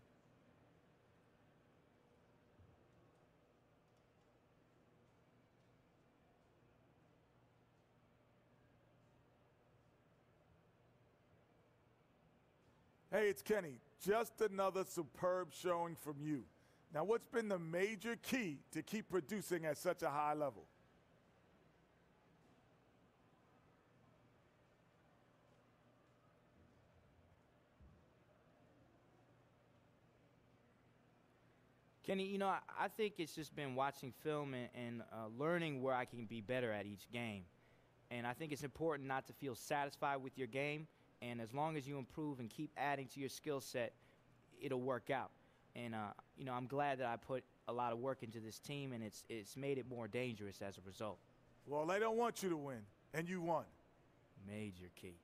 Hey, it's Kenny. Just another superb showing from you. Now, what's been the major key to keep producing at such a high level? Kenny, you know, I think it's just been watching film and learning where I can be better at each game. And I think it's important not to feel satisfied with your game. And as long as you improve and keep adding to your skill set, it'll work out. And, you know, I'm glad that I put a lot of work into this team, and it's made it more dangerous as a result. Well, they don't want you to win, and you won. Major key.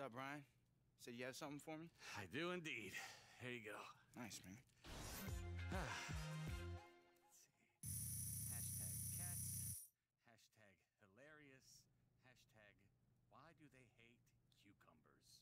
up, Brian? Said you have something for me? I do indeed. Here you go. Nice, man. Let's see. Hashtag cats. Hashtag hilarious. Hashtag why do they hate cucumbers?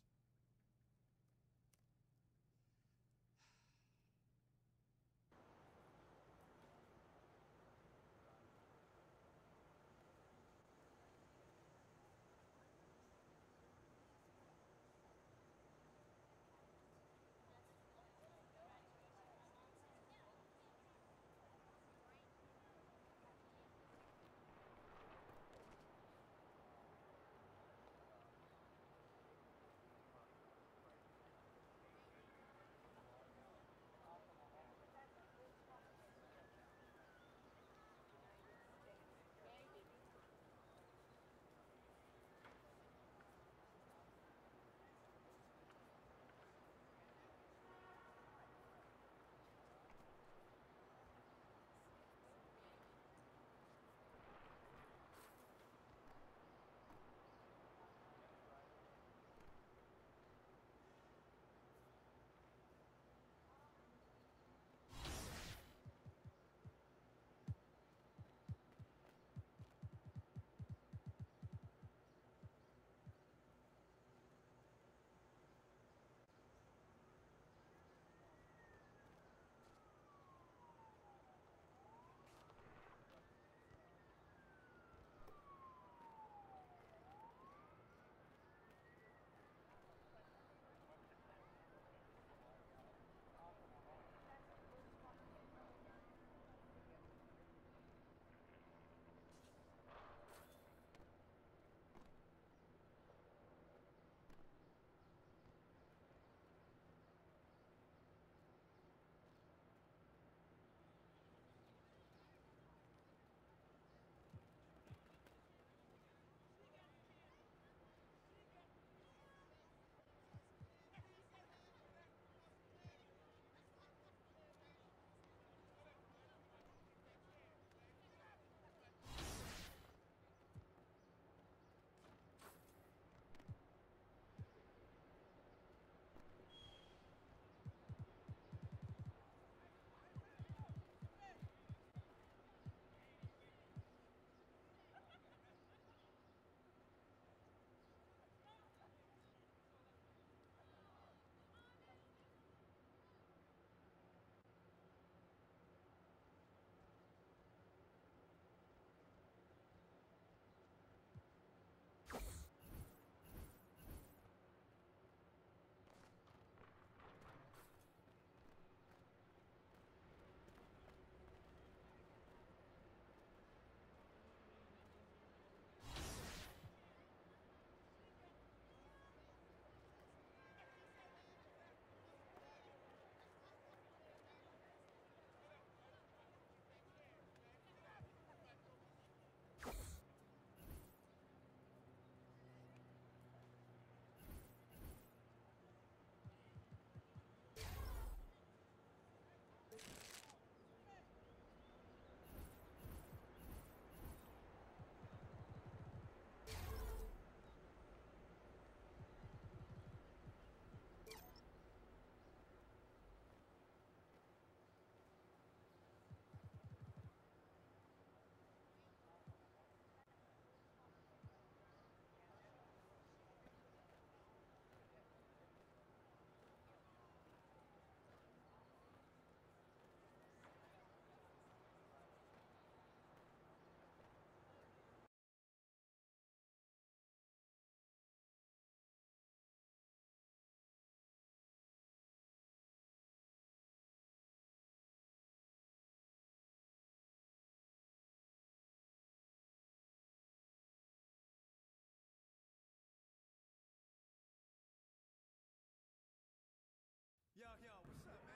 Yo, what's up, man?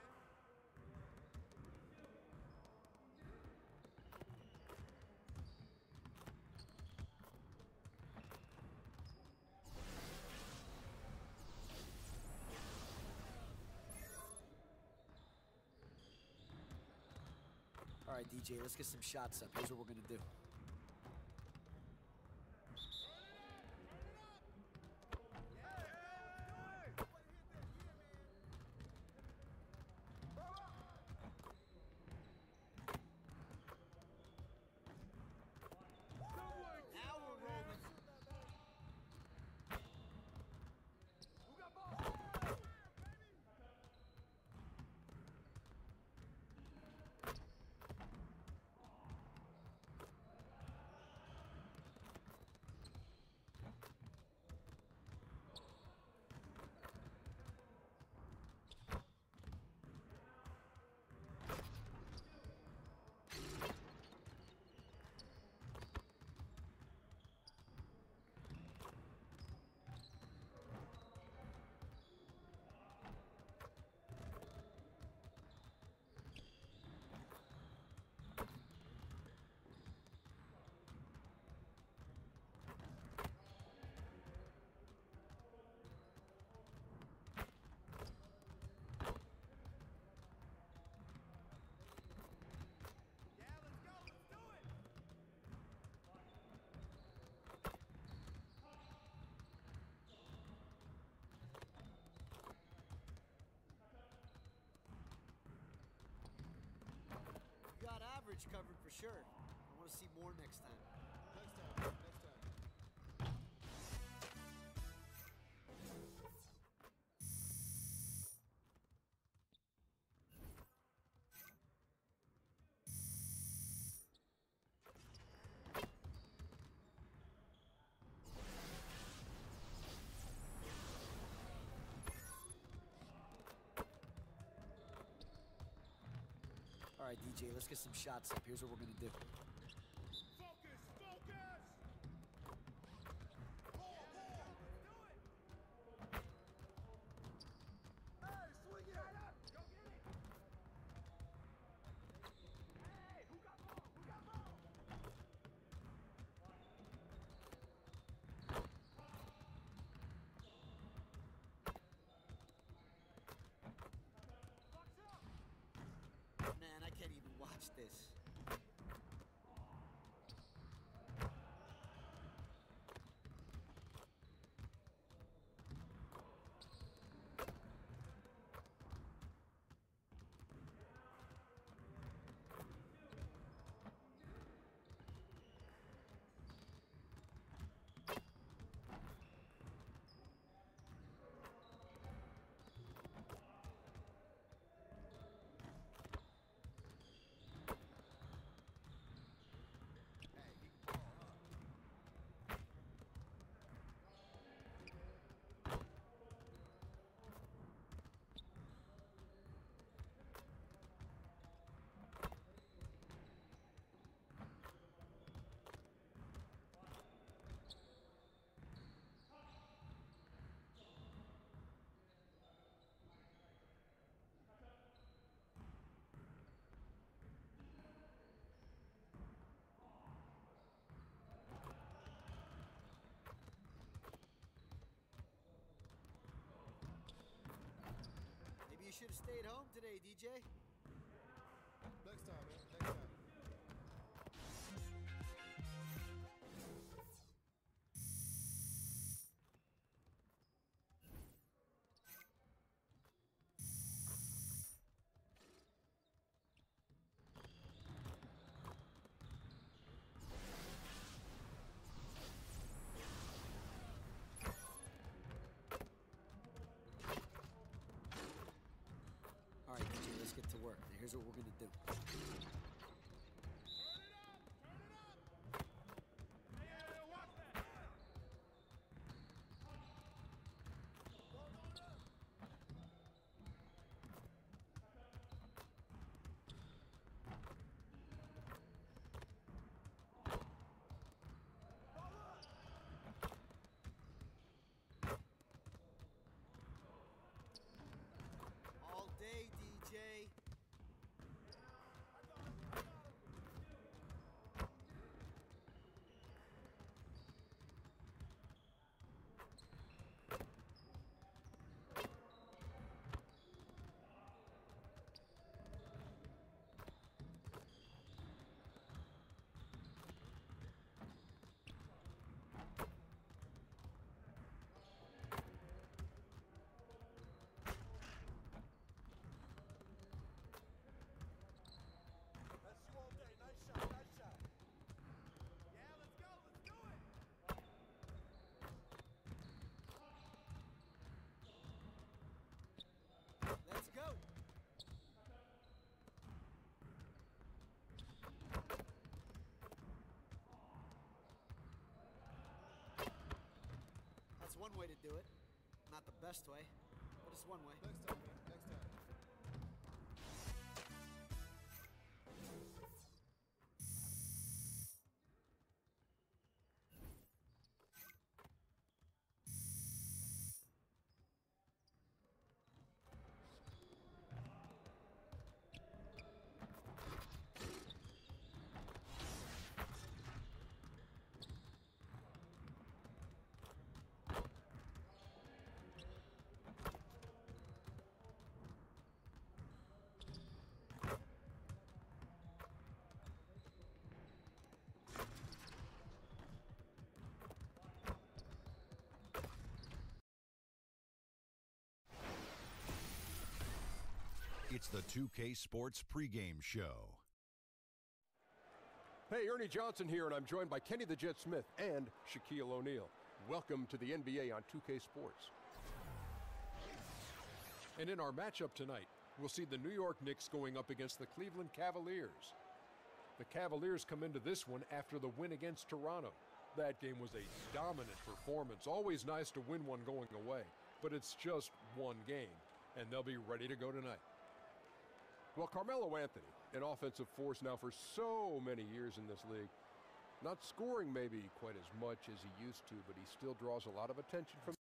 All right, DJ, let's get some shots up. Here's what we're gonna do. average covered for sure. I want to see more next time. Next time, next time. All right, DJ, let's get some shots up. Here's what we're going to do. Man, I can't even watch this. Maybe you should have stayed home today, DJ. Next time, man. Next time. All right, DJ, let's get to work. Now, here's what we're going to do. All day, DJ. That's you all day. Nice shot, nice shot. Yeah, let's go. Let's do it. Let's go. That's one way to do it. Not the best way, but it's one way. Next time, man. Next time. It's the 2K Sports pregame show. Hey, Ernie Johnson here, and I'm joined by Kenny the Jet Smith and Shaquille O'Neal. Welcome to the NBA on 2K Sports. And in our matchup tonight, we'll see the New York Knicks going up against the Cleveland Cavaliers. The Cavaliers come into this one after the win against Toronto. That game was a dominant performance. Always nice to win one going away, but it's just one game, and they'll be ready to go tonight. Well, Carmelo Anthony, an offensive force now for so many years in this league, not scoring maybe quite as much as he used to, but he still draws a lot of attention from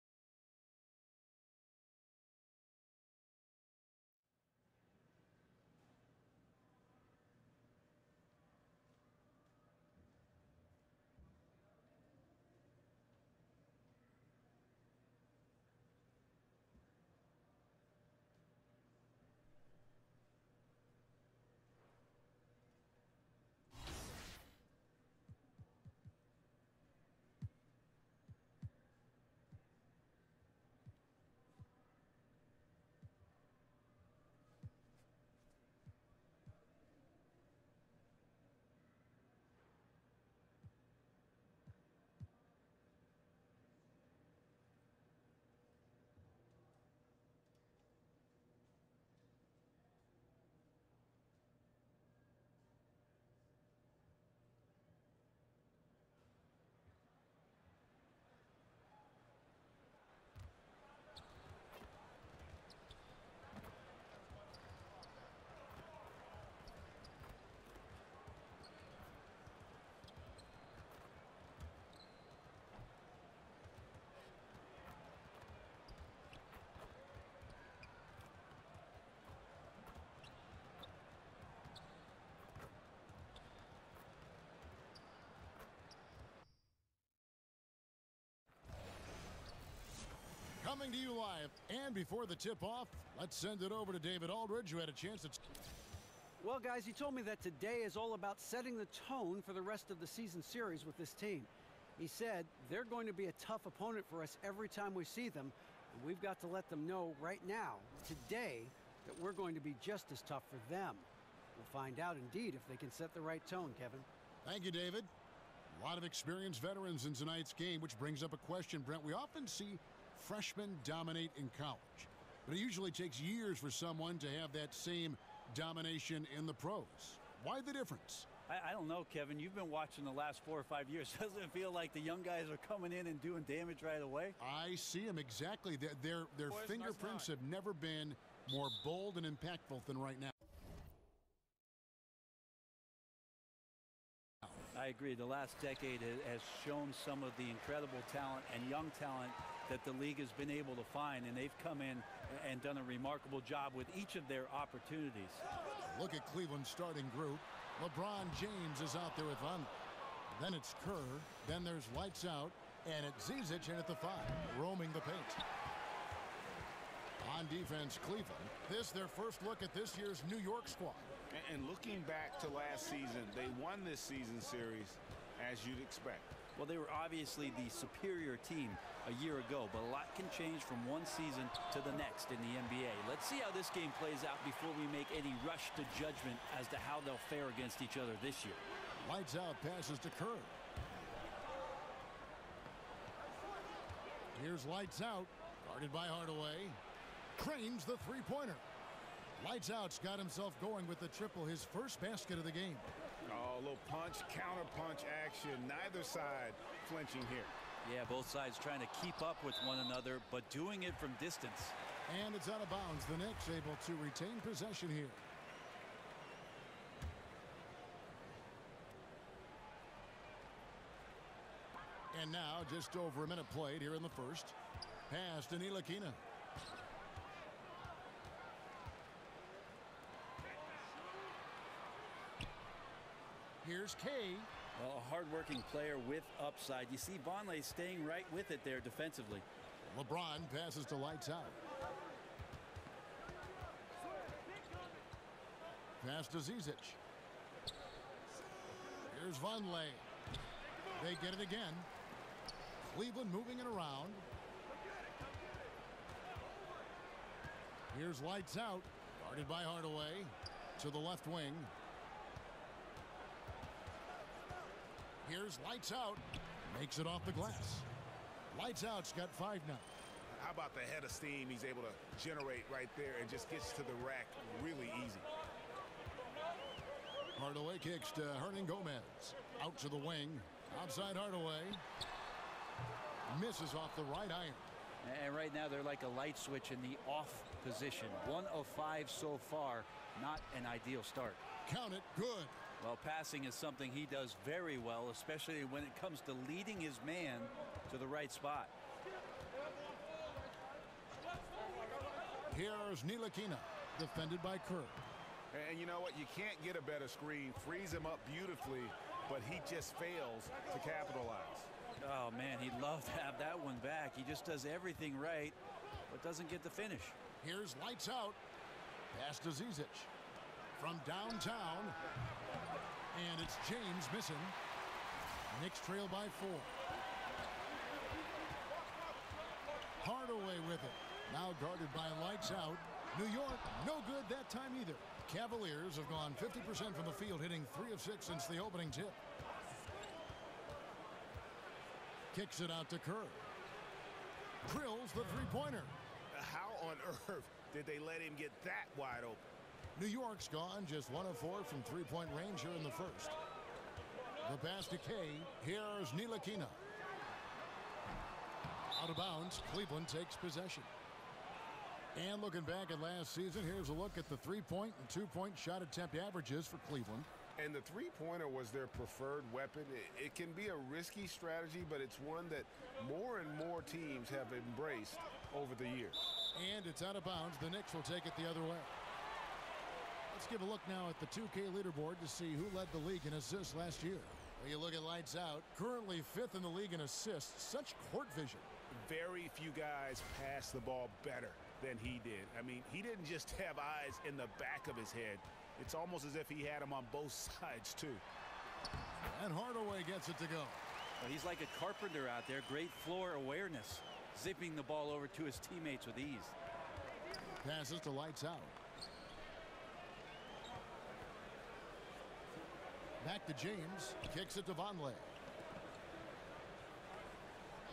Coming to you live, and before the tip-off, let's send it over to David Aldridge, who had a chance to... Well, guys, he told me that today is all about setting the tone for the rest of the season series with this team. He said they're going to be a tough opponent for us every time we see them, and we've got to let them know right now, today, that we're going to be just as tough for them. We'll find out, indeed, if they can set the right tone, Kevin. Thank you, David. A lot of experienced veterans in tonight's game, which brings up a question, Brent. We often see freshmen dominate in college, but it usually takes years for someone to have that same domination in the pros. Why the difference? I don't know, Kevin. You've been watching the last 4 or 5 years. Doesn't it feel like the young guys are coming in and doing damage right away? I see them exactly. Their fingerprints have never been more bold and impactful than right now. I agree. The last decade has shown some of the incredible talent and young talent that the league has been able to find, and they've come in and done a remarkable job with each of their opportunities. Look at Cleveland's starting group. LeBron James is out there with Van. Then it's Kerr. Then there's lights out, and it's Zizic in at the 5, roaming the paint. On defense, Cleveland. This their first look at this year's New York squad. And looking back to last season, they won this season series as you'd expect. Well, they were obviously the superior team a year ago, but a lot can change from one season to the next in the NBA. Let's see how this game plays out before we make any rush to judgment as to how they'll fare against each other this year. Lights out, passes to Kerr. Here's lights out, guarded by Hardaway. Cranes the three-pointer. Lights out's got himself going with the triple, his first basket of the game. Oh, a little punch, counter punch action. Neither side flinching here. Yeah, both sides trying to keep up with one another, but doing it from distance. And it's out of bounds. The Knicks able to retain possession here. And now just over a minute played here in the first. Pass to Ntilikina. Here's Kay. Well, a hard-working player with upside. You see Vonleh staying right with it there defensively. LeBron passes to lights out. Pass to Zizic. Here's Vonleh. They get it again. Cleveland moving it around. Here's lights out. Guarded by Hardaway. To the left wing. Here's Lights Out. Makes it off the glass. Lights Out's got 5 now. How about the head of steam he's able to generate right there and just gets to the rack really easy. Hardaway kicks to Gomez. Out to the wing. Outside Hardaway. Misses off the right iron. And right now they're like a light switch in the off position. 1 of 5 so far. Not an ideal start. Count it. Good. Well, passing is something he does very well, especially when it comes to leading his man to the right spot. Here's Ntilikina, defended by Kerr. And you know what? You can't get a better screen. Frees him up beautifully, but he just fails to capitalize. Oh, man, he'd love to have that one back. He just does everything right, but doesn't get the finish. Here's Lights Out. Pass to Zizic. From downtown. And it's James missing. Knicks trail by 4. Hardaway with it. Now guarded by Lights Out. New York, no good that time either. Cavaliers have gone 50% from the field, hitting 3 of 6 since the opening tip. Kicks it out to Kerr. Drills the three-pointer. How on earth did they let him get that wide open? New York's gone just 1 of 4 from three-point range here in the first. The pass to Kay. Here's Ntilikina. Out of bounds, Cleveland takes possession. And looking back at last season, here's a look at the 3-point and 2-point shot attempt averages for Cleveland. And the three-pointer was their preferred weapon. It can be a risky strategy, but it's one that more and more teams have embraced over the years. And it's out of bounds. The Knicks will take it the other way. Let's give a look now at the 2K leaderboard to see who led the league in assists last year. When you look at Lights Out, currently 5th in the league in assists. Such court vision. Very few guys pass the ball better than he did. I mean, he didn't just have eyes in the back of his head. It's almost as if he had them on both sides, too. And Hardaway gets it to go. Well, he's like a carpenter out there. Great floor awareness. Zipping the ball over to his teammates with ease. Passes to Lights Out. Back to James. Kicks it to Vonleh.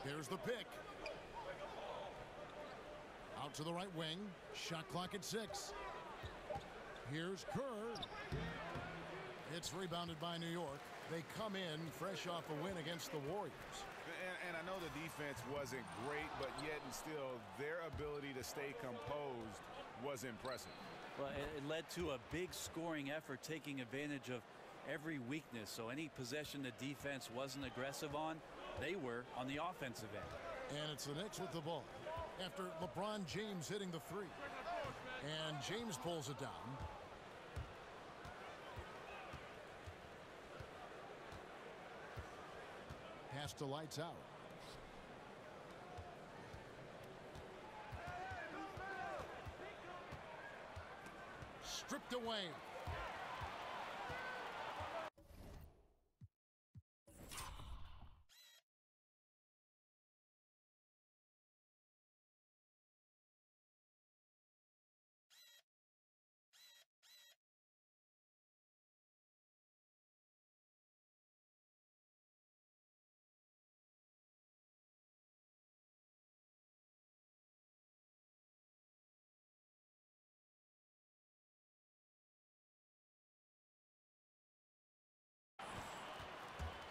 There's the pick. Out to the right wing. Shot clock at 6. Here's Kerr. It's rebounded by New York. They come in fresh off a win against the Warriors. And I know the defense wasn't great, but yet and still their ability to stay composed was impressive. Well, it led to a big scoring effort, taking advantage of every weakness. So any possession the defense wasn't aggressive on, they were on the offensive end. And it's the Knicks with the ball after LeBron James hitting the 3. And James pulls it down. Pass to Lights Out. Stripped away.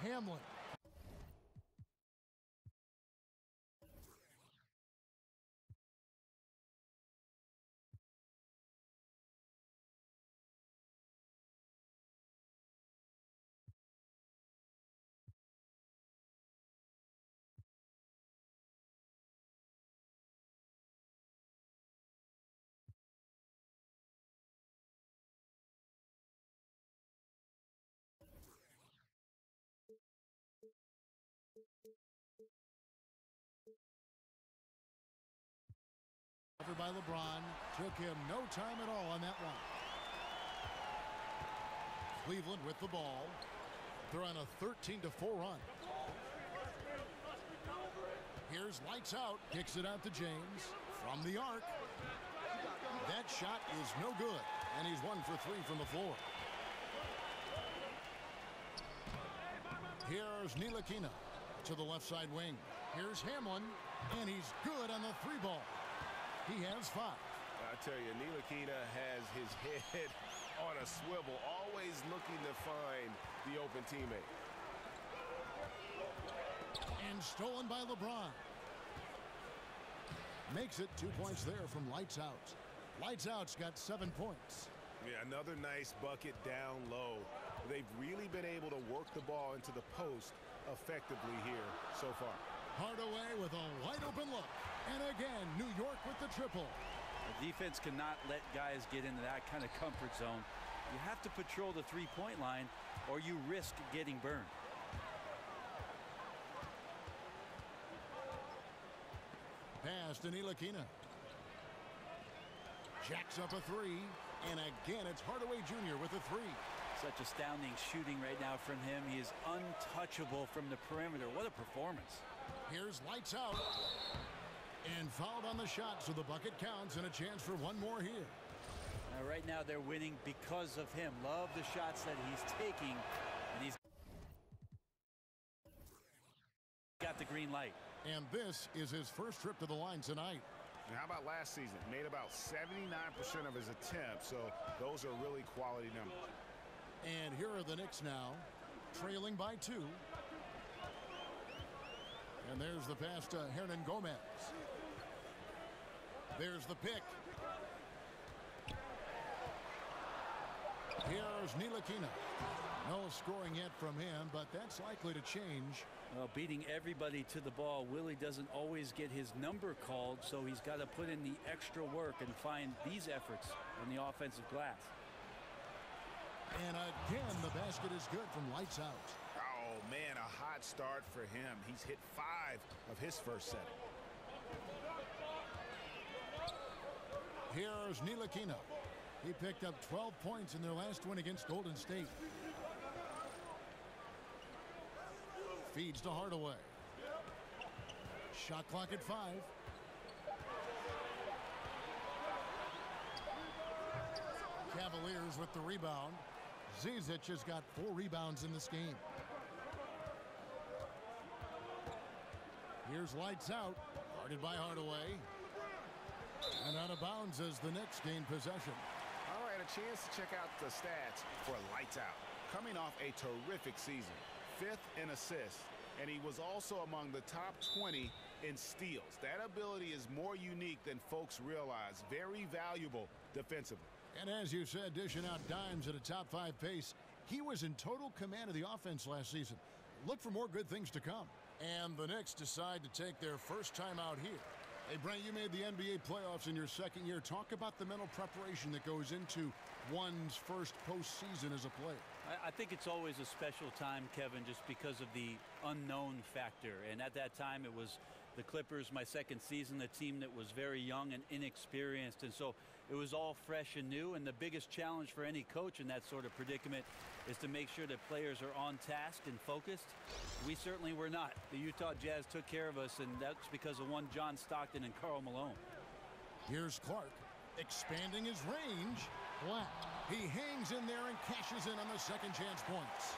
Hamlin. By LeBron. Took him no time at all on that one. Cleveland with the ball. They're on a 13-4 run. Here's Lights Out. Kicks it out to James. From the arc. That shot is no good. And he's 1 for 3 from the floor. Here's Ntilikina to the left side wing. Here's Hamlin, and he's good on the 3 ball. He has 5. I tell you, Ntilikina has his head on a swivel, always looking to find the open teammate. And stolen by LeBron. Makes it 2 points there from Lights Out. Lights Out's got 7 points. Yeah, another nice bucket down low. They've really been able to work the ball into the post effectively here so far. Hardaway with a wide open look. And again, New York with the triple. The defense cannot let guys get into that kind of comfort zone. You have to patrol the 3-point line or you risk getting burned. Pass to Ntilikina. Jacks up a 3. And again, it's Hardaway Jr. with a 3. Such astounding shooting right now from him. He is untouchable from the perimeter. What a performance. Here's Lights Out. And fouled on the shot, so the bucket counts and a chance for one more here. Right now they're winning because of him. Love the shots that he's taking. And he's got the green light. And this is his first trip to the line tonight. And how about last season? Made about 79% of his attempts, so those are really quality numbers. And here are the Knicks now, trailing by 2. And there's the pass to Hernan Gomez. There's the pick. Here's Ntilikina. No scoring yet from him, but that's likely to change. Well, beating everybody to the ball, Willie doesn't always get his number called, so he's got to put in the extra work and find these efforts on the offensive glass. And again, the basket is good from Lights Out. Oh, man, a hot start for him. He's hit 5 of his first set. Here's Ntilikina. He picked up 12 points in their last win against Golden State. Feeds to Hardaway. Shot clock at 5. Cavaliers with the rebound. Zizic has got 4 rebounds in this game. Here's Lights Out. Guarded by Hardaway. And out of bounds as the Knicks gain possession. All right, a chance to check out the stats for Lights Out. Coming off a terrific season. 5th in assists. And he was also among the top 20 in steals. That ability is more unique than folks realize. Very valuable defensively. And as you said, dishing out dimes at a top 5 pace. He was in total command of the offense last season. Look for more good things to come. And the Knicks decide to take their first time out here. Hey, Brent, you made the NBA playoffs in your second year. Talk about the mental preparation that goes into one's first postseason as a player. I think it's always a special time, Kevin, just because of the unknown factor. And at that time, it was the Clippers, my second season, a team that was very young and inexperienced. And so it was all fresh and new. And the biggest challenge for any coach in that sort of predicament is to make sure that players are on task and focused. We certainly were not. The Utah Jazz took care of us, and that's because of one John Stockton and Karl Malone. Here's Clark expanding his range. Black. He hangs in there and cashes in on the second chance points.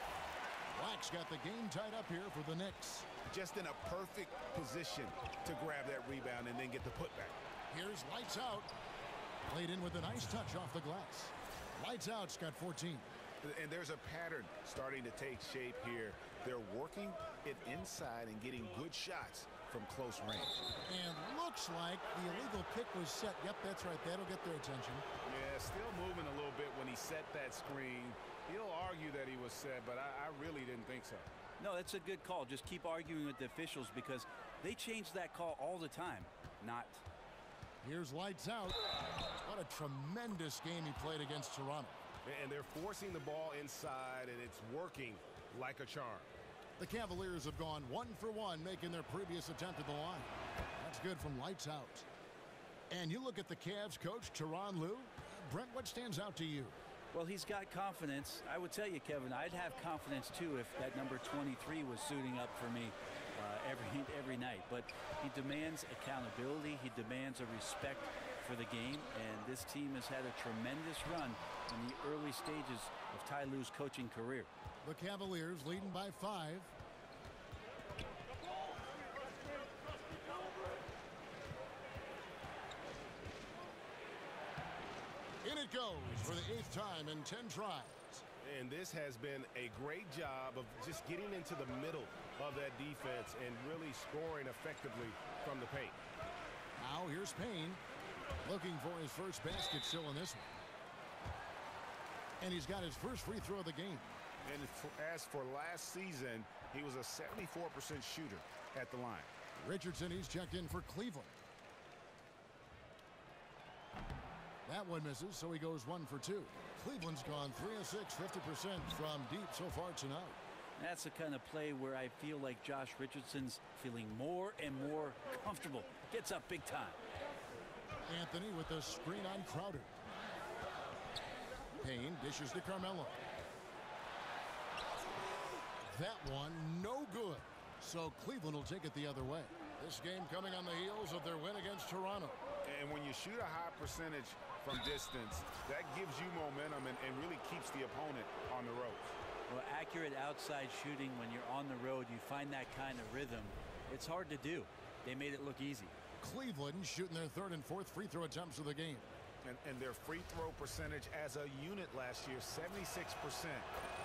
Black's got the game tied up here for the Knicks. Just in a perfect position to grab that rebound and then get the putback. Here's Lights Out. Played in with a nice touch off the glass. Lights Out's got 14. And there's a pattern starting to take shape here. They're working it inside and getting good shots from close range. And looks like the illegal kick was set. Yep, that's right. That'll get their attention. Yeah, still moving a little bit when he set that screen. He'll argue that he was set, but I really didn't think so. No, that's a good call. Just keep arguing with the officials because they change that call all the time. Not. Here's Lights Out. What a tremendous game he played against Toronto. And they're forcing the ball inside, and it's working like a charm. The Cavaliers have gone 1 for 1, making their previous attempt at the line. That's good from Lights Out. And you look at the Cavs coach, Tyronn Lue. Brent, what stands out to you? Well, he's got confidence. I would tell you, Kevin, I'd have confidence, too, if that number 23 was suiting up for me every night. But he demands accountability. He demands a respect for the game. And this team has had a tremendous run in the early stages of Ty Lue's coaching career. The Cavaliers leading by 5. it goes for the 8th time in 10 tries. And this has been a great job of just getting into the middle of that defense and really scoring effectively from the paint. Now here's Payne looking for his first basket still in this one. And he's got his first free throw of the game. And as for last season, he was a 74% shooter at the line. Richardson, he's checked in for Cleveland. That one misses, so he goes 1 for 2. Cleveland's gone 3 of 6, 50% from deep so far tonight. That's the kind of play where I feel like Josh Richardson's feeling more and more comfortable. Gets up big time. Anthony with the screen on Crowder. Payne dishes to Carmelo. That one no good. So Cleveland will take it the other way. This game coming on the heels of their win against Toronto. And when you shoot a high percentage from distance, that gives you momentum and really keeps the opponent on the ropes. Well, accurate outside shooting when you're on the road, you find that kind of rhythm. It's hard to do. They made it look easy. Cleveland shooting their 3rd and 4th free throw attempts of the game. And their free throw percentage as a unit last year, 76%,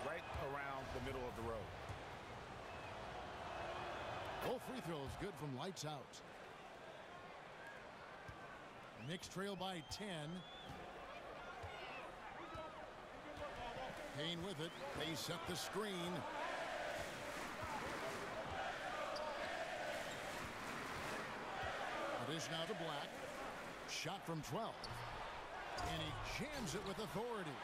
right around the middle of the road. Both free throws good from lights out. Knicks trail by 10. Payne with it. They set the screen. Dish now to Black. Shot from 12. And he jams it with authority.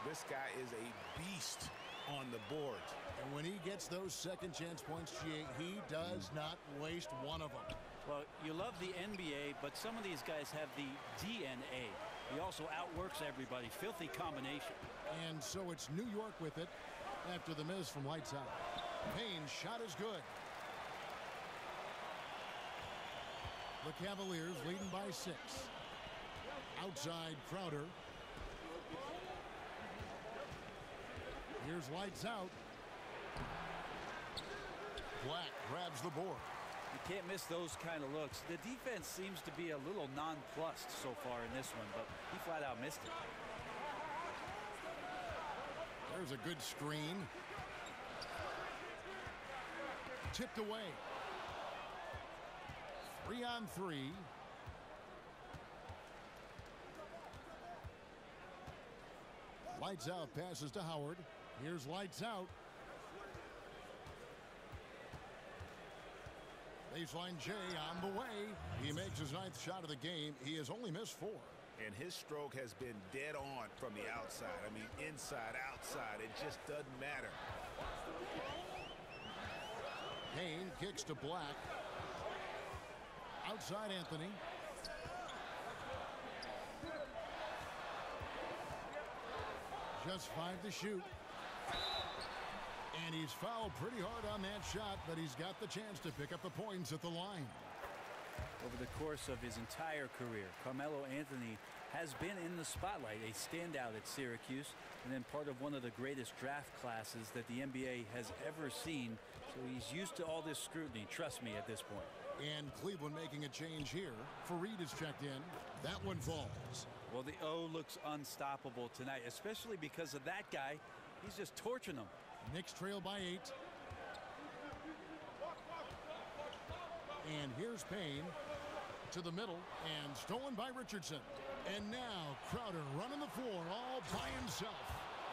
This guy is a beast on the board. And when he gets those second chance points, he does not waste one of them. Well, you love the NBA, but some of these guys have the DNA. He also outworks everybody. Filthy combination. And so it's New York with it after the miss from lights out. Payne's shot is good. The Cavaliers leading by 6. Outside Crowder. Here's lights out. Black grabs the board. You can't miss those kind of looks. The defense seems to be a little nonplussed so far in this one, but he flat out missed it. There's a good screen. Tipped away. 3 on 3. Lights out passes to Howard. Here's lights out. Baseline J on the way. He makes his 9th shot of the game. He has only missed 4. And his stroke has been dead on from the outside. I mean, inside, outside, it just doesn't matter. Payne kicks to Black. Outside Anthony. Just 5 to shoot. And he's fouled pretty hard on that shot, but he's got the chance to pick up the points at the line. Over the course of his entire career, Carmelo Anthony has been in the spotlight, a standout at Syracuse, and then part of one of the greatest draft classes that the NBA has ever seen. So he's used to all this scrutiny, trust me, at this point. And Cleveland making a change here. Fareed is checked in. That one falls. Well, the O looks unstoppable tonight, especially because of that guy. He's just torching them. Knicks trail by 8. And here's Payne to the middle and stolen by Richardson. And now Crowder running the floor all by himself.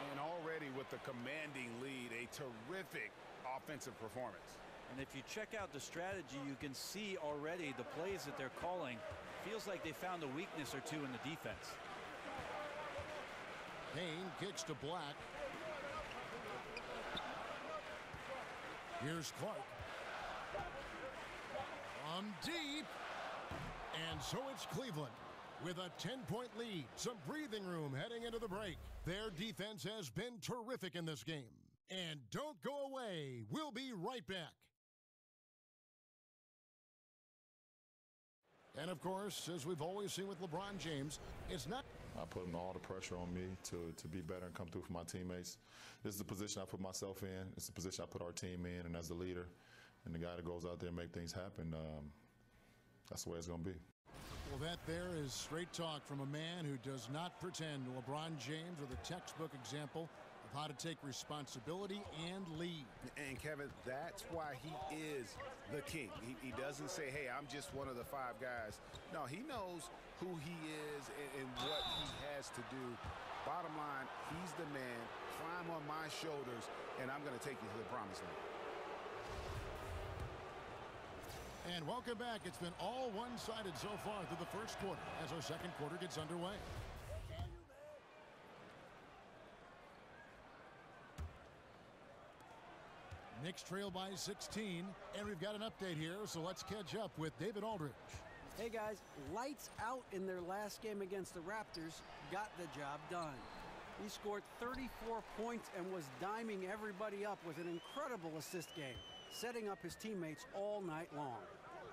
And already with the commanding lead, a terrific offensive performance. And if you check out the strategy, you can see already the plays that they're calling. Feels like they found a weakness or two in the defense. Payne kicks to Black. Here's Clark. From deep. And so it's Cleveland with a 10-point lead. Some breathing room heading into the break. Their defense has been terrific in this game. And don't go away. We'll be right back. And of course, as we've always seen with LeBron James, it's not. I put all the pressure on me to be better and come through for my teammates. This is the position I put myself in. It's the position I put our team in. And as the leader and the guy that goes out there and make things happen, that's the way it's going to be. Well, that there is straight talk from a man who does not pretend. LeBron James with a textbook example of how to take responsibility and lead. And Kevin, that's why he is the king. He doesn't say, hey, I'm just one of the 5 guys. No, he knows who he is and what he has to do. Bottom line, he's the man. Climb on my shoulders, and I'm going to take you to the promised land. And welcome back. It's been all one-sided so far through the first quarter as our second quarter gets underway. Knicks trail by 16, and we've got an update here, so let's catch up with David Aldridge. Hey guys, lights out in their last game against the Raptors, got the job done. He scored 34 points and was diming everybody up with an incredible assist game, setting up his teammates all night long.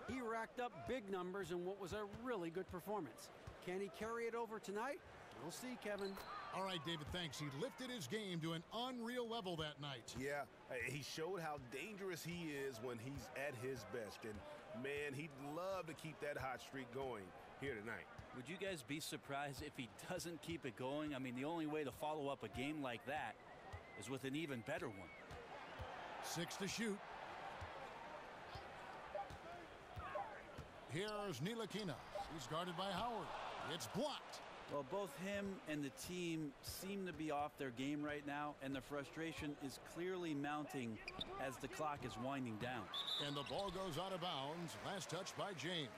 He racked up big numbers in what was a really good performance. Can he carry it over tonight? We'll see, Kevin. All right, David, thanks. He lifted his game to an unreal level that night. Yeah, he showed how dangerous he is when he's at his best. And, man, he'd love to keep that hot streak going here tonight. Would you guys be surprised if he doesn't keep it going? I mean, the only way to follow up a game like that is with an even better one. 6 to shoot. Here's Ntilikina. He's guarded by Howard. It's blocked. Well, both him and the team seem to be off their game right now, and the frustration is clearly mounting as the clock is winding down. And the ball goes out of bounds. Last touch by James.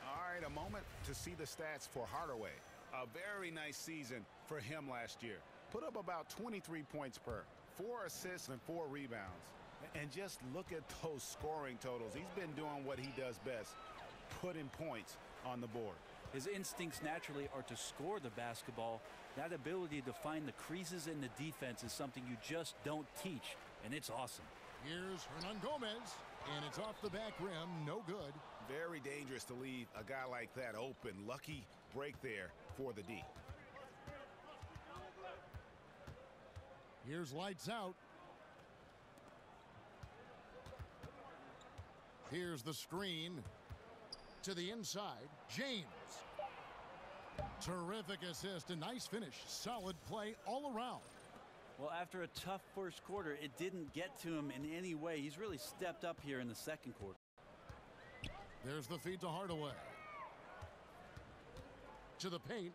All right, a moment to see the stats for Hardaway. A very nice season for him last year. Put up about 23 points per, 4 assists and 4 rebounds. And just look at those scoring totals. He's been doing what he does best, putting points on the board. His instincts naturally are to score the basketball. That ability to find the creases in the defense is something you just don't teach, and it's awesome. Here's Hernangomez, and it's off the back rim, no good. Very dangerous to leave a guy like that open. Lucky break there for the D. Here's lights out. Here's the screen to the inside. James. Terrific assist, a nice finish. Solid play all around. Well, after a tough first quarter, it didn't get to him in any way. He's really stepped up here in the second quarter. There's the feed to Hardaway. To the paint.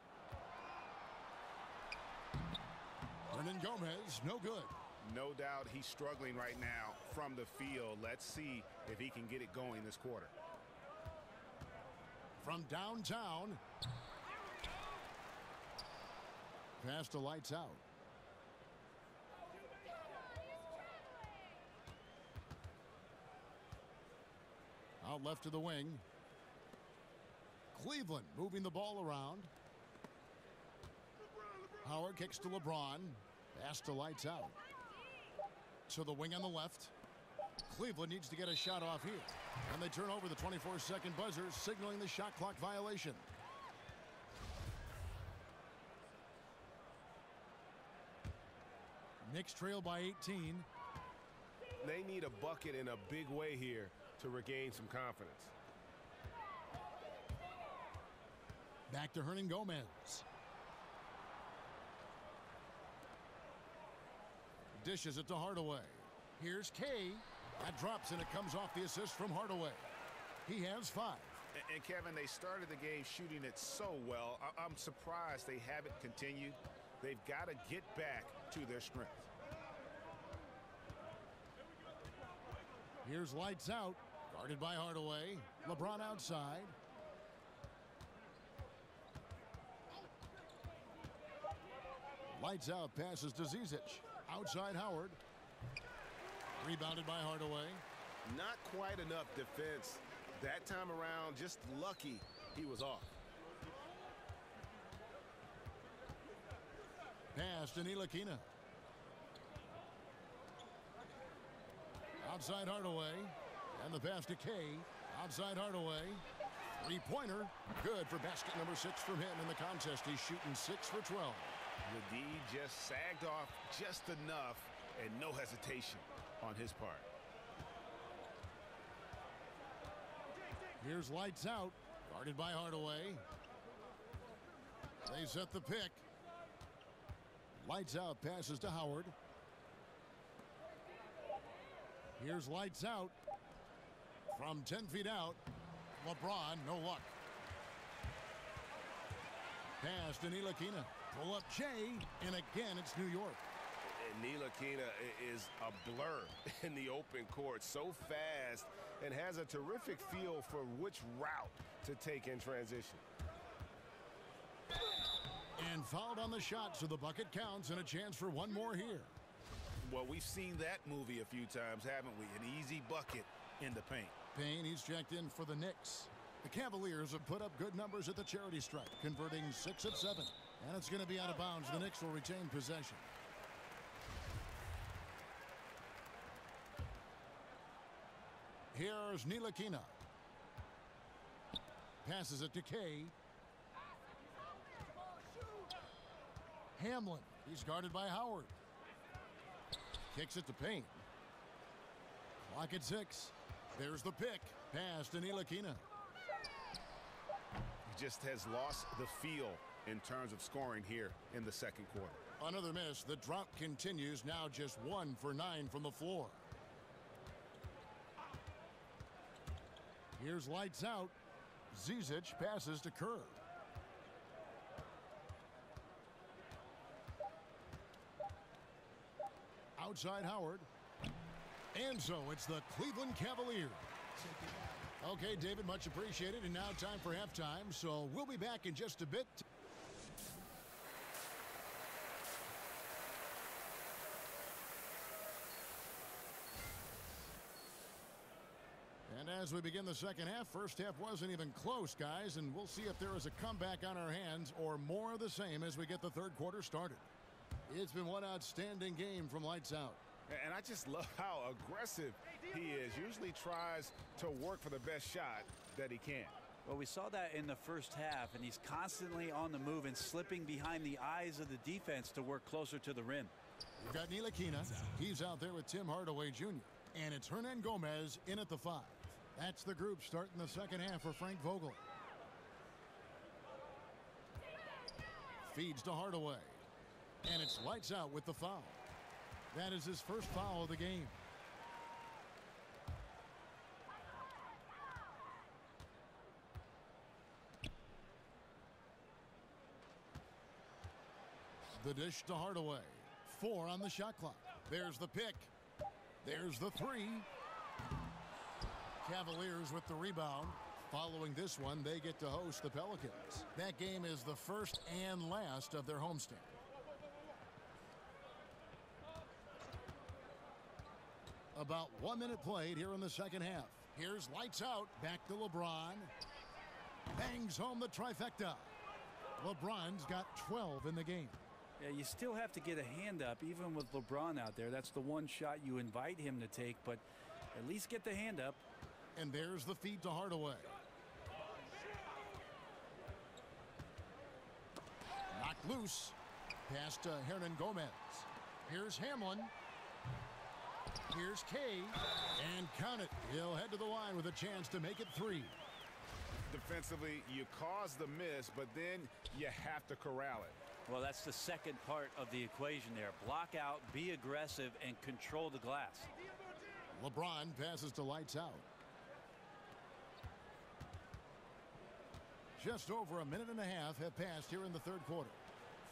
Hernangomez, no good. No doubt he's struggling right now from the field. Let's see if he can get it going this quarter. From downtown. Pass to lights out. Out left to the wing. Cleveland moving the ball around. Howard kicks to LeBron. Pass to lights out. To the wing on the left. Cleveland needs to get a shot off here. And they turn over the 24-second buzzer, signaling the shot clock violation. Knicks trail by 18. They need a bucket in a big way here to regain some confidence. Back to Hernangomez. Dishes it to Hardaway. Here's Kay. That drops, and it comes off the assist from Hardaway. He has 5. And Kevin, they started the game shooting it so well. I'm surprised they haven't continued. They've got to get back to their strength. Here's lights out. Guarded by Hardaway. LeBron outside. Lights out. Passes to Zizic. Outside Howard. Rebounded by Hardaway. Not quite enough defense. That time around, just lucky he was off. Pass to Ntilikina. Outside Hardaway. And the pass to Kay. Outside Hardaway. Three-pointer. Good for basket number 6 from him in the contest. He's shooting 6 for 12. The D just sagged off just enough, and no hesitation on his part. Here's lights out. Guarded by Hardaway. They set the pick. Lights out passes to Howard. Here's lights out. From 10 feet out, LeBron, no luck. Pass to Ntilikina. Pull up Jay, and again it's New York. And Ntilikina is a blur in the open court. So fast and has a terrific feel for which route to take in transition. And fouled on the shot, so the bucket counts and a chance for one more here. Well, we've seen that movie a few times, haven't we? An easy bucket in the paint. Payne, he's checked in for the Knicks. The Cavaliers have put up good numbers at the charity stripe, converting 6 of 7. And it's going to be out of bounds. The Knicks will retain possession. Here's Ntilikina. Passes it to Kay. Hamlin. He's guarded by Howard. Kicks it to Payne. Clock at 6. There's the pick. Pass to Ntilikina. He just has lost the feel in terms of scoring here in the second quarter. Another miss. The drought continues. Now just 1 for 9 from the floor. Here's lights out. Zizic passes to Kerr. Outside Howard. And so it's the Cleveland Cavaliers. Okay, David, much appreciated. And now time for halftime. So we'll be back in just a bit. And as we begin the second half, first half wasn't even close, guys. And we'll see if there is a comeback on our hands or more of the same as we get the third quarter started. It's been one outstanding game from lights out. And I just love how aggressive he is. Usually tries to work for the best shot that he can. Well, we saw that in the first half, and he's constantly on the move and slipping behind the eyes of the defense to work closer to the rim. We've got Ntilikina. He's out there with Tim Hardaway Jr. And it's Hernan Gomez in at the 5. That's the group starting the second half for Frank Vogel. Feeds to Hardaway. And it's lights out with the foul. That is his first foul of the game. The dish to Hardaway. 4 on the shot clock. There's the pick. There's the 3. Cavaliers with the rebound. Following this one, they get to host the Pelicans. That game is the first and last of their homestand. About 1 minute played here in the second half. Here's lights out. Back to LeBron. Bangs home the trifecta. LeBron's got 12 in the game. Yeah, you still have to get a hand up, even with LeBron out there. That's the one shot you invite him to take, but at least get the hand up. And there's the feed to Hardaway. Knocked loose. Pass to Hernan Gomez. Here's Hamlin. Here's Kay. And count it. He'll head to the line with a chance to make it 3. Defensively, you cause the miss, but then you have to corral it. Well, that's the second part of the equation there. Block out, be aggressive, and control the glass. LeBron passes to lights out. Just over a minute and a half have passed here in the third quarter.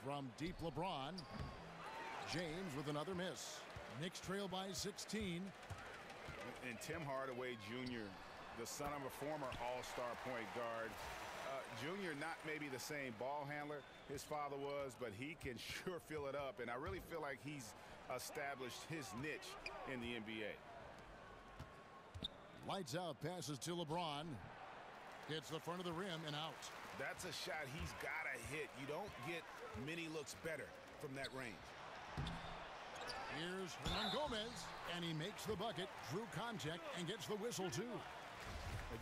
From deep LeBron. James with another miss. Knicks trail by 16. And Tim Hardaway Jr., the son of a former all-star point guard. Junior, not maybe the same ball handler his father was, but he can sure fill it up. And I really feel like he's established his niche in the NBA. Lights out, passes to LeBron. Hits the front of the rim and out. That's a shot he's got to hit. You don't get many looks better from that range. Here's Hernan Gomez, and he makes the bucket, drew contact, and gets the whistle, too.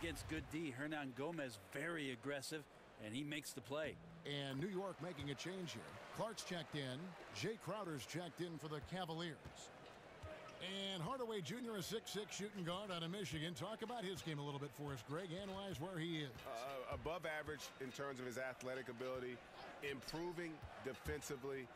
Against good D, Hernan Gomez very aggressive, and he makes the play. And New York making a change here. Clark's checked in. Jay Crowder's checked in for the Cavaliers. And Hardaway Jr., a 6'6" shooting guard out of Michigan. Talk about his game a little bit for us, Greg. Analyze where he is. Above average in terms of his athletic ability, improving defensively,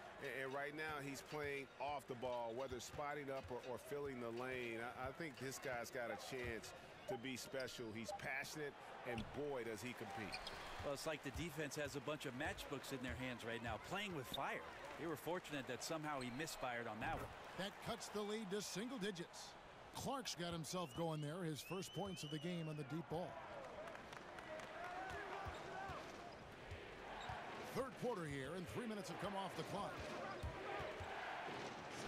and right now he's playing off the ball, whether spotting up or filling the lane. I think this guy's got a chance to be special. He's passionate, and boy, does he compete. Well, it's like the defense has a bunch of matchbooks in their hands right now, playing with fire. They were fortunate that somehow he misfired on that one. That cuts the lead to single digits. Clark's got himself going there, his first points of the game on the deep ball. Third quarter here, and 3 minutes have come off the clock.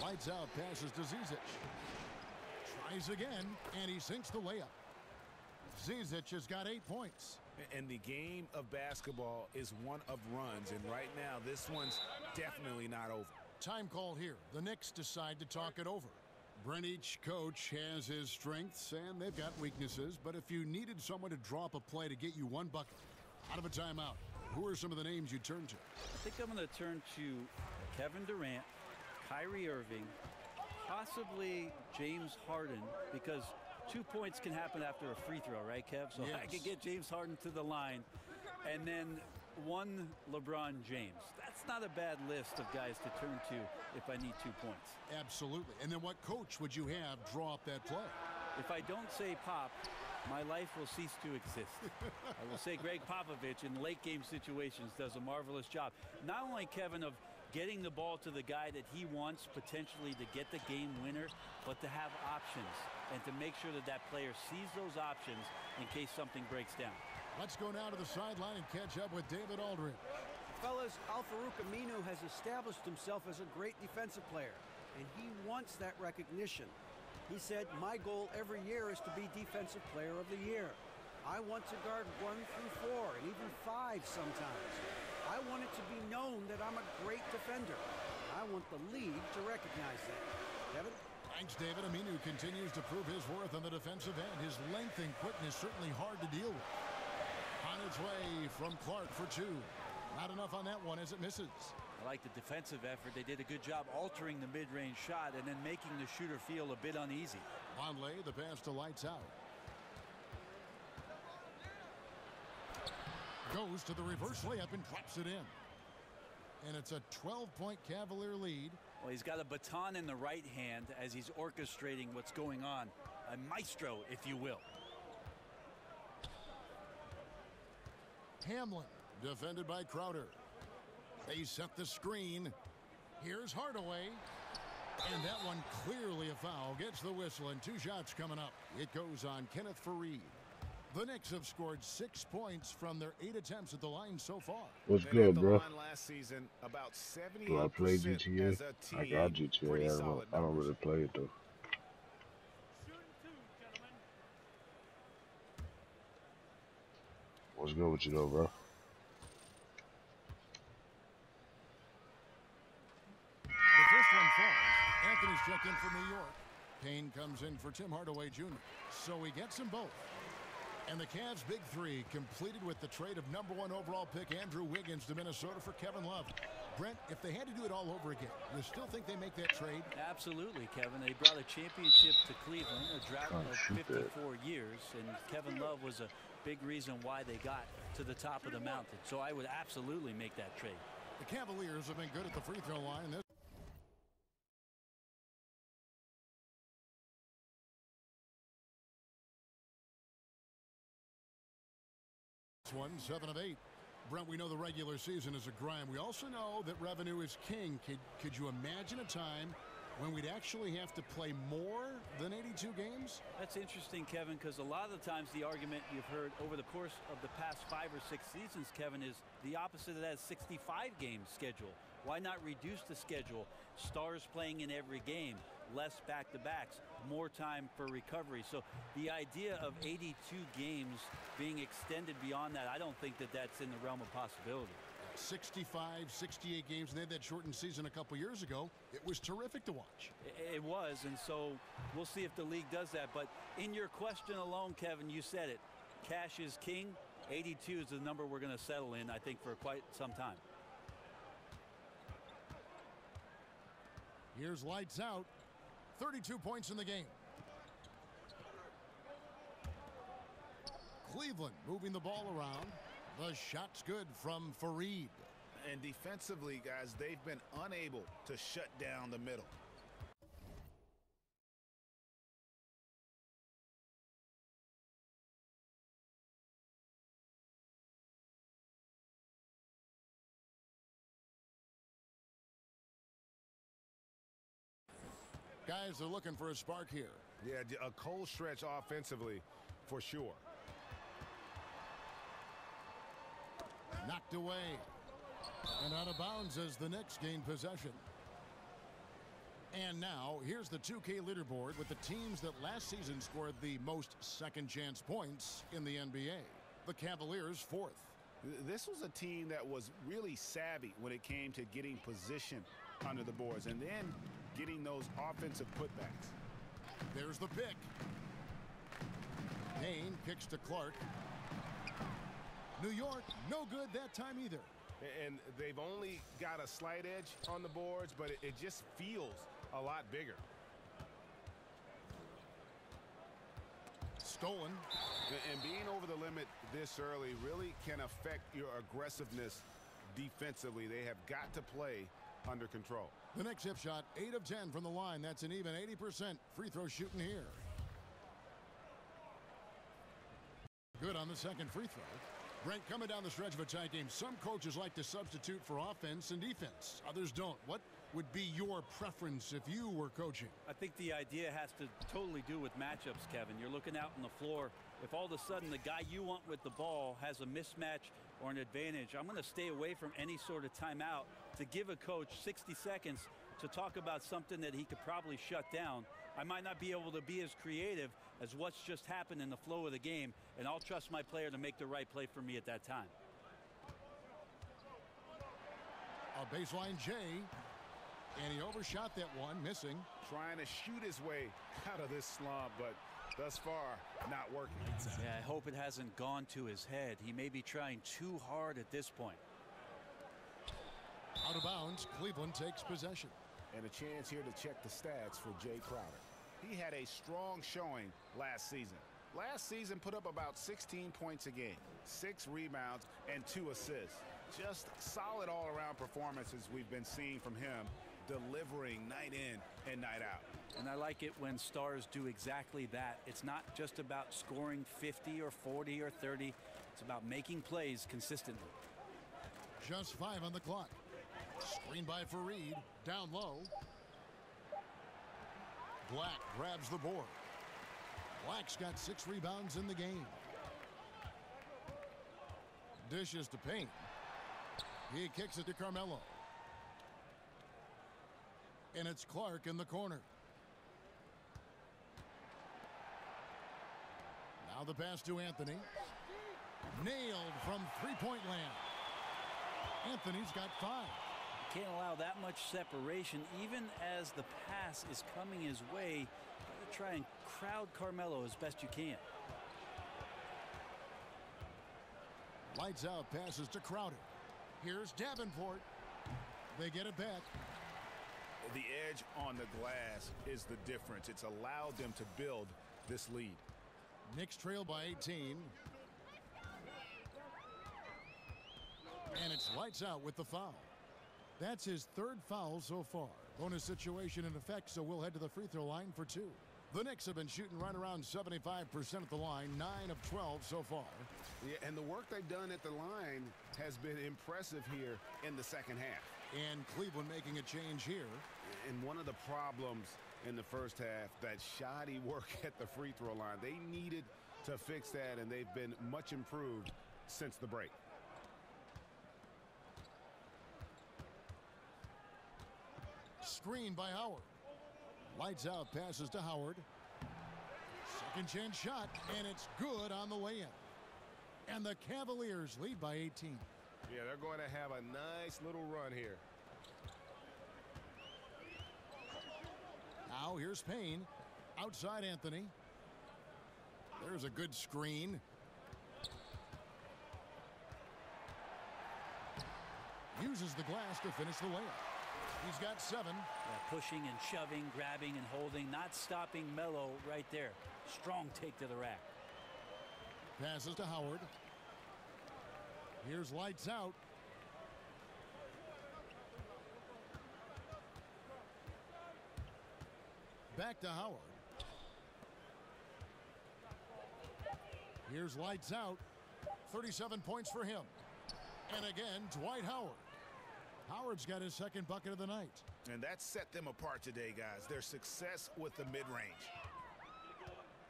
Lights out, passes to Zizic. Tries again, and he sinks the layup. Zizic has got 8 points. And the game of basketball is one of runs, and right now this one's definitely not over. Time call here. The Knicks decide to talk it over. Brent, each coach has his strengths and they've got weaknesses, but if you needed someone to drop a play to get you one bucket out of a timeout, who are some of the names you turn to? I think I'm going to turn to Kevin Durant, Kyrie Irving, possibly James Harden, because 2 points can happen after a free throw, right, Kev? So yes. I could get James Harden to the line, and then one LeBron James. That's not a bad list of guys to turn to if I need 2 points. Absolutely. And then what coach would you have draw up that play? If I don't say Pop, my life will cease to exist. I will say Greg Popovich in late game situations does a marvelous job. Not only, Kevin, of getting the ball to the guy that he wants potentially to get the game winner, but to have options and to make sure that that player sees those options in case something breaks down. Let's go now to the sideline and catch up with David Aldridge. Fellas, Al-Farouq Aminu has established himself as a great defensive player, and he wants that recognition. He said, my goal every year is to be Defensive Player of the Year. I want to guard 1 through 4 and even 5 sometimes. I want it to be known that I'm a great defender. I want the league to recognize that. Kevin? Thanks, David. Aminu continues to prove his worth on the defensive end. His length and quickness certainly hard to deal with. On its way from Clark for 2. Not enough on that one as it misses. I like the defensive effort. They did a good job altering the mid-range shot and then making the shooter feel a bit uneasy. Vonleh, the pass to Lights Out. Goes to the reverse layup and drops it in. And it's a 12-point Cavalier lead. Well, he's got a baton in the right hand as he's orchestrating what's going on. A maestro, if you will. Hamlin, defended by Crowder. They set the screen. Here's Hardaway. And that one clearly a foul. Gets the whistle, and 2 shots coming up. It goes on Kenneth Faried. The Knicks have scored 6 points from their 8 attempts at the line so far. What's good, bro? Last season, about 78% Do I play GTA? as a team. I got GTA. I don't really play it, though. What's good with you, though, bro? The first one falls. Anthony's checked in for New York. Payne comes in for Tim Hardaway Jr. So he gets them both. And the Cavs' big 3 completed with the trade of #1 overall pick Andrew Wiggins to Minnesota for Kevin Love. Brent, if they had to do it all over again, you still think they make that trade? Absolutely, Kevin. They brought a championship to Cleveland, a drought of 54 years, and Kevin Love was a big reason why they got to the top of the mountain. So I would absolutely make that trade. The Cavaliers have been good at the free throw line. This one, 7 of 8. Brent, we know the regular season is a grind. We also know that revenue is king. Could you imagine a time when we'd actually have to play more than 82 games? That's interesting, Kevin, because a lot of the times the argument you've heard over the course of the past 5 or 6 seasons, Kevin, is the opposite of that 65-game schedule. Why not reduce the schedule? Stars playing in every game, less back-to-backs, more time for recovery. So the idea of 82 games being extended beyond that, I don't think that that's in the realm of possibility. 65, 68 games, and they had that shortened season a couple years ago. It was terrific to watch. It was, and so we'll see if the league does that. But in your question alone, Kevin, you said it. Cash is king. 82 is the number we're going to settle in, I think, for quite some time. Here's Lights Out. 32 points in the game. Cleveland moving the ball around. The shot's good from Fareed. And defensively, guys, they've been unable to shut down the middle. Guys are looking for a spark here. Yeah, a cold stretch offensively for sure. Knocked away. And out of bounds as the Knicks gain possession. And now, here's the 2K leaderboard with the teams that last season scored the most second-chance points in the NBA. The Cavaliers, 4th. This was a team that was really savvy when it came to getting position under the boards and then getting those offensive putbacks. There's the pick. Payne kicks to Clark. New York, no good that time either. And they've only got a slight edge on the boards, but it just feels a lot bigger. Stolen. And being over the limit this early really can affect your aggressiveness defensively. They have got to play under control. The next hip shot, 8 of 10 from the line. That's an even 80% free throw shooting here. Good on the second free throw. Brent, coming down the stretch of a tight game, some coaches like to substitute for offense and defense. Others don't. What would be your preference if you were coaching? I think the idea has to totally do with matchups, Kevin. You're looking out on the floor. If all of a sudden the guy you want with the ball has a mismatch or an advantage, I'm going to stay away from any sort of timeout to give a coach 60 seconds to talk about something that he could probably shut down. I might not be able to be as creative as what's just happened in the flow of the game, and I'll trust my player to make the right play for me at that time. A baseline J, and he overshot that one, missing. Trying to shoot his way out of this slump, but thus far, not working. Yeah, I hope it hasn't gone to his head. He may be trying too hard at this point. Out of bounds, Cleveland takes possession. And a chance here to check the stats for Jay Crowder. He had a strong showing last season. Last season put up about 16 points a game, 6 rebounds, and 2 assists. Just solid all-around performances we've been seeing from him, delivering night in and night out. And I like it when stars do exactly that. It's not just about scoring 50 or 40 or 30. It's about making plays consistently. Just 5 on the clock. Screen by Fareed, down low. Black grabs the board. Black's got 6 rebounds in the game. Dishes to Payne. He kicks it to Carmelo. And it's Clark in the corner. Now the pass to Anthony. Nailed from three-point land. Anthony's got 5. Can't allow that much separation, even as the pass is coming his way. Try and crowd Carmelo as best you can. Lights out passes to Crowder. Here's Davenport. They get it back. The edge on the glass is the difference. It's allowed them to build this lead. Knicks trail by 18. And it's lights out with the foul. That's his 3rd foul so far. Bonus situation in effect, so we'll head to the free throw line for 2. The Knicks have been shooting right around 75% at the line, 9 of 12 so far. Yeah, and the work they've done at the line has been impressive here in the second half. And Cleveland making a change here. And one of the problems in the first half, that shoddy work at the free throw line. They needed to fix that, and they've been much improved since the break. Screen by Howard. Lights out passes to Howard. Second chance shot, and it's good on the way in. And the Cavaliers lead by 18. Yeah, they're going to have a nice little run here. Now here's Payne. Outside Anthony. There's a good screen. Uses the glass to finish the layup. He's got 7. Yeah, pushing and shoving, grabbing and holding, not stopping Melo right there. Strong take to the rack. Passes to Howard. Here's lights out. Back to Howard. Here's lights out. 37 points for him. And again, Dwight Howard. Howard's got his second bucket of the night. And that set them apart today, guys. Their success with the mid-range.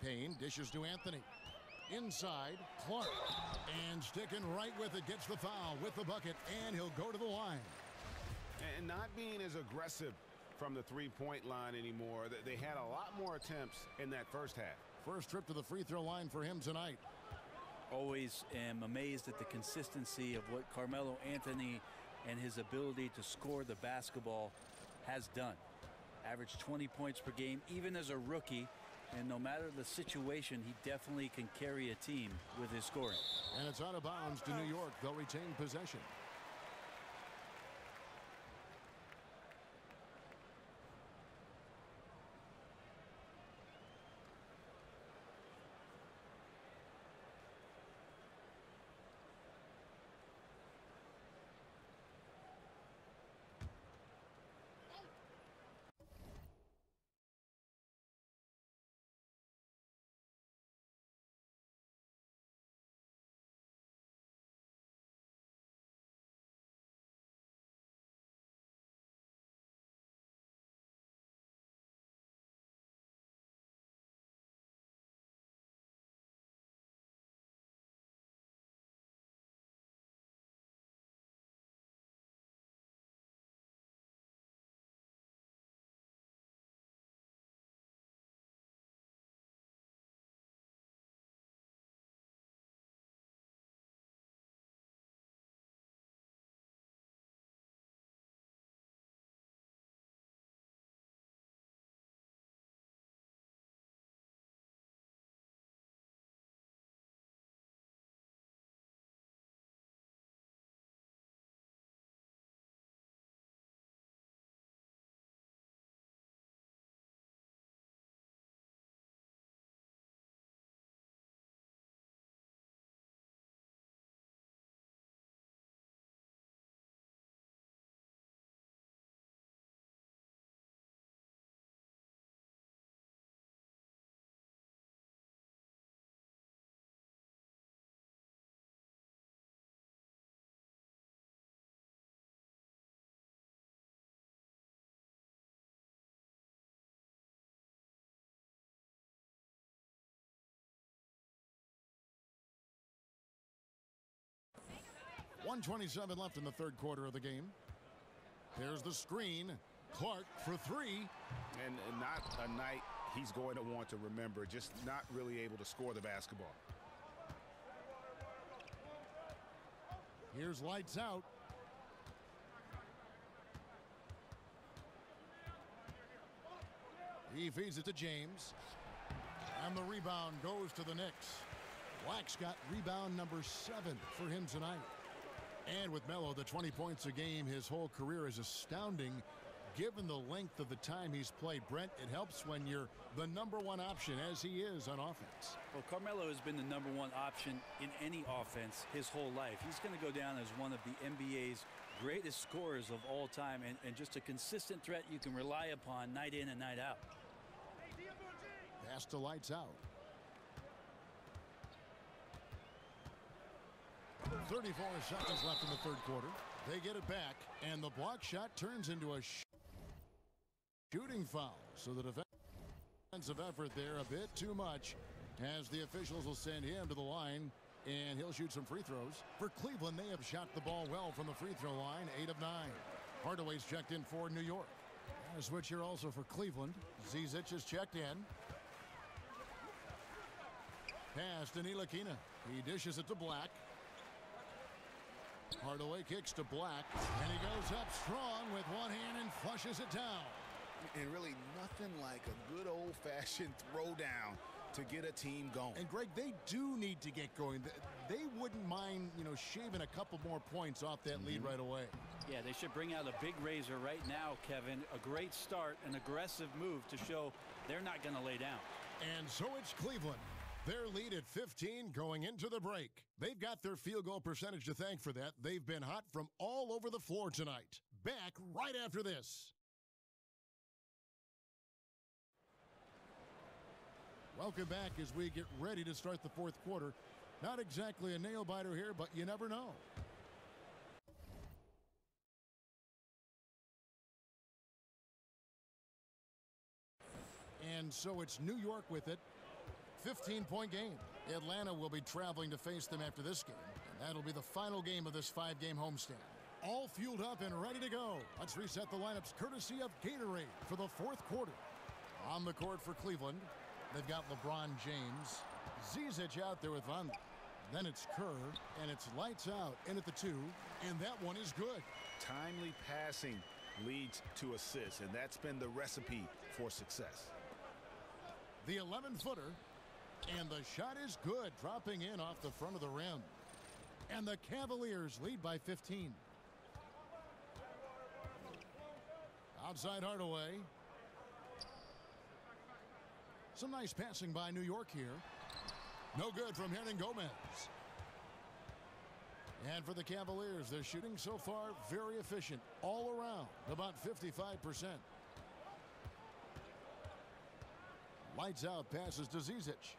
Payne dishes to Anthony. Inside, Clark. And sticking right with it, gets the foul with the bucket, and he'll go to the line. And not being as aggressive from the three-point line anymore. They had a lot more attempts in that first half. First trip to the free throw line for him tonight. Always am amazed at the consistency of what Carmelo Anthony and his ability to score the basketball has done. Averaged 20 points per game, even as a rookie. And no matter the situation, he definitely can carry a team with his scoring. And it's out of bounds to New York. They'll retain possession. .127 left in the third quarter of the game. There's the screen. Clark for 3. And not a night he's going to want to remember. Just not really able to score the basketball. Here's lights out. He feeds it to James. And the rebound goes to the Knicks. Black's got rebound number 7 for him tonight. And with Melo, the 20 points a game, his whole career is astounding. Given the length of the time he's played, Brent, it helps when you're the #1 option, as he is on offense. Well, Carmelo has been the #1 option in any offense his whole life. He's going to go down as one of the NBA's greatest scorers of all time, and just a consistent threat you can rely upon night in and night out. Pass to lights out. 34 seconds left in the third quarter. They get it back, and the block shot turns into a shooting foul. So the defensive effort there a bit too much, as the officials will send him to the line, and he'll shoot some free throws. For Cleveland, they have shot the ball well from the free throw line, 8 of 9. Hardaway's checked in for New York. And a switch here also for Cleveland. Zizic is checked in. Pass to Ntilikina. He dishes it to Black. Hardaway kicks to Black, and he goes up strong with one hand and flushes it down. And really nothing like a good old-fashioned throwdown to get a team going. And, Greg, they do need to get going. They wouldn't mind, shaving a couple more points off that lead right away. Yeah, they should bring out a big razor right now, Kevin. A great start, an aggressive move to show they're not going to lay down. And so it's Cleveland. Their lead at 15 going into the break. They've got their field goal percentage to thank for that. They've been hot from all over the floor tonight. Back right after this. Welcome back as we get ready to start the fourth quarter. Not exactly a nail-biter here, but you never know. And so it's New York with it. 15-point game. Atlanta will be traveling to face them after this game. And that'll be the final game of this 5-game homestand. All fueled up and ready to go. Let's reset the lineups courtesy of Gatorade for the fourth quarter. On the court for Cleveland, they've got LeBron James. Zizic out there with Van. Then it's Kerr, and it's lights out in at the 2, and that one is good. Timely passing leads to assists, and that's been the recipe for success. The 11-footer, and the shot is good, dropping in off the front of the rim. And the Cavaliers lead by 15. Outside Hardaway. Some nice passing by New York here. No good from Gomez. And for the Cavaliers, they're shooting so far very efficient all around, about 55%. Lights out, passes to Zizic.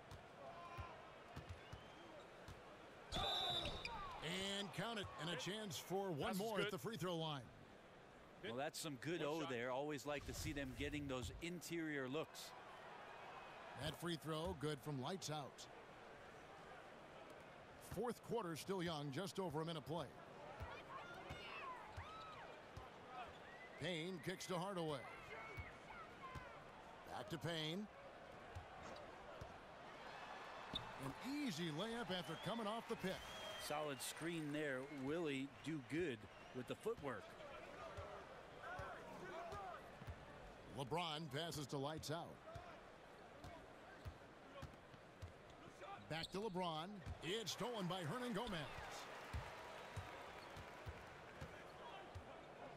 And count it, and a chance for one more at the free throw line. Well, that's some good O there. Always like to see them getting those interior looks. That free throw good from lights out. Fourth quarter still young, just over a minute play. Payne kicks to Hardaway. Back to Payne. An easy layup after coming off the pick. Solid screen there. Willie do good with the footwork. LeBron passes to lights out. Back to LeBron. It's stolen by Gomez.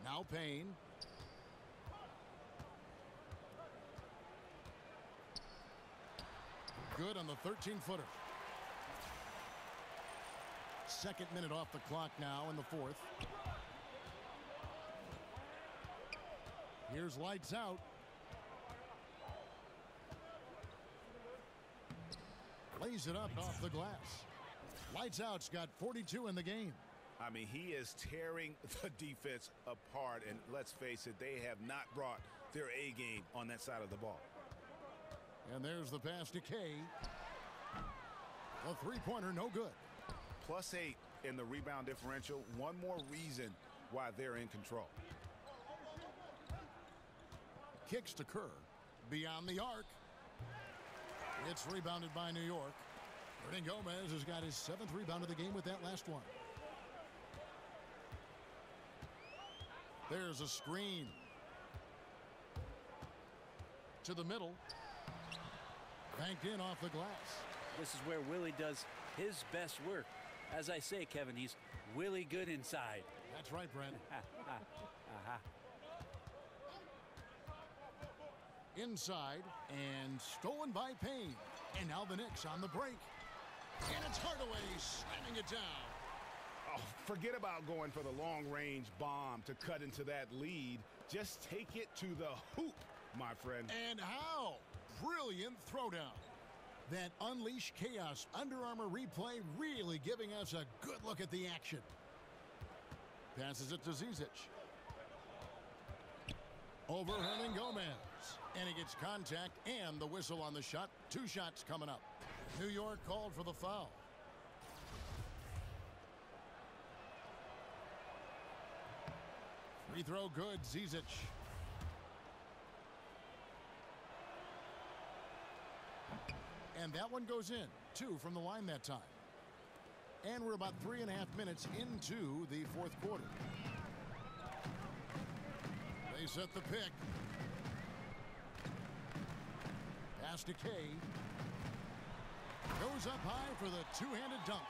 Now Payne. Good on the 13-footer. Second minute off the clock now in the fourth. Here's lights out. Lays it up off the glass. Lights out's got 42 in the game. I mean, he is tearing the defense apart, and let's face it, they have not brought their A game on that side of the ball. And there's the pass to Kay. A three-pointer, no good. +8 in the rebound differential. One more reason why they're in control. Kicks to Kerr. Beyond the arc. It's rebounded by New York. Gomez has got his 7th rebound of the game with that last one. There's a screen. To the middle. Banked in off the glass. This is where Willie does his best work. As I say, Kevin, he's Willie good inside. That's right, Brent. Inside and stolen by Payne. And now the Knicks on the break. And it's Hardaway slamming it down. Oh, forget about going for the long-range bomb to cut into that lead. Just take it to the hoop, my friend. And how? Brilliant throwdown. That unleashed chaos Under Armour replay really giving us a good look at the action. Passes it to Zizic. Over Gomez. And he gets contact and the whistle on the shot. 2 shots coming up. New York called for the foul. Free throw good, Zizic. And that one goes in. 2 from the line that time. And we're about 3.5 minutes into the fourth quarter. They set the pick. Pass to Kay. Goes up high for the two-handed dunk.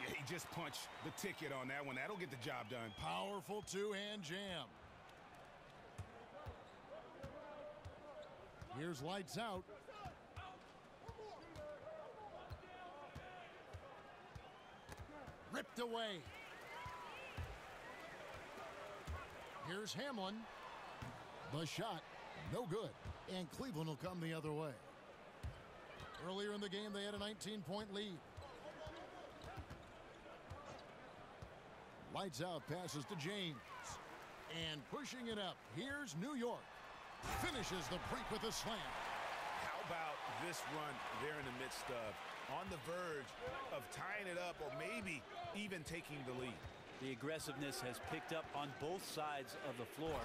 Yeah, he just punched the ticket on that one. That'll get the job done. Powerful two-hand jam. Here's lights out. Ripped away. Here's Hamlin. The shot, no good. And Cleveland will come the other way. Earlier in the game, they had a 19-point lead. Lights out, passes to James. And pushing it up, here's New York. Finishes the break with a slam. How about this run there in the midst of, on the verge of tying it up or maybe even taking the lead? The aggressiveness has picked up on both sides of the floor.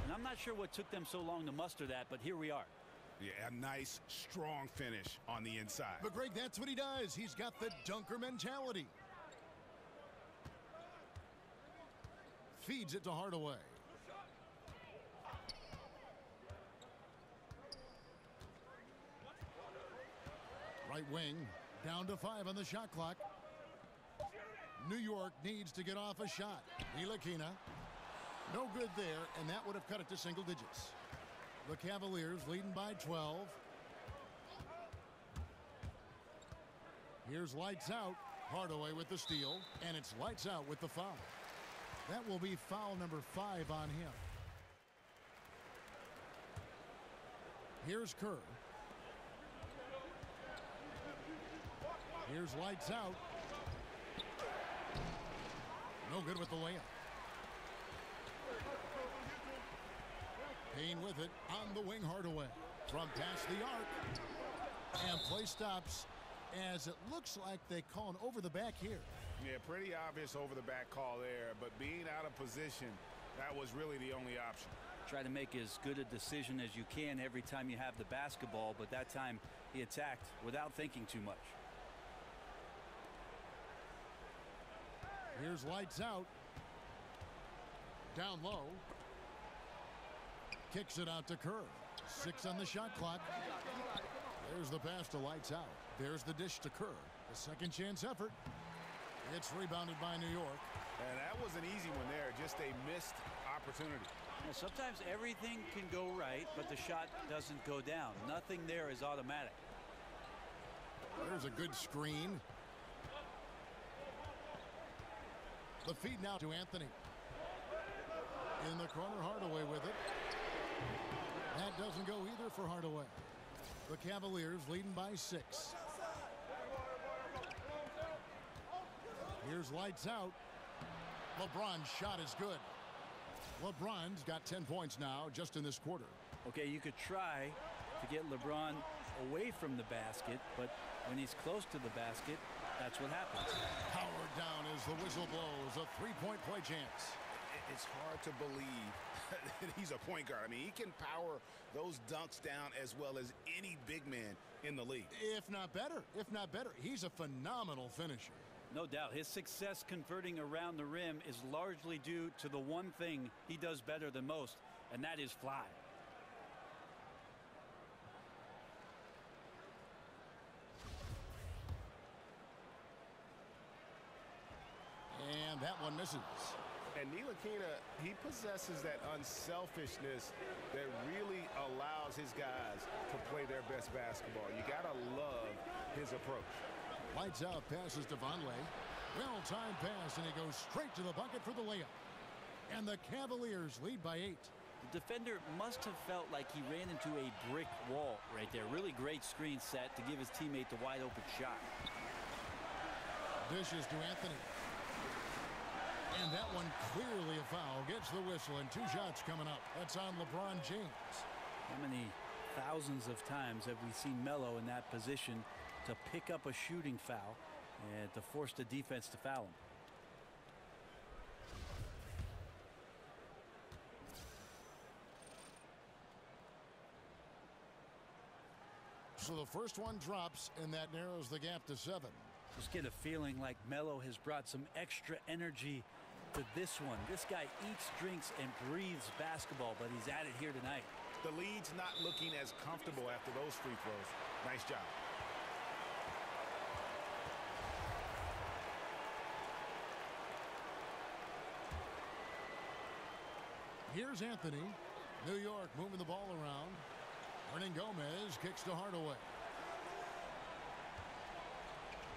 And I'm not sure what took them so long to muster that, but here we are. Yeah, a nice, strong finish on the inside. But Greg, that's what he does. He's got the dunker mentality. Feeds it to Hardaway. Right wing, down to 5 on the shot clock. New York needs to get off a shot. Ntilikina, no good there, and that would have cut it to single digits. The Cavaliers leading by 12. Here's lights out. Hardaway with the steal, and it's lights out with the foul. That will be foul number 5 on him. Here's Kerr. Here's lights out. No good with the layup. Payne with it on the wing. Hardaway from past the arc. And play stops as it looks like they call an over the back here. Yeah, pretty obvious over the back call there, but being out of position, that was really the only option. Try to make as good a decision as you can every time you have the basketball, but that time he attacked without thinking too much. Here's lights out. Down low. Kicks it out to Kerr. 6 on the shot clock. There's the pass to lights out. There's the dish to Kerr. The second chance effort. It's rebounded by New York. And that was an easy one there. Just a missed opportunity. Well, sometimes everything can go right, but the shot doesn't go down. Nothing there is automatic. There's a good screen. The feed now to Anthony. In the corner, Hardaway with it. That doesn't go either for Hardaway. The Cavaliers leading by 6. Here's lights out. LeBron's shot is good. LeBron's got 10 points now just in this quarter. Okay, you could try to get LeBron away from the basket, but when he's close to the basket, that's what happens. Powered down as the whistle blows. A three-point play chance. It's hard to believe that he's a point guard. I mean, he can power those dunks down as well as any big man in the league. If not better. If not better. He's a phenomenal finisher. No doubt. His success converting around the rim is largely due to the one thing he does better than most, and that is fly. And that one misses. And Ntilikina, he possesses that unselfishness that really allows his guys to play their best basketball. You got to love his approach. Lights out, passes to Vonleh. Well-timed pass, and he goes straight to the bucket for the layup. And the Cavaliers lead by 8. The defender must have felt like he ran into a brick wall right there. Really great screen set to give his teammate the wide-open shot. Dishes to Anthony. And that one clearly a foul. Gets the whistle, and 2 shots coming up. That's on LeBron James. How many thousands of times have we seen Melo in that position to pick up a shooting foul and to force the defense to foul him? So the first one drops, and that narrows the gap to 7. Just get a feeling like Melo has brought some extra energy to this one. This guy eats, drinks, and breathes basketball, but he's at it here tonight. The lead's not looking as comfortable after those free throws. Nice job. Here's Anthony. New York moving the ball around. Gomez kicks to Hardaway.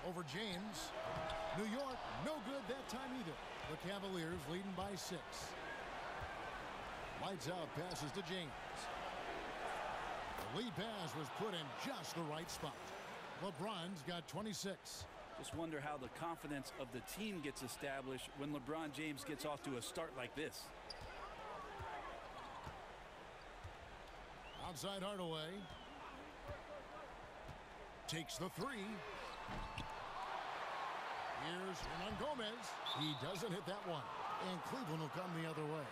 Over James. New York, no good that time either. The Cavaliers leading by 6. Lights out, passes to James. The lead pass was put in just the right spot. LeBron's got 26. Just wonder how the confidence of the team gets established when LeBron James gets off to a start like this. Outside Hardaway. Takes the 3. Here's Gomez. He doesn't hit that one. And Cleveland will come the other way.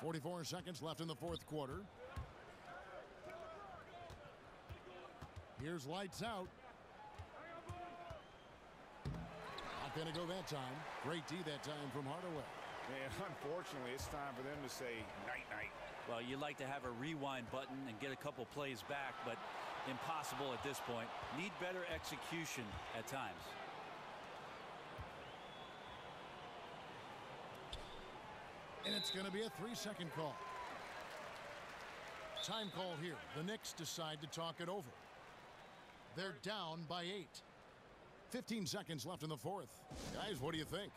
.44 seconds left in the fourth quarter. Here's lights out. Not going to go that time. Great D that time from Hardaway. And unfortunately, it's time for them to say night-night. Well, you'd like to have a rewind button and get a couple plays back, but impossible at this point. Need better execution at times. And it's going to be a 3-second call. Time call here. The Knicks decide to talk it over. They're down by 8. 15 seconds left in the fourth. Guys, what do you think?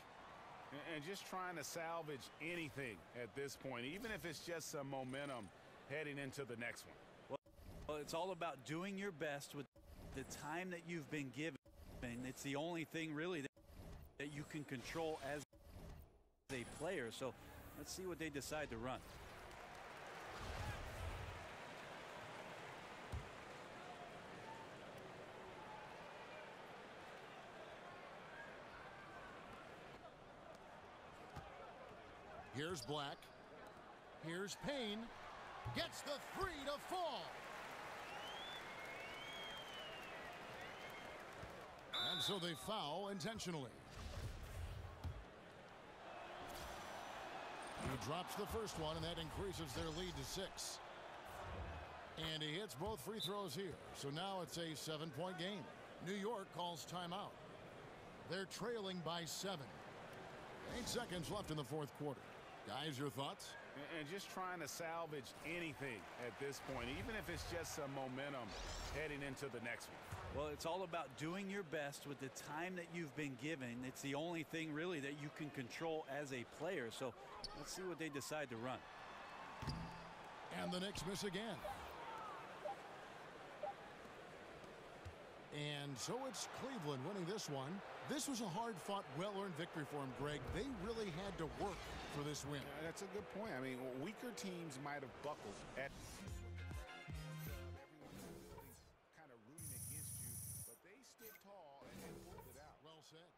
And just trying to salvage anything at this point, even if it's just some momentum heading into the next one. Well, it's all about doing your best with the time that you've been given. And it's the only thing really that you can control as a player. So let's see what they decide to run. Here's Black. Here's Payne. Gets the 3 to fall. And so they foul intentionally. He drops the first one, and that increases their lead to 6. And he hits both free throws here. So now it's a 7-point game. New York calls timeout. They're trailing by 7. 8 seconds left in the fourth quarter. Guys, your thoughts? And just trying to salvage anything at this point, even if it's just some momentum heading into the next one. Well, it's all about doing your best with the time that you've been given. It's the only thing really that you can control as a player. So let's see what they decide to run. And the Knicks miss again. And so it's Cleveland winning this one. This was a hard-fought, well-earned victory for him, Greg. They really had to work for this win. That's a good point. I mean, weaker teams might have buckled at kind of rooting against you, but they stood tall and pulled it out. Well said.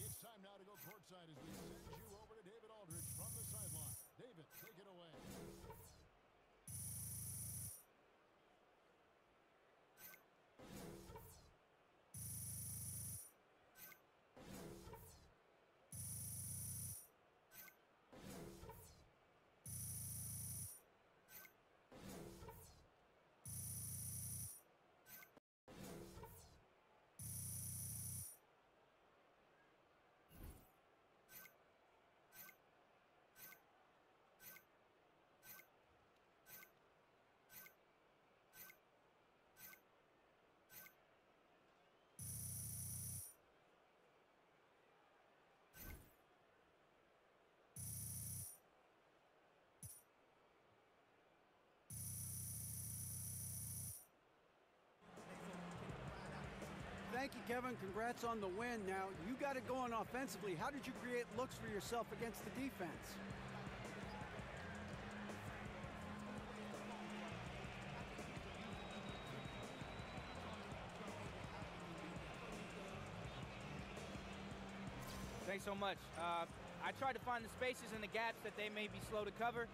It's time now to go courtside as we send you over to David Aldridge from the sideline. David, take it away. Thank you, Kevin. Congrats on the win. Now, you got it going offensively. How did you create looks for yourself against the defense? Thanks so much. I tried to find the spaces and the gaps that they may be slow to cover.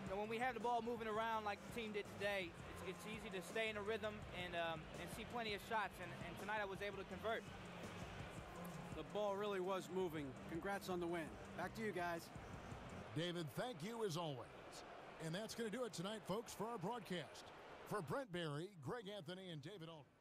So when we have the ball moving around like the team did today, it's easy to stay in a rhythm and see plenty of shots. And tonight I was able to convert. The ball really was moving. Congrats on the win. Back to you guys. David, thank you as always. And that's going to do it tonight, folks, for our broadcast. For Brent Barry, Greg Anthony, and David Aldridge.